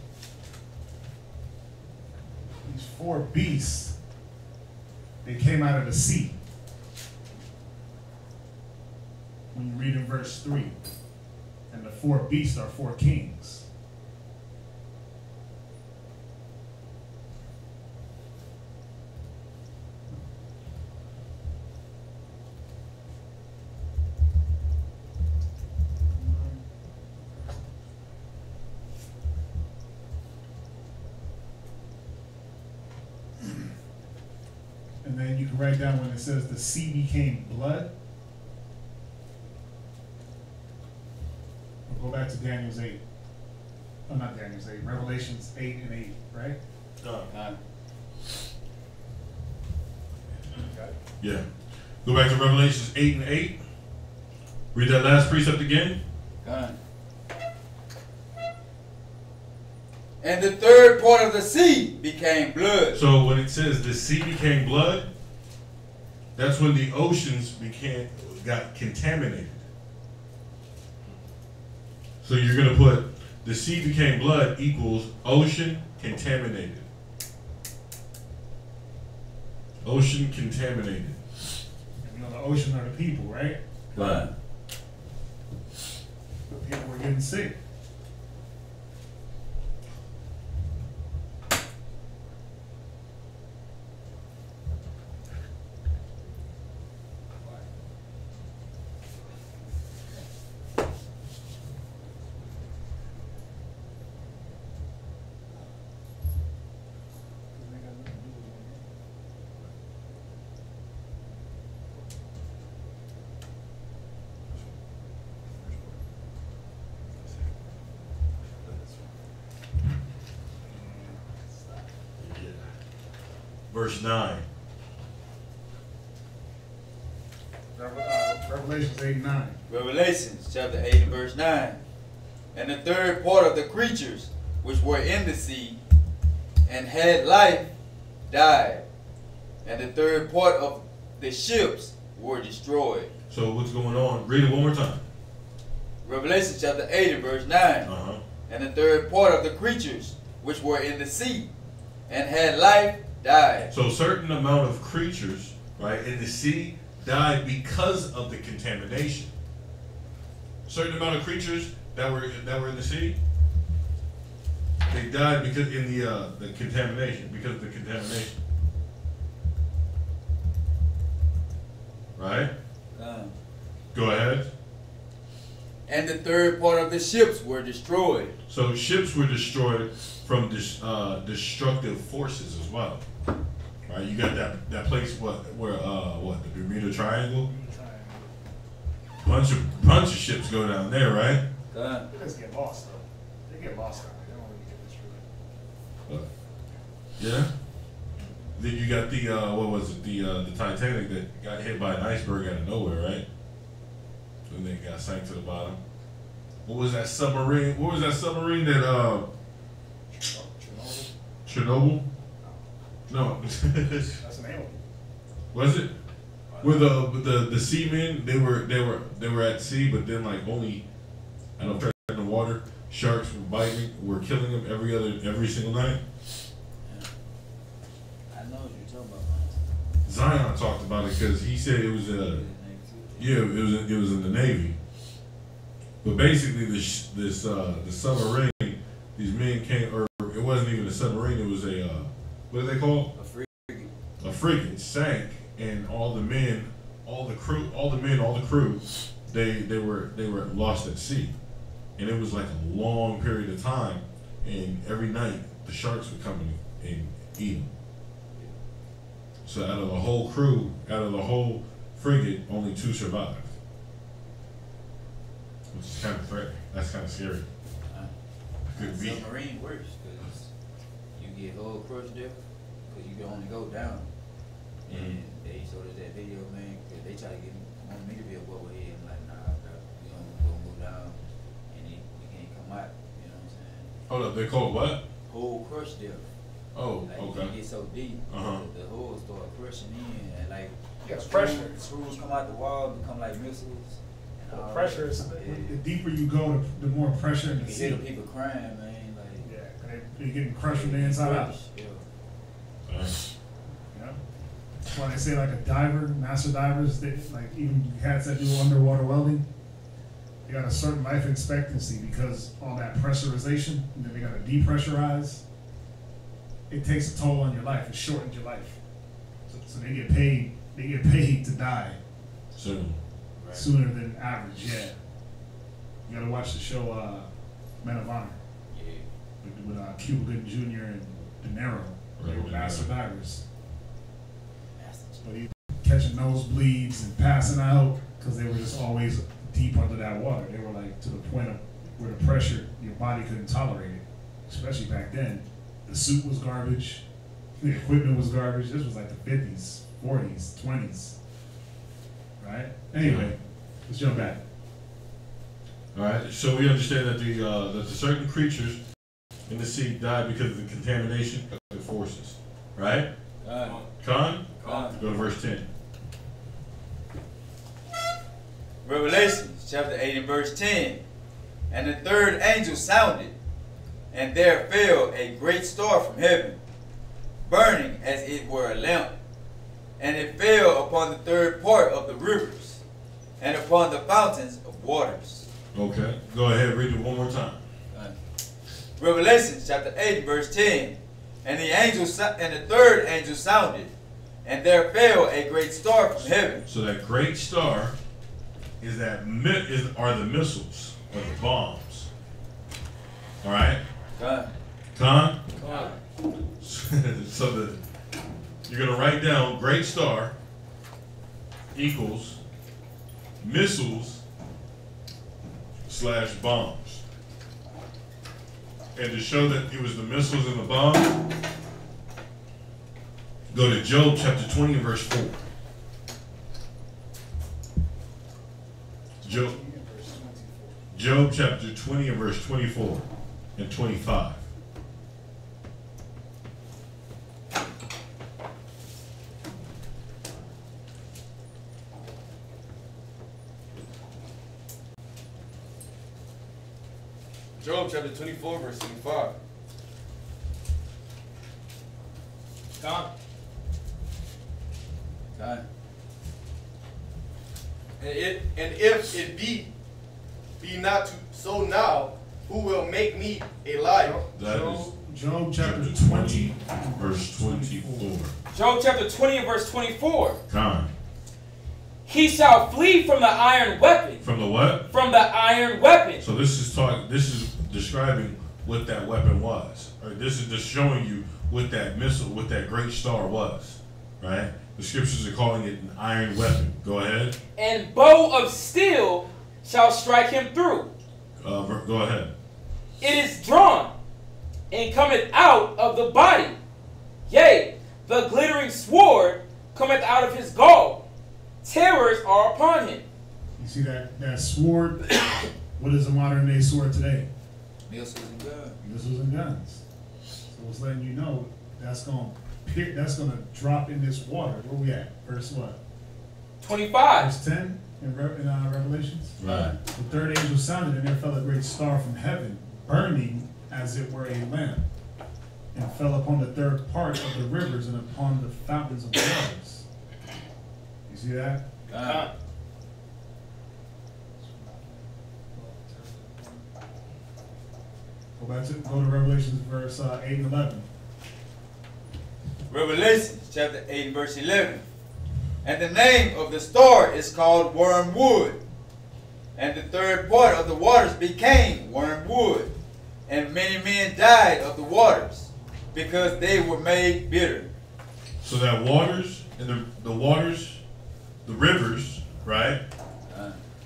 these 4 beasts, they came out of the sea. When you read in verse 3. And the 4 beasts are 4 kings. And then you can write down when it says the sea became blood. We'll go back to Daniel's 8. Oh, not Daniel's 8. Revelations 8 and 8, right? Yeah. Go back to Revelations 8 and 8. Read that last precept again. And the third part of the sea became blood. So when it says the sea became blood, that's when the oceans got contaminated. So you're going to put the sea became blood equals ocean contaminated. Ocean contaminated. And you know the ocean are the people, right? Right. People were getting sick. Verse 9. Revelations 8 and 9. Revelations chapter 8 and verse 9. And the third part of the creatures which were in the sea and had life died. And the third part of the ships were destroyed. So what's going on? Read it one more time. Revelation chapter 8 and verse 9. And the third part of the creatures which were in the sea and had life died. So a certain amount of creatures, right, in the sea died because of the contamination. Certain amount of creatures that were in the sea. They died because in the contamination, because of the contamination. Right? Go ahead. And the third part of the ships were destroyed. So ships were destroyed from destructive forces as well. Right? You got that place where the Bermuda Triangle? Bunch of ships go down there, right? They just get lost though. They get lost out there. They don't really get destroyed. Yeah. Then you got the Titanic that got hit by an iceberg out of nowhere, right? And then got sank to the bottom. What was that submarine? What was that submarine that Chernobyl? No. That's an alien. Was it? Where the seamen they were at sea, but then like only I don't know in the water, sharks were killing them every single night. I know what you're talking about. Zion talked about it because he said it was it was in the Navy. But basically, the submarine, these men came, or it wasn't even a submarine. It was a what do they call? A frigate sank, and all the men, all the crew, they were lost at sea, and it was like a long period of time, and every night the sharks would come and eat them. So out of the whole crew, out of the whole frigate, only 2 survived. Which is kind of threatening. That's kind of scary. Could be. Submarine worse because you get hull crushed there because you can only go down. And they showed us that video, man, because they try to want me to be a boat here. I'm like, nah, bro, we gonna go down and we can't come out. You know what I'm saying? Hold up, they called what? Hull crush there. Oh, like, okay. You get so deep, the hull start crushing in, and like pressure. Screws come out the wall, become like missiles. The pressure is the deeper you go, the more pressure in the you sea. hear the people crying, man. Like they're getting crushed from the inside out. Yeah. Yeah. That's why they say like a diver, master divers, they, like even cats that do underwater welding, they got a certain life expectancy because all that pressurization, and then they got to depressurize. It takes a toll on your life. It shortens your life. So they get paid. They get paid to die sooner than average. Yeah. You got to watch the show Men of Honor. Yeah. With Cuba Gooding Jr. and De Niro. They were master divers. But he catching nosebleeds and passing out because they were just always deep under that water. They were like to the point of where the pressure, your body couldn't tolerate it. Especially back then. The suit was garbage. The equipment was garbage. This was like the 50s, 40s, 20s. Right? Anyway, let's jump back. All right. So we understand that the certain creatures in the sea died because of the contamination of the forces. Right? Con? Go to verse 10. Revelation chapter 8 and verse 10. And the third angel sounded, and there fell a great star from heaven, burning as it were a lamp. And it fell upon the third part of the rivers, and upon the fountains of waters. Okay. Go ahead, read it one more time. Revelation chapter 8 verse 10. And the third angel sounded, and there fell a great star from heaven. So that great star is are the missiles or the bombs. All right. Con? So you're gonna write down great star equals missiles / bombs. And to show that it was the missiles and the bombs, go to Job chapter 20 and verse 4. Job chapter 20 and verse 24 and 25. Job chapter 24, verse 25. God. And if it be not so now, who will make me a liar. That is Job chapter 20, verse 24. Job chapter 20 and verse 24. Time. He shall flee from the iron weapon. From the what? From the iron weapon. So this is describing what that weapon was. Right? This is just showing you what that missile, what that great star was. Right? The scriptures are calling it an iron weapon. Go ahead. And bow of steel shall strike him through. Go ahead. It is drawn and cometh out of the body. Yea, the glittering sword cometh out of his gall. Terrors are upon him. You see that sword? What is a modern day sword today? Missiles and guns. Missiles and guns. So it's letting you know that's gonna drop in this water. Where we at? Verse what? 25. Verse 10 in Revelations. Right. The third angel sounded, and there fell a great star from heaven, burning as it were a lamp, and fell upon the third part of the rivers and upon the fountains of waters. You see that? Go to Revelations verse 8 and 11. Revelation chapter 8 and verse 11. And the name of the star is called wormwood. And the third part of the waters became wormwood. And many men died of the waters, because they were made bitter. So that waters and the rivers, right?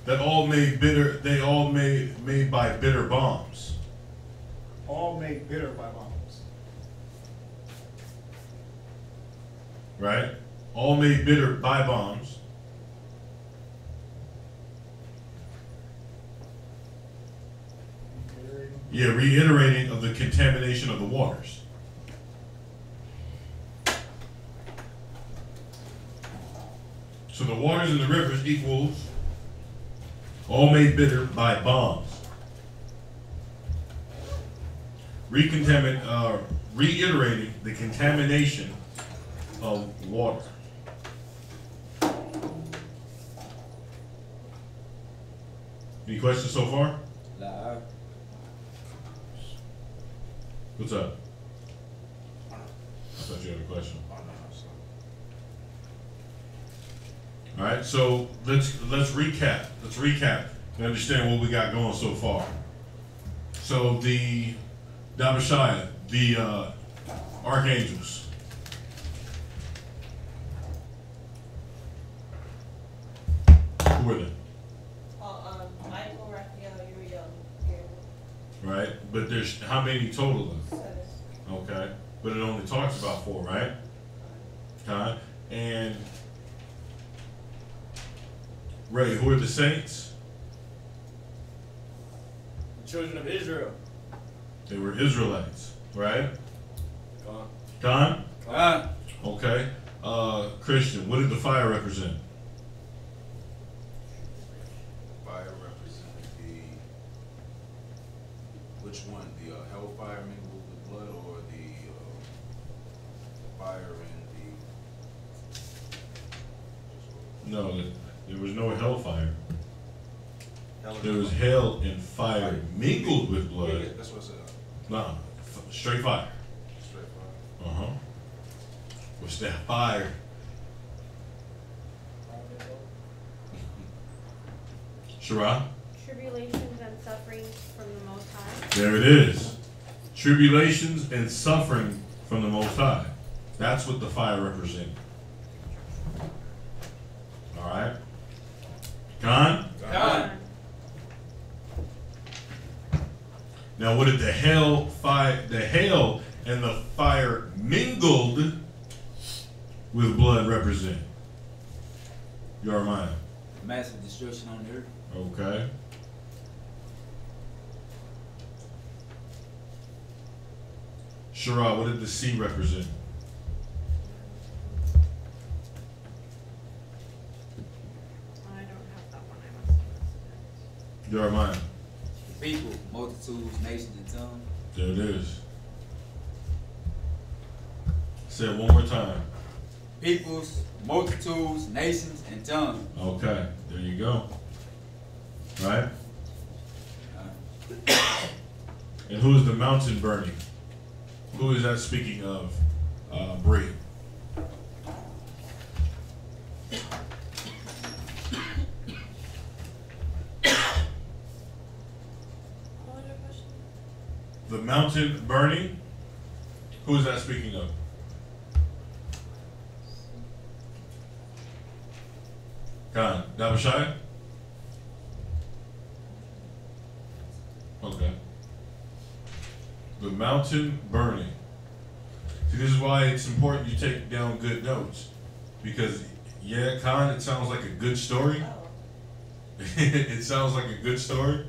That all made bitter. They all made by bitter bombs. All made bitter by bombs. Right? All made bitter by bombs. Yeah, reiterating of the contamination of the waters. So the waters and the rivers equals all made bitter by bombs. Reiterating the contamination of water. Any questions so far? Live. What's up? I thought you had a question. All right, so let's recap. Let's recap and understand what we got going so far. So the Dabashaya, the Archangels. Who are they? Michael, Raphael, Uriel, Right, but there's how many total? 7. Okay, but it only talks about 4, right? And Ray, who are the saints? The children of Israel. They were Israelites, right? Gone. Gone? Okay. Christian, what did the fire represent? Fire represents which one? The hellfire mingled with blood, or the fire and the... No, there was no hellfire. There was hell and fire mingled with blood. Yeah, that's what I said. No, straight fire. Straight fire. Uh-huh. What's that fire? Shara? Tribulations and sufferings from the Most High. There it is. Tribulations and suffering from the Most High. That's what the fire represents. All right? Gone? Gone. Now, what did the hell and the fire mingled with blood represent? Your mind. Massive destruction on the earth. Okay. Shara, what did the sea represent? I don't have that one. I must have missed Your mind. People, multitudes, nations, and tongues. There it is. Say it one more time. Peoples, multitudes, nations, and tongues. Okay, there you go. Right? And who is the mountain burning? Who is that speaking of? Bree. The mountain burning? Who is that speaking of? God. Dabashai? Okay. The mountain burning. See, this is why it's important you take down good notes. Because, yeah, Khan, it sounds like a good story. It sounds like a good story.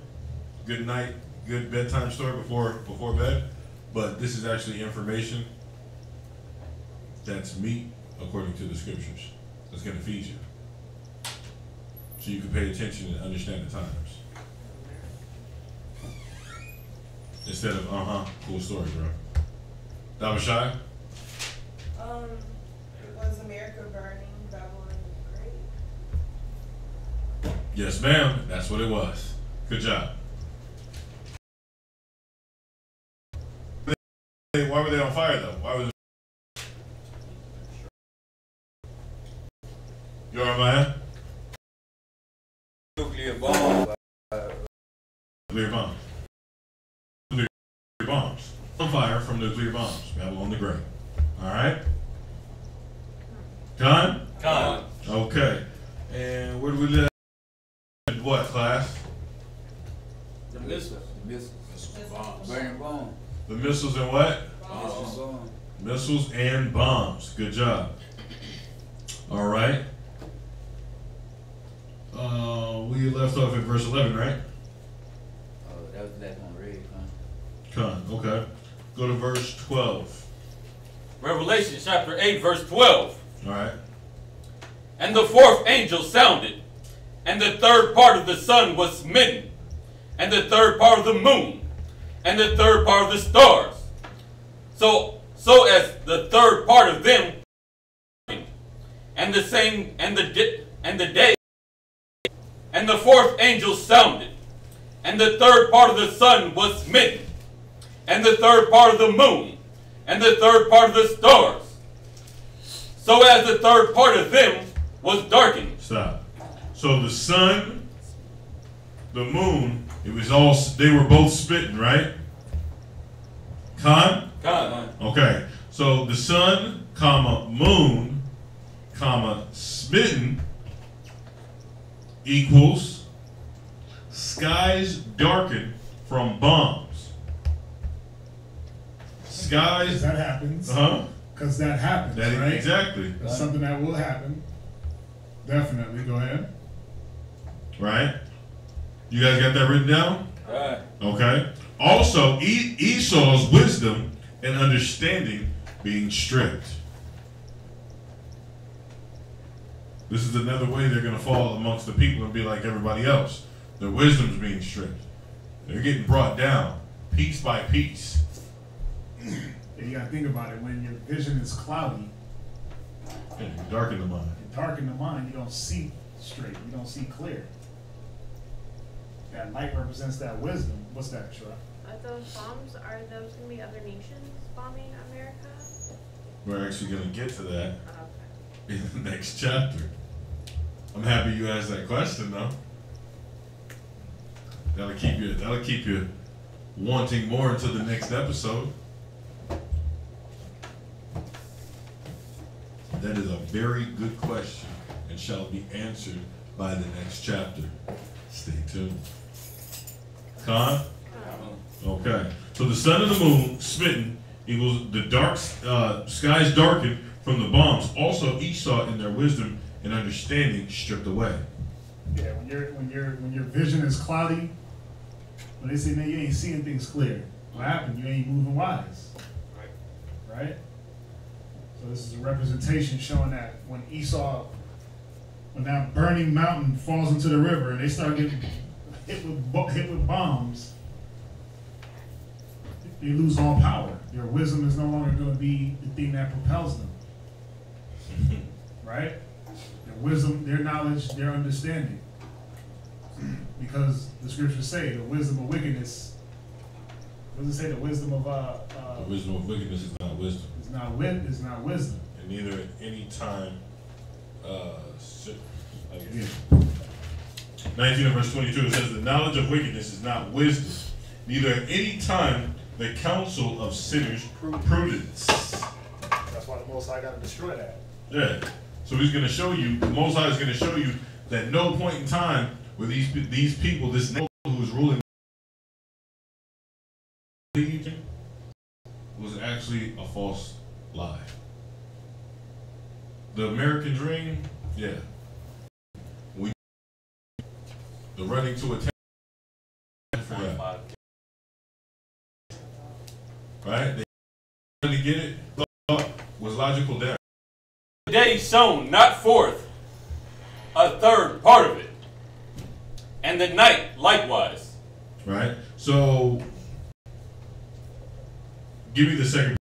Good night, good bedtime story before bed. But this is actually information that's meat according to the scriptures. That's going to feed you. So you can pay attention and understand the times. Instead of, cool story, bro. Dabashai? Was America burning Babylon the Great? Yes, ma'am. That's what it was. Good job. Why were they on fire, though? Why was it? You all right, man? Nuclear bomb. Nuclear bombs. Nuclear bombs. On fire from nuclear bombs. Babylon the Great. All right? Con? Con. Okay. And where do we live? What, class? The missiles. The missiles. Bombs. Burning bomb. The missiles and what? Missiles bomb. Missiles and bombs. Good job. All right. We left off at verse 11, right? Oh, that was the last one read, Con. Okay. Go to verse 12. Revelation chapter 8, verse 12. All right. And the fourth angel sounded, and the third part of the sun was smitten, and the third part of the moon, and the third part of the stars. So as the third part of them, and the same, and the day, and the fourth angel sounded, and the third part of the sun was smitten, and the third part of the moon, and the third part of the stars. So as the third part of them was darkened. Stop. So the sun, the moon, they were both spitting, right? Con? Con. Okay. So the sun, comma, moon, comma, smitten equals skies darkened from bombs. Skies. That happens. Because that happens, right? Exactly. That's something that will happen. Definitely. Go ahead. Right? You guys got that written down? Right. Okay. Also, Esau's wisdom and understanding being stripped. This is another way they're going to fall amongst the people and be like everybody else. Their wisdom's being stripped. They're getting brought down piece by piece. You got to think about it. When your vision is cloudy, You darken the mind. you darken the mind, you don't see straight. You don't see clear. That light represents that wisdom. What's that, Shura? Are those bombs, are those going to be other nations bombing America? We're actually going to get to that Oh, in the next chapter. I'm happy you asked that question, though. That'll keep you wanting more until the next episode. That is a very good question and shall be answered by the next chapter. Stay tuned. Con? Okay. So the sun and the moon smitten equals the dark skies darkened from the bombs. Also Esau in their wisdom and understanding stripped away. Yeah, when your vision is cloudy, when they say, man, you ain't seeing things clear. What happened? You ain't moving wise. Right? So this is a representation showing that when that burning mountain falls into the river and they start getting hit with bombs, they lose all power. Their wisdom is no longer going to be the thing that propels them. Right? Their wisdom, their knowledge, their understanding. Because the scriptures say the wisdom of wickedness What does it say? The wisdom of The wisdom of wickedness is not wisdom. It's not wisdom. And neither at any time. 19 and verse 22, it says, the knowledge of wickedness is not wisdom, neither at any time the counsel of sinners prudence. That's why the Most High got to destroy that. Yeah. So he's going to show you, the Most High is going to show you that no point in time where these people, this nation who is ruling, was actually a false lie. The American dream, yeah. The running to a town, right? They trying to get it. Thought was logical there. The day shone not forth a third part of it, and the night likewise. Right. So, give me the second.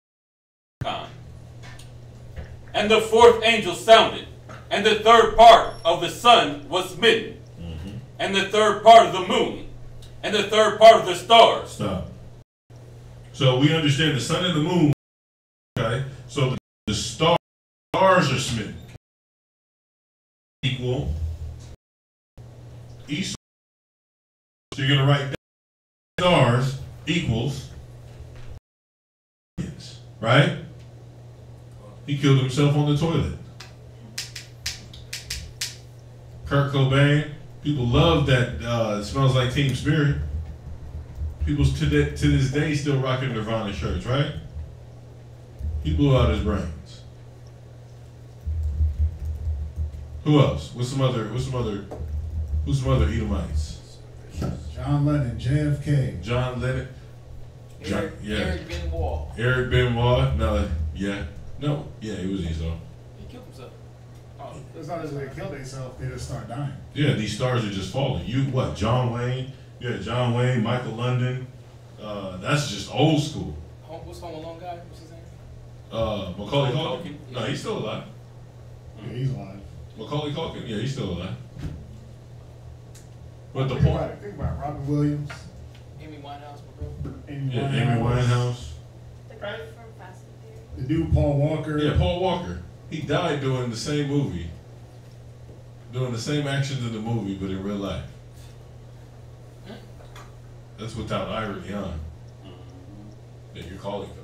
And the fourth angel sounded, and the third part of the sun was smitten. And the third part of the moon, and the third part of the stars. Stop. So we understand the sun and the moon. Okay. So the stars are smitten. Equal. East. So you're gonna write down stars equals. Right? He killed himself on the toilet. Kurt Cobain. People love that. It smells like Team Spirit. People to this day still rocking Nirvana shirts, right? He blew out his brains. Who else? Who's some other Edomites? John Lennon, JFK. John Lennon. Eric Benoit. Eric Benoit. No, yeah. No, yeah, he was Esau. He killed himself. Oh, it's not as they kill themselves, they just start dying. Yeah, these stars are just falling. John Wayne? Yeah, John Wayne, Michael London. That's just old school. What's Home Alone guy? What's his name? Macaulay Culkin? No, he's still alive. Yeah, he's alive. Macaulay Culkin? Yeah, he's still alive. But the Think point. about it. Robin Williams. Amy Winehouse, bro. Amy Winehouse. The guy from Fast and Furious. The dude Paul Walker. Yeah, Paul Walker. He died doing the same movie. Doing the same actions in the movie, but in real life. That's without irony on. That you're calling for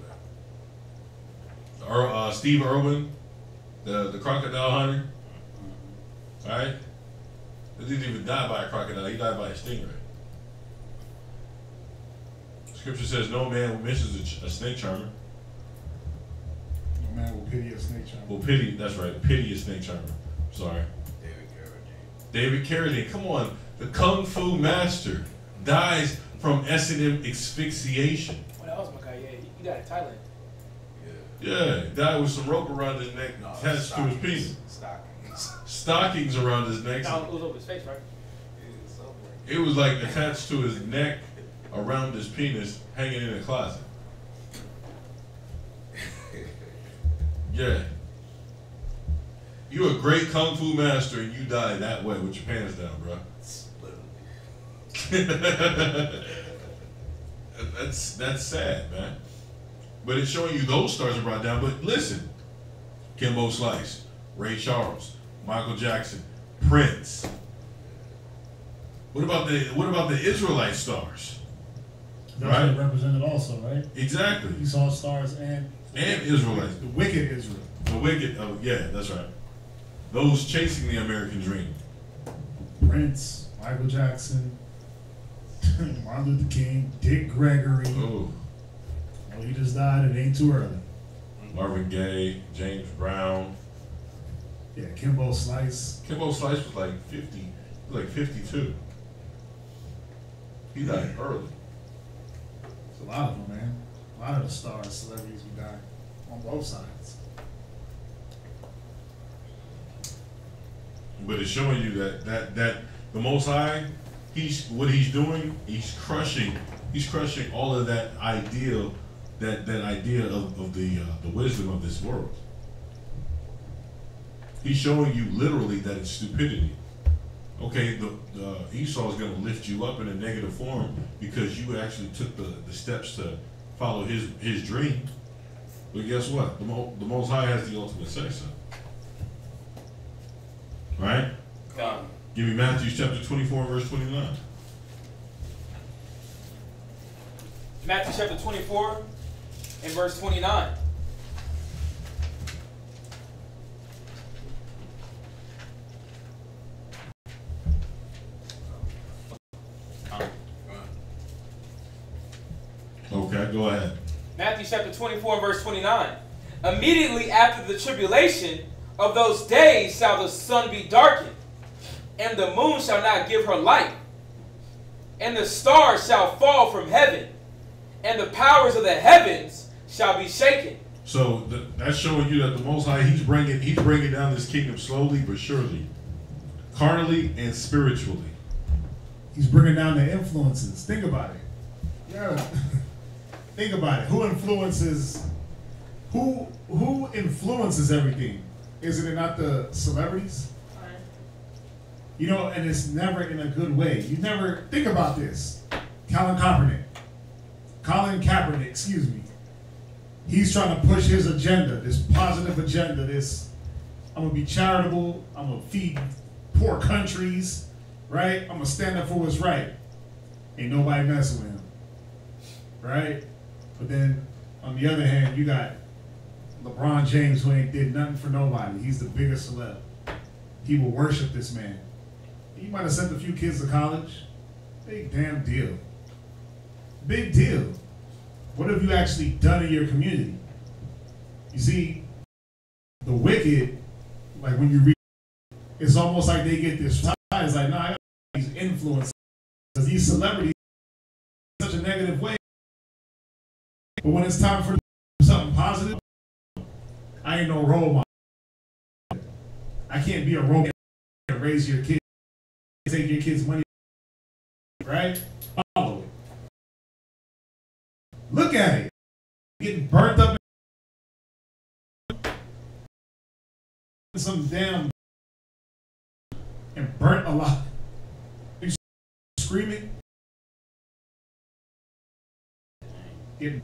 that. Steve Irwin, the crocodile hunter. Alright? He didn't even die by a crocodile, he died by a stingray. Scripture says no man misses a snake charmer. No man will pity a snake charmer. Well, that's right, pity a snake charmer. Sorry. David Carradine, come on. The Kung Fu master dies from S&M asphyxiation. Oh, that was my guy, yeah. He died in Thailand. Yeah, he died with some rope around his neck attached to his penis. Stockings around his neck. No, it was over his face, right? It was like attached to his neck, around his penis, hanging in a closet. Yeah. You're a great Kung Fu master and you die that way with your pants down, bro. That's sad, man. But it's showing you those stars are brought down. But listen, Kimbo Slice, Ray Charles, Michael Jackson, Prince. What about the Israelite stars? Those right? are represented also, right? Exactly. You saw stars and Israelites. The wicked Israel. The wicked, yeah, that's right. Those chasing the American dream. Prince, Michael Jackson, Martin Luther King, Dick Gregory. Oh. Well, he just died. It ain't too early. Marvin Gaye, James Brown. Yeah, Kimbo Slice. Kimbo Slice was like 50, like 52. He died early. It's a lot of them, man. A lot of the stars, celebrities who died on both sides. But it's showing you that the Most High, what he's doing, he's crushing all of that ideal, that idea of the wisdom of this world. He's showing you literally that it's stupidity. Okay, the Esau is going to lift you up in a negative form because you actually took the steps to follow his dream. But guess what? The Most High has the ultimate say so. Right? Give me Matthew chapter 24 and verse 29. Matthew chapter 24 and verse 29. Okay, go ahead. Matthew chapter 24 and verse 29. Immediately after the tribulation of those days shall the sun be darkened, and the moon shall not give her light, and the stars shall fall from heaven, and the powers of the heavens shall be shaken. So that's showing you that the Most High, he's bringing down this kingdom slowly but surely, carnally and spiritually. He's bringing down the influences. Think about it. Yeah. Think about it. Who influences everything? Isn't it not the celebrities? You know, and it's never in a good way. You never think about this. Colin Kaepernick, excuse me. He's trying to push his agenda, this positive agenda, this I'm gonna be charitable, I'm gonna feed poor countries, right? I'm gonna stand up for what's right. Ain't nobody messing with him. Right? But then on the other hand, you got LeBron James, who ain't did nothing for nobody. He's the biggest celeb. People worship this man. He might have sent a few kids to college. Big damn deal. Big deal. What have you actually done in your community? You see, the wicked, like when you read, it's almost like they get this. It's like, nah, I got these influences. Because these celebrities in such a negative way. But when it's time for something positive, I ain't no role model. I can't be a role model and raise your kids, take your kids' money, right? Follow it. Look at it. Getting burnt up in some damn and burnt alive. You screaming. Getting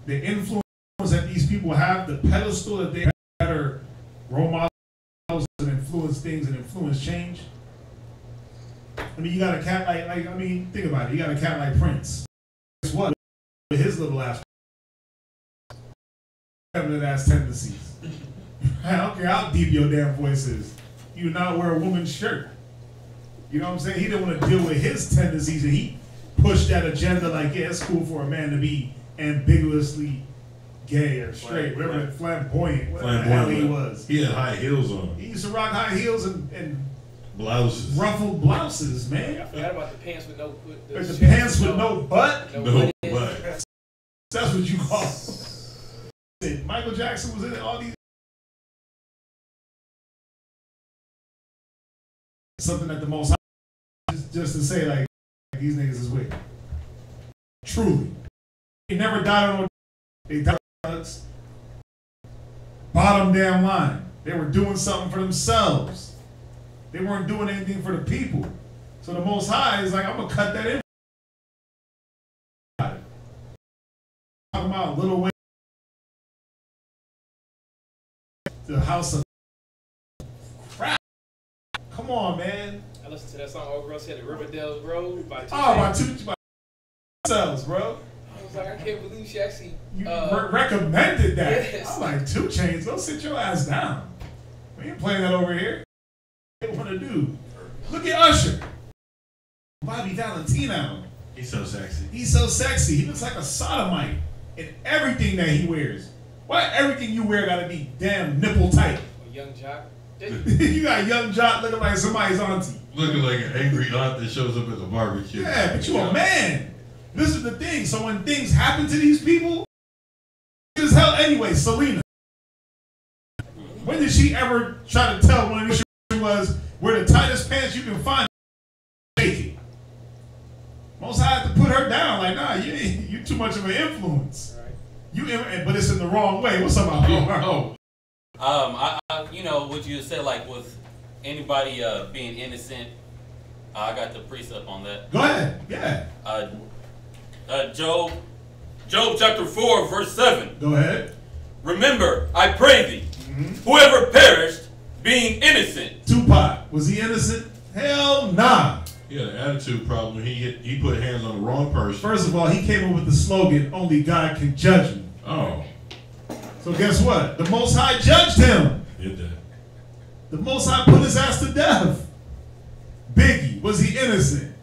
the influence that these people have, the pedestal that they have, that are role models and influence things and influence change. I mean, you got a cat like I mean, think about it. You got a cat like Prince. Guess what? With his little ass, feminine ass tendencies. I don't care how deep your damn voice is. You do not wear a woman's shirt. You know what I'm saying? He didn't want to deal with his tendencies, and he pushed that agenda like, yeah, it's cool for a man to be ambiguously gay or straight, whatever, flamboyant, whatever the hell he was. He had high heels on. He used to rock high heels and blouses, ruffled blouses, man. I forgot about the pants with no butt. The pants with no butt? No butt. That's what you call it. Michael Jackson was in it, all these. Something that the Most High, just to say, like, these niggas is wicked. Truly. They never died on. They died on drugs. Bottom damn line. They were doing something for themselves. They weren't doing anything for the people. So the Most High is like, I'm going to cut that in. Talking about Little Wayne. The house of crap. Come on, man. I listened to that song Old Girl said at Riverdale Road by 2 by themselves, bro. I was like, I can't believe she actually recommended that. Yes. I'm like, 2 Chainz, go sit your ass down. We ain't playing that over here. What they want to do? Look at Usher. Bobby Valentino. He's so sexy. He's so sexy. He looks like a sodomite in everything that he wears. Why everything you wear gotta be damn nipple tight? A young jock. You got a young jock looking like somebody's auntie. Looking like an angry aunt that shows up at the barbecue. Yeah, but you a man. This is the thing. So when things happen to these people, as hell anyway. Selena. When did she ever try to tell one of these was wear the tightest pants you can find? Take it. Most High had to put her down. Like, nah, you too much of an influence. Right. But it's in the wrong way. What's up about her? You know what you said, like with anybody being innocent I got the precept on that. Go ahead. Yeah. Job chapter 4, verse 7. Go ahead. Remember, I pray thee, whoever perished, being innocent. Tupac, was he innocent? Hell nah. He had an attitude problem. He put hands on the wrong person. First of all, he came up with the slogan, only God can judge me. Oh. So guess what? The Most High judged him. Did that. The Most High put his ass to death. Biggie, was he innocent?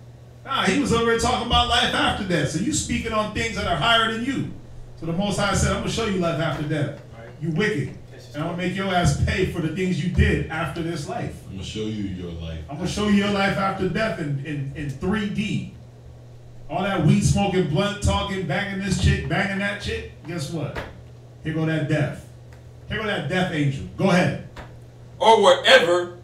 Nah, he was over there talking about life after death. So you speaking on things that are higher than you. So the Most High said, I'm going to show you life after death. You wicked. And I'm going to make your ass pay for the things you did after this life. I'm going to show you your life. I'm going to show you your life after death in 3D. All that weed smoking, blunt talking, banging this chick, banging that chick. Guess what? Here go that death. Here go that death angel. Go ahead. Or wherever,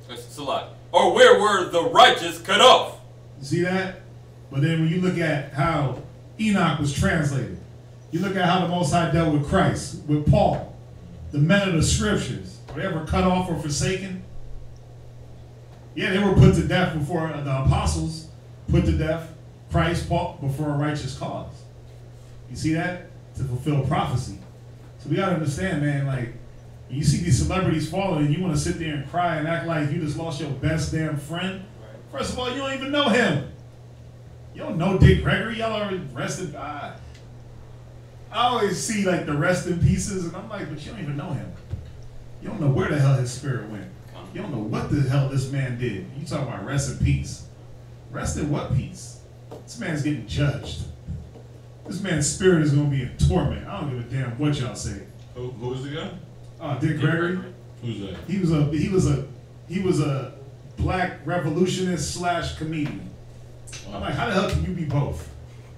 that's a lot. Or where were the righteous cut off? You see that? But then when you look at how Enoch was translated, you look at how the Most High dealt with Christ, with Paul, the men of the scriptures, were they ever cut off or forsaken? Yeah, they were put to death before the apostles, put to death. Christ fought before a righteous cause. You see that? To fulfill prophecy. So we got to understand, man, like, when you see these celebrities falling and you want to sit there and cry and act like you just lost your best damn friend. First of all, you don't even know him. You don't know Dick Gregory. Y'all are rested. I always see like the rest in pieces and I'm like, but you don't even know him. You don't know where the hell his spirit went. You don't know what the hell this man did. You talking about rest in peace. Rest in what peace? This man's getting judged. This man's spirit is going to be in torment. I don't give a damn what y'all say. Who is the guy? Dick Gregory. Who's that? He was a black revolutionist / comedian. Wow. I'm like, how the hell can you be both?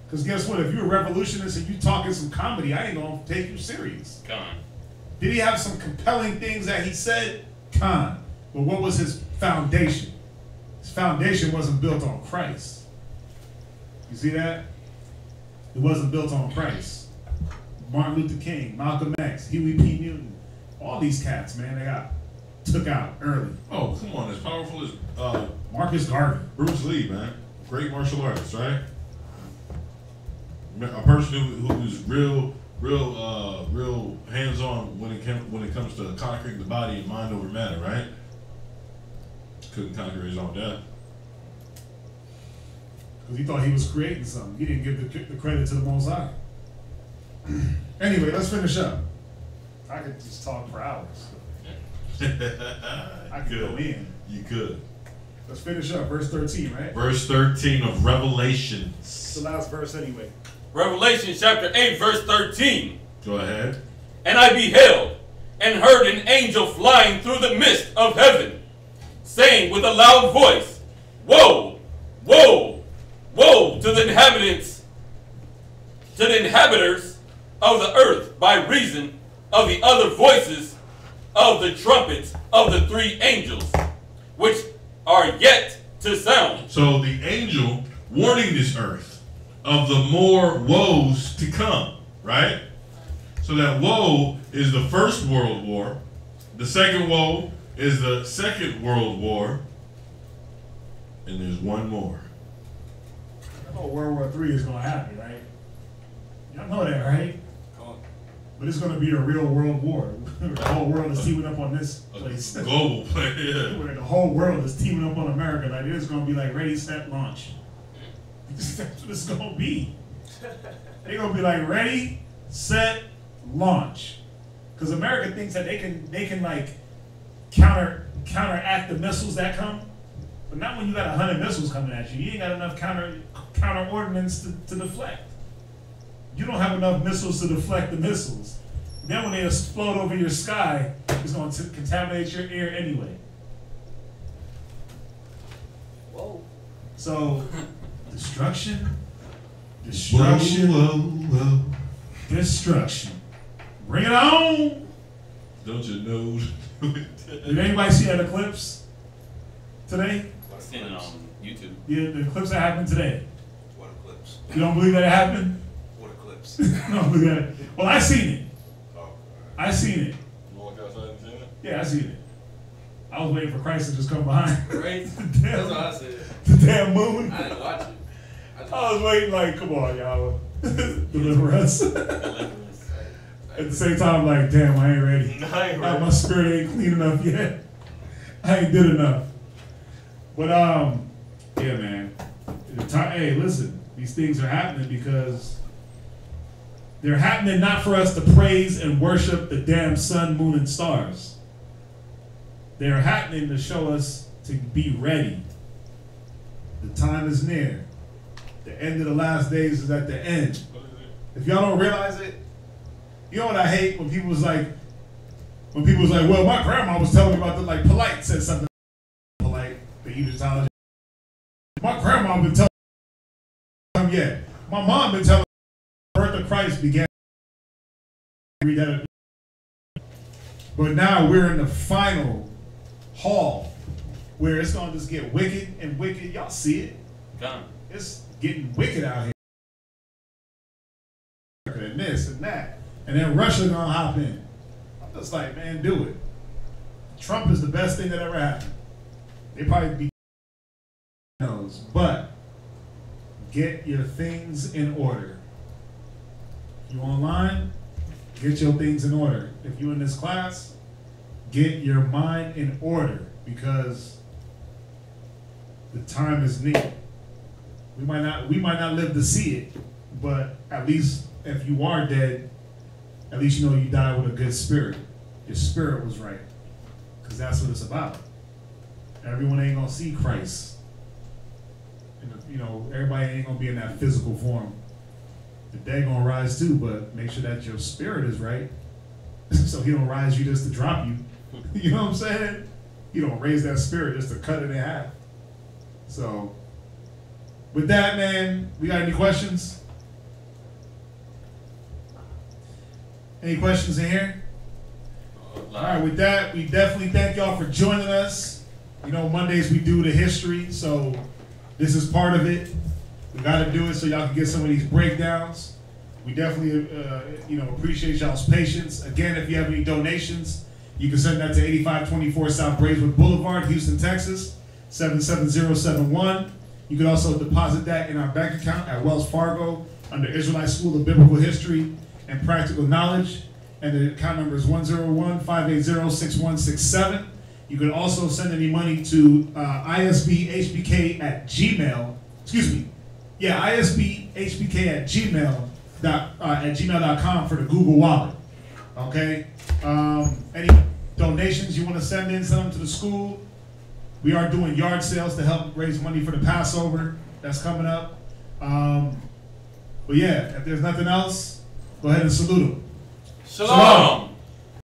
Because guess what? If you're a revolutionist and you talking some comedy, I ain't gonna take you serious. Con. Did he have some compelling things that he said? Con. But what was his foundation? His foundation wasn't built on Christ. You see that? It wasn't built on Christ. Martin Luther King, Malcolm X, Huey P. Newton, all these cats, man, they got took out early. Oh, come on, as powerful as Marcus Garvey. Bruce Lee, man. Great martial artist, right? A person who's real hands-on when it comes to conquering the body and mind over matter, right? Couldn't conquer his own death. Because he thought he was creating something. He didn't give the credit to the Most High. Anyway, let's finish up. I could just talk for hours. I could go in. You could. Let's finish up. Verse 13, right? Verse 13 of Revelations. It's the last verse anyway. Revelation chapter 8, verse 13. Go ahead. And I beheld and heard an angel flying through the midst of heaven, saying with a loud voice, Woe, woe, woe to the inhabitants, to the inhabitants of the earth, by reason of the other voices of the trumpets of the 3 angels, which are yet to sound. So the angel warning this earth of the more woes to come, right? So that woe is the first world war. The second woe is the second world war. And there's one more. Oh, World War III is going to happen, right? Y'all know that, right? But it's going to be a real world war. The whole world is teaming up on this place. A global play, yeah. Where the whole world is teaming up on America. Like, it's going to be like ready, set, launch. That's what it's going to be. They're going to be like ready, set, launch. Because America thinks that they can like counteract the missiles that come. But not when you got 100 missiles coming at you. You ain't got enough counter ordnance to deflect. You don't have enough missiles to deflect the missiles. Then when they explode over your sky, it's going to contaminate your air anyway. Whoa. So, destruction. Whoa, whoa. Destruction. Bring it on. Don't you know? Did anybody see that eclipse today? I've seen it on YouTube. Yeah, the eclipse that happened today. What eclipse? You don't believe that it happened? What eclipse? No, look at it. Well, I seen it. Oh, I seen it. You walk outside and see that? Yeah, I seen it. I was waiting for Christ to just come behind. Right? That's what I said. The damn moon. I didn't watch it. I was waiting like, come on, y'all. Deliver us. At the same time, like, damn, I ain't ready. My spirit ain't clean enough yet. I ain't did enough. But yeah, man. Hey, listen, these things are happening because they're happening not for us to praise and worship the damn sun, moon, and stars. They're happening to show us to be ready. The time is near. The end of the last days is at the end. If y'all don't realize it, you know what I hate when people was like, well, my grandma was telling me about the, like, Polite said something. Polite, the Egyptologist. My grandma been telling me, yeah. My mom been telling me the birth of Christ began. Read that. But now we're in the final hall where it's gonna just get wicked and wicked. Y'all see it? Done. It's getting wicked out here. And this and that. And then Russia gonna hop in. I'm just like, man, do it. Trump is the best thing that ever happened. They probably be knows, but get your things in order. If you online, get your things in order. If you in this class, get your mind in order because the time is near. We might not live to see it, but at least if you are dead, at least you know you died with a good spirit. Your spirit was right, because that's what it's about. Everyone ain't gonna see Christ. And, you know, everybody ain't gonna be in that physical form. The dead gonna rise too, but make sure that your spirit is right, so he don't rise you just to drop you. You know what I'm saying? He don't raise that spirit just to cut it in half. So, with that, man, we got any questions? Any questions in here? All right, with that, we definitely thank y'all for joining us. You know, Mondays we do the history, so this is part of it. We got to do it so y'all can get some of these breakdowns. We definitely, appreciate y'all's patience. Again, if you have any donations, you can send that to 8524 South Braeswood Boulevard, Houston, Texas, 77071. You can also deposit that in our bank account at Wells Fargo under Israelite School of Biblical History and Practical Knowledge. And the account number is 101-580-6167. You can also send any money to isbhbk at Gmail. Excuse me. Yeah, isbhbk at gmail.com for the Google Wallet. Okay? Any donations you want to send in, send them to the school. We are doing yard sales to help raise money for the Passover that's coming up. But yeah, if there's nothing else, go ahead and salute them. Shalom.